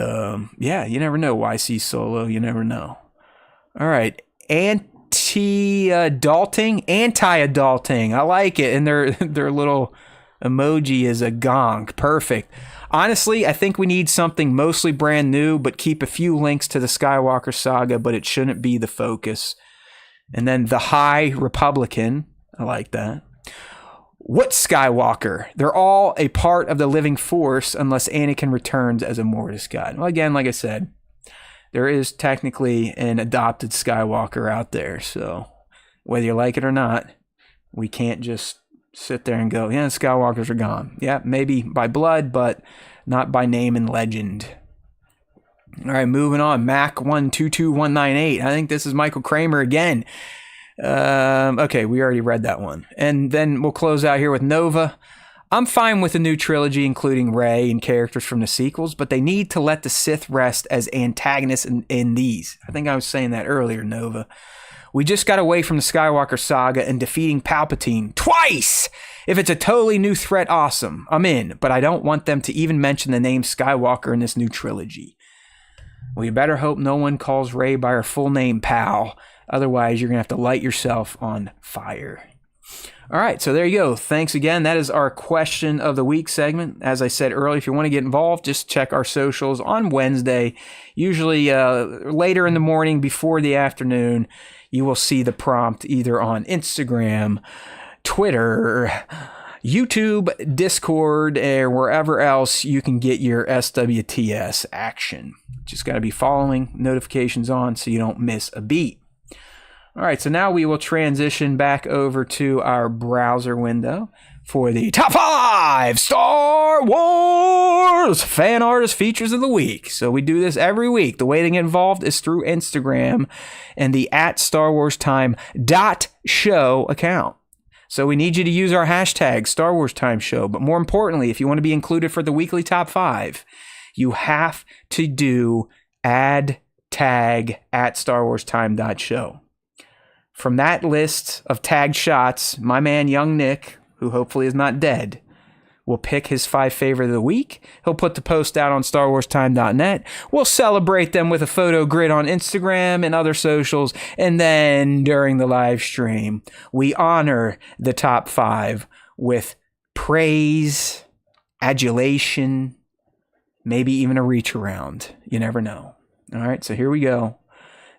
yeah, you never know, YC Solo, you never know. All right. Anti-adulting. I like it. And their little emoji is a gong. Perfect. Honestly, I think we need something mostly brand new, but keep a few links to the Skywalker saga, but it shouldn't be the focus. And then the High Republican. I like that. What Skywalker? They're all a part of the living force unless Anakin returns as a Mortis god. Well, again, like I said, there is technically an adopted Skywalker out there, so whether you like it or not, we can't just sit there and go, yeah, Skywalkers are gone. Yeah, maybe by blood, but not by name and legend. All right, moving on. Mac122198. I think this is Michael Kramer again. Okay, we already read that one. And then we'll close out here with Nova. I'm fine with a new trilogy, including Rey and characters from the sequels, but they need to let the Sith rest as antagonists in these. I think I was saying that earlier, Nova. We just got away from the Skywalker saga and defeating Palpatine twice! If it's a totally new threat, awesome. I'm in, but I don't want them to even mention the name Skywalker in this new trilogy. Well, you better hope no one calls Rey by her full name, pal. Otherwise, you're going to have to light yourself on fire. All right, so there you go. Thanks again. That is our question of the week segment. As I said earlier, if you want to get involved, just check our socials on Wednesday, usually later in the morning before the afternoon. You will see the prompt either on Instagram, Twitter, YouTube, Discord, or wherever else you can get your SWTS action. Just got to be following notifications on so you don't miss a beat. All right, so now we will transition back over to our browser window for the top 5 Star Wars fan artist features of the week. So we do this every week. The way to get involved is through Instagram and the @StarWarsTime.show account. So we need you to use our hashtag Star Wars Time Show. But more importantly, if you want to be included for the weekly top 5, you have to do add tag @StarWarsTime.show. From that list of tagged shots, my man Young Nick, who hopefully is not dead, will pick his 5 favorite of the week. He'll put the post out on StarWarsTime.net. We'll celebrate them with a photo grid on Instagram and other socials. And then during the live stream, we honor the top 5 with praise, adulation, maybe even a reach around. You never know. All right, so here we go.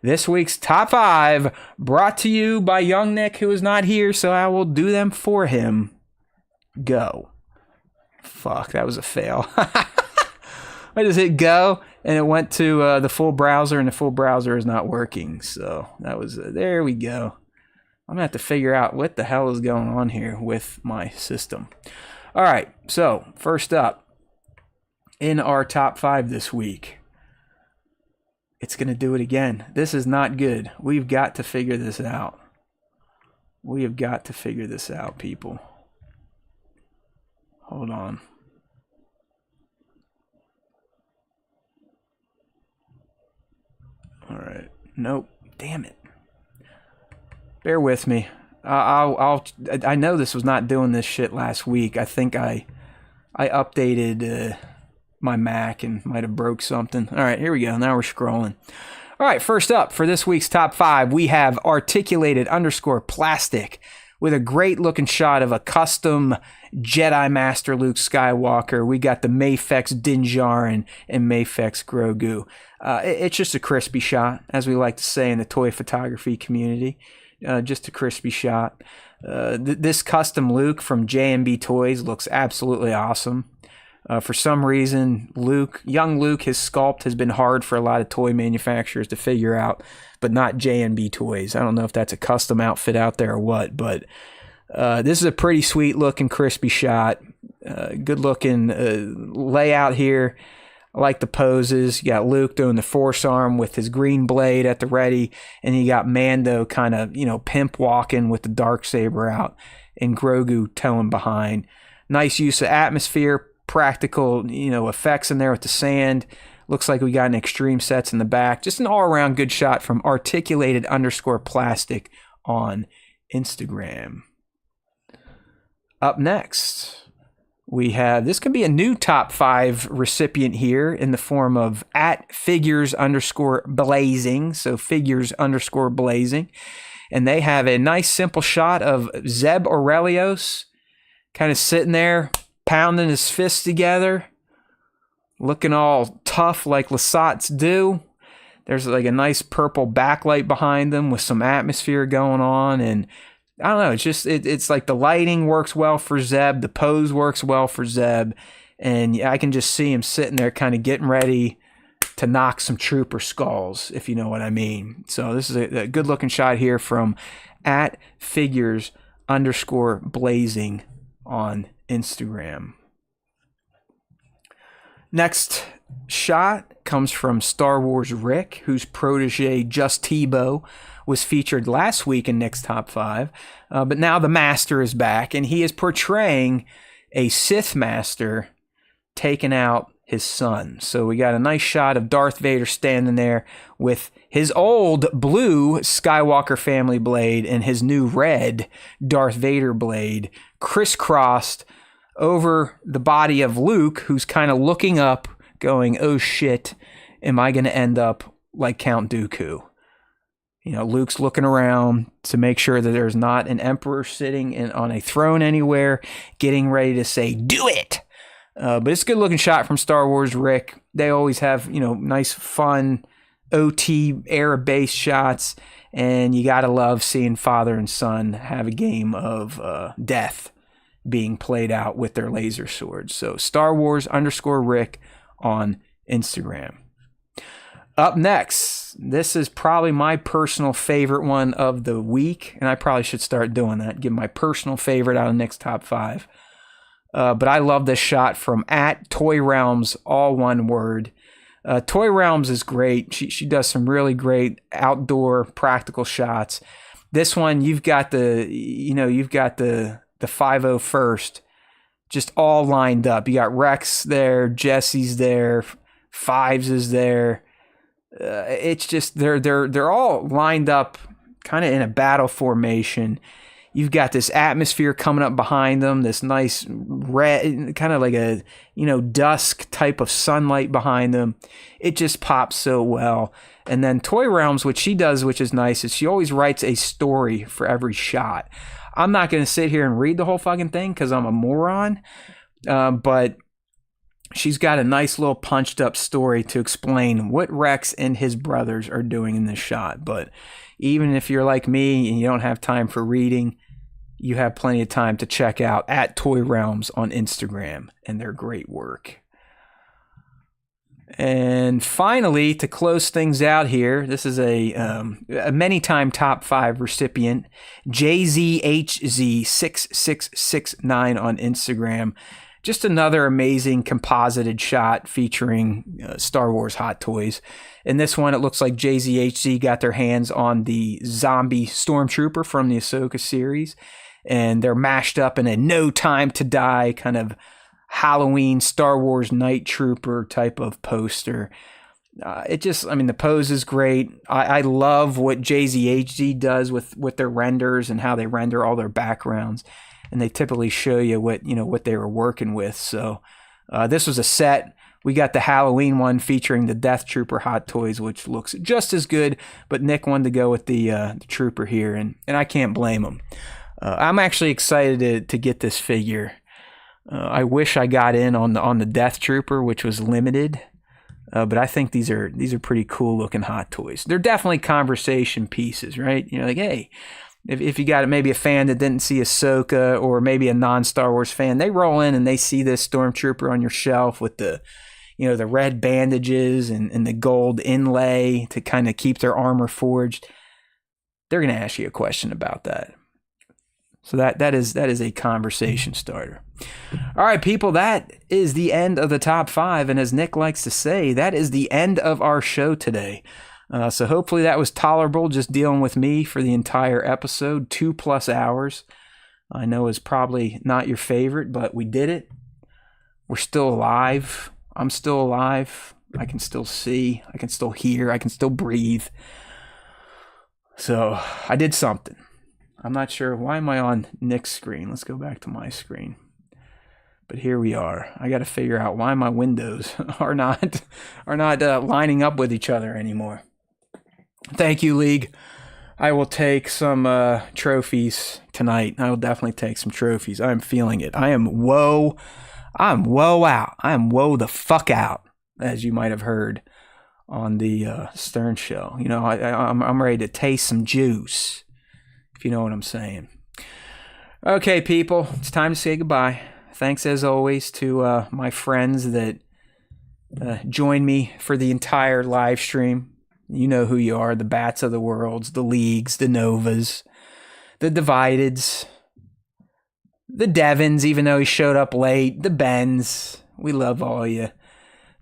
This week's top 5 brought to you by Young Nick, who is not here, so I will do them for him. Go. Fuck, that was a fail. I just hit go, and it went to the full browser, and the full browser is not working. So that was, there we go. I'm going to have to figure out what the hell is going on here with my system. All right, so first up, in our top 5 this week, it's going to do it again. This is not good. We've got to figure this out. We have got to figure this out, people. Hold on. All right. Nope. Damn it. Bear with me. I know this was not doing this shit last week. I think I updated my Mac and might have broke something. All right, here we go. Now we're scrolling. All right, first up for this week's top 5, we have articulated_plastic with a great looking shot of a custom Jedi Master Luke Skywalker. We got the Mafex Din Djarin and Mafex Grogu. It's just a crispy shot, as we like to say in the toy photography community. Just a crispy shot. This custom Luke from J&B Toys looks absolutely awesome. For some reason, young Luke, his sculpt has been hard for a lot of toy manufacturers to figure out, but not J&B Toys. I don't know if that's a custom outfit out there or what, but this is a pretty sweet looking crispy shot. Good looking layout here. I like the poses. You got Luke doing the force arm with his green blade at the ready, and you got Mando kind of, pimp walking with the Darksaber out, and Grogu towing behind. Nice use of atmosphere, practical, effects in there with the sand. Looks like we got an extreme sets in the back. Just an all-around good shot from articulated_plastic on Instagram. Up next, we have, this can be a new top 5 recipient here in the form of @figures_blazing. So figures_blazing. And they have a nice simple shot of Zeb Aurelios kind of sitting there, pounding his fists together, looking all tough like Lasats do. There's like a nice purple backlight behind them with some atmosphere going on, and I don't know, it's just it's like the lighting works well for Zeb, the pose works well for Zeb, and I can just see him sitting there kind of getting ready to knock some trooper skulls, if you know what I mean. So this is a good looking shot here from @figures_blazing on Instagram. Next shot comes from Star Wars Rick, whose protege Just Tebow was featured last week in Nick's top 5, but now the Master is back, and he is portraying a Sith Master taking out his son. So we got a nice shot of Darth Vader standing there with his old blue Skywalker family blade and his new red Darth Vader blade crisscrossed over the body of Luke, who's kind of looking up, going, oh shit, am I going to end up like Count Dooku? Luke's looking around to make sure that there's not an emperor sitting on a throne anywhere, getting ready to say, "Do it!" But it's a good-looking shot from Star Wars Rick. They always have, nice, fun, OT era-based shots, and you gotta love seeing father and son have a game of death being played out with their laser swords. So Star Wars_Rick on Instagram. Up next, this is probably my personal favorite one of the week, and I probably should start doing that, give my personal favorite out of Nick's top 5. But I love this shot from @ToyRealms, all one word. Toy Realms is great. She does some really great outdoor practical shots. This one, you've got the 501st just all lined up. You got Rex there, Jesse's there, Fives is there. It's just they're all lined up kind of in a battle formation. You've got this atmosphere coming up behind them, this nice red, kind of like a, dusk type of sunlight behind them. It just pops so well. And then Toy Realms, what she does, which is nice, is she always writes a story for every shot. I'm not going to sit here and read the whole fucking thing because I'm a moron, but she's got a nice little punched up story to explain what Rex and his brothers are doing in this shot. But even if you're like me and you don't have time for reading, you have plenty of time to check out @ToyRealms on Instagram and their great work. And finally, to close things out here, this is a many-time top 5 recipient, JZHZ6669 on Instagram. Just another amazing composited shot featuring Star Wars Hot Toys. In this one, it looks like JZHZ got their hands on the zombie stormtrooper from the Ahsoka series, and they're mashed up in a No Time to Die kind of Halloween Star Wars Night Trooper type of poster. The pose is great. I love what JZHZ does with their renders and how they render all their backgrounds. And they typically show you what they were working with. So this was a set. We got the Halloween one featuring the Death Trooper Hot Toys, which looks just as good. But Nick wanted to go with the Trooper here, and I can't blame him. I'm actually excited to get this figure. I wish I got in on the Death Trooper, which was limited. But I think these are pretty cool looking Hot Toys. They're definitely conversation pieces, right? Like, hey. If you got maybe a fan that didn't see Ahsoka, or maybe a non-Star Wars fan, they roll in and they see this Stormtrooper on your shelf with the red bandages and the gold inlay to kind of keep their armor forged. They're going to ask you a question about that. So that is a conversation starter. All right, people, that is the end of the top 5. And as Nick likes to say, that is the end of our show today. So hopefully that was tolerable, just dealing with me for the entire episode, 2+ hours. I know it's probably not your favorite, but we did it. We're still alive. I'm still alive. I can still see. I can still hear. I can still breathe. So I did something. I'm not sure. Why am I on Nick's screen? Let's go back to my screen. But here we are. I got to figure out why my windows are not lining up with each other anymore. Thank you, League. I will take some trophies tonight. I will definitely take some trophies. I'm feeling it. I'm woe out. I am woe the fuck out, as you might have heard on the Stern Show. I'm ready to taste some juice, if you know what I'm saying. Okay, people, it's time to say goodbye. Thanks, as always, to my friends that joined me for the entire live stream. You know who you are, the Bats of the Worlds, the Leagues, the Novas, the Divideds, the Devons, even though he showed up late, the Bens. We love all of you.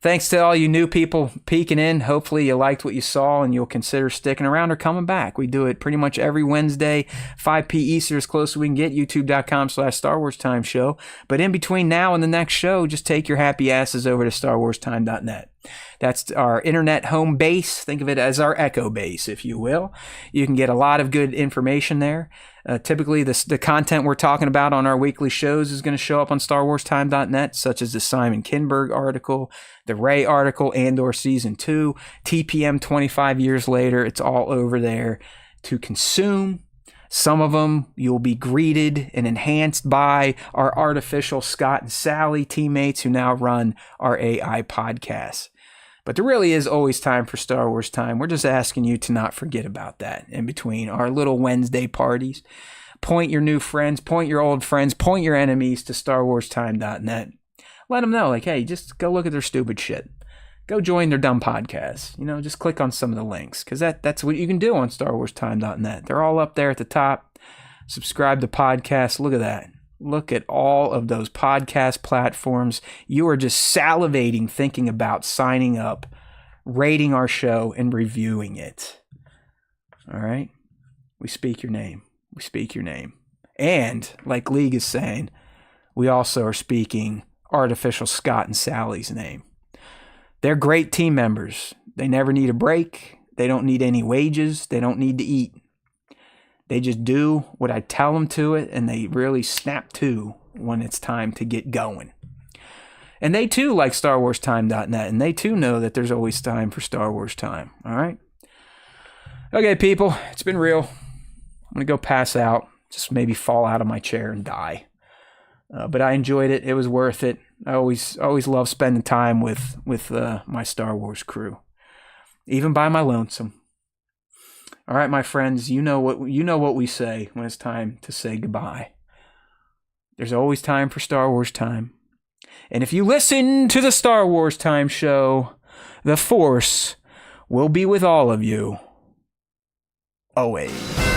Thanks to all you new people peeking in. Hopefully you liked what you saw and you'll consider sticking around or coming back. We do it pretty much every Wednesday, 5 p. Eastern, as close as we can get, youtube.com/Star Wars Time Show. But in between now and the next show, just take your happy asses over to StarWarsTime.net. That's our internet home base. Think of it as our echo base, if you will. You can get a lot of good information there. Typically, the content we're talking about on our weekly shows is going to show up on StarWarsTime.net, such as the Simon Kinberg article, the Rey article, Andor Season 2, TPM 25 years later. It's all over there to consume. Some of them you'll be greeted and enhanced by our artificial Scott and Sally teammates who now run our AI podcasts. But there really is always time for Star Wars Time. We're just asking you to not forget about that in between our little Wednesday parties. Point your new friends, point your old friends, point your enemies to StarWarsTime.net. Let them know, like, hey, just go look at their stupid shit. Go join their dumb podcasts. Just click on some of the links, because that's what you can do on StarWarsTime.net. They're all up there at the top. Subscribe to podcasts. Look at that. Look at all of those podcast platforms. You are just salivating thinking about signing up, rating our show, and reviewing it. All right? We speak your name. We speak your name. And, like League is saying, we also are speaking artificial Scott and Sally's name. They're great team members. They never need a break. They don't need any wages. They don't need to eat. They just do what I tell them to it, and they really snap to when it's time to get going. And they too like StarWarsTime.net, and they too know that there's always time for Star Wars Time. All right? Okay, people, it's been real. I'm going to go pass out, just maybe fall out of my chair and die. But I enjoyed it. It was worth it. I always love spending time with my Star Wars crew, even by my lonesome. All right, my friends, you know what we say when it's time to say goodbye. There's always time for Star Wars Time. And if you listen to the Star Wars Time show, the Force will be with all of you always.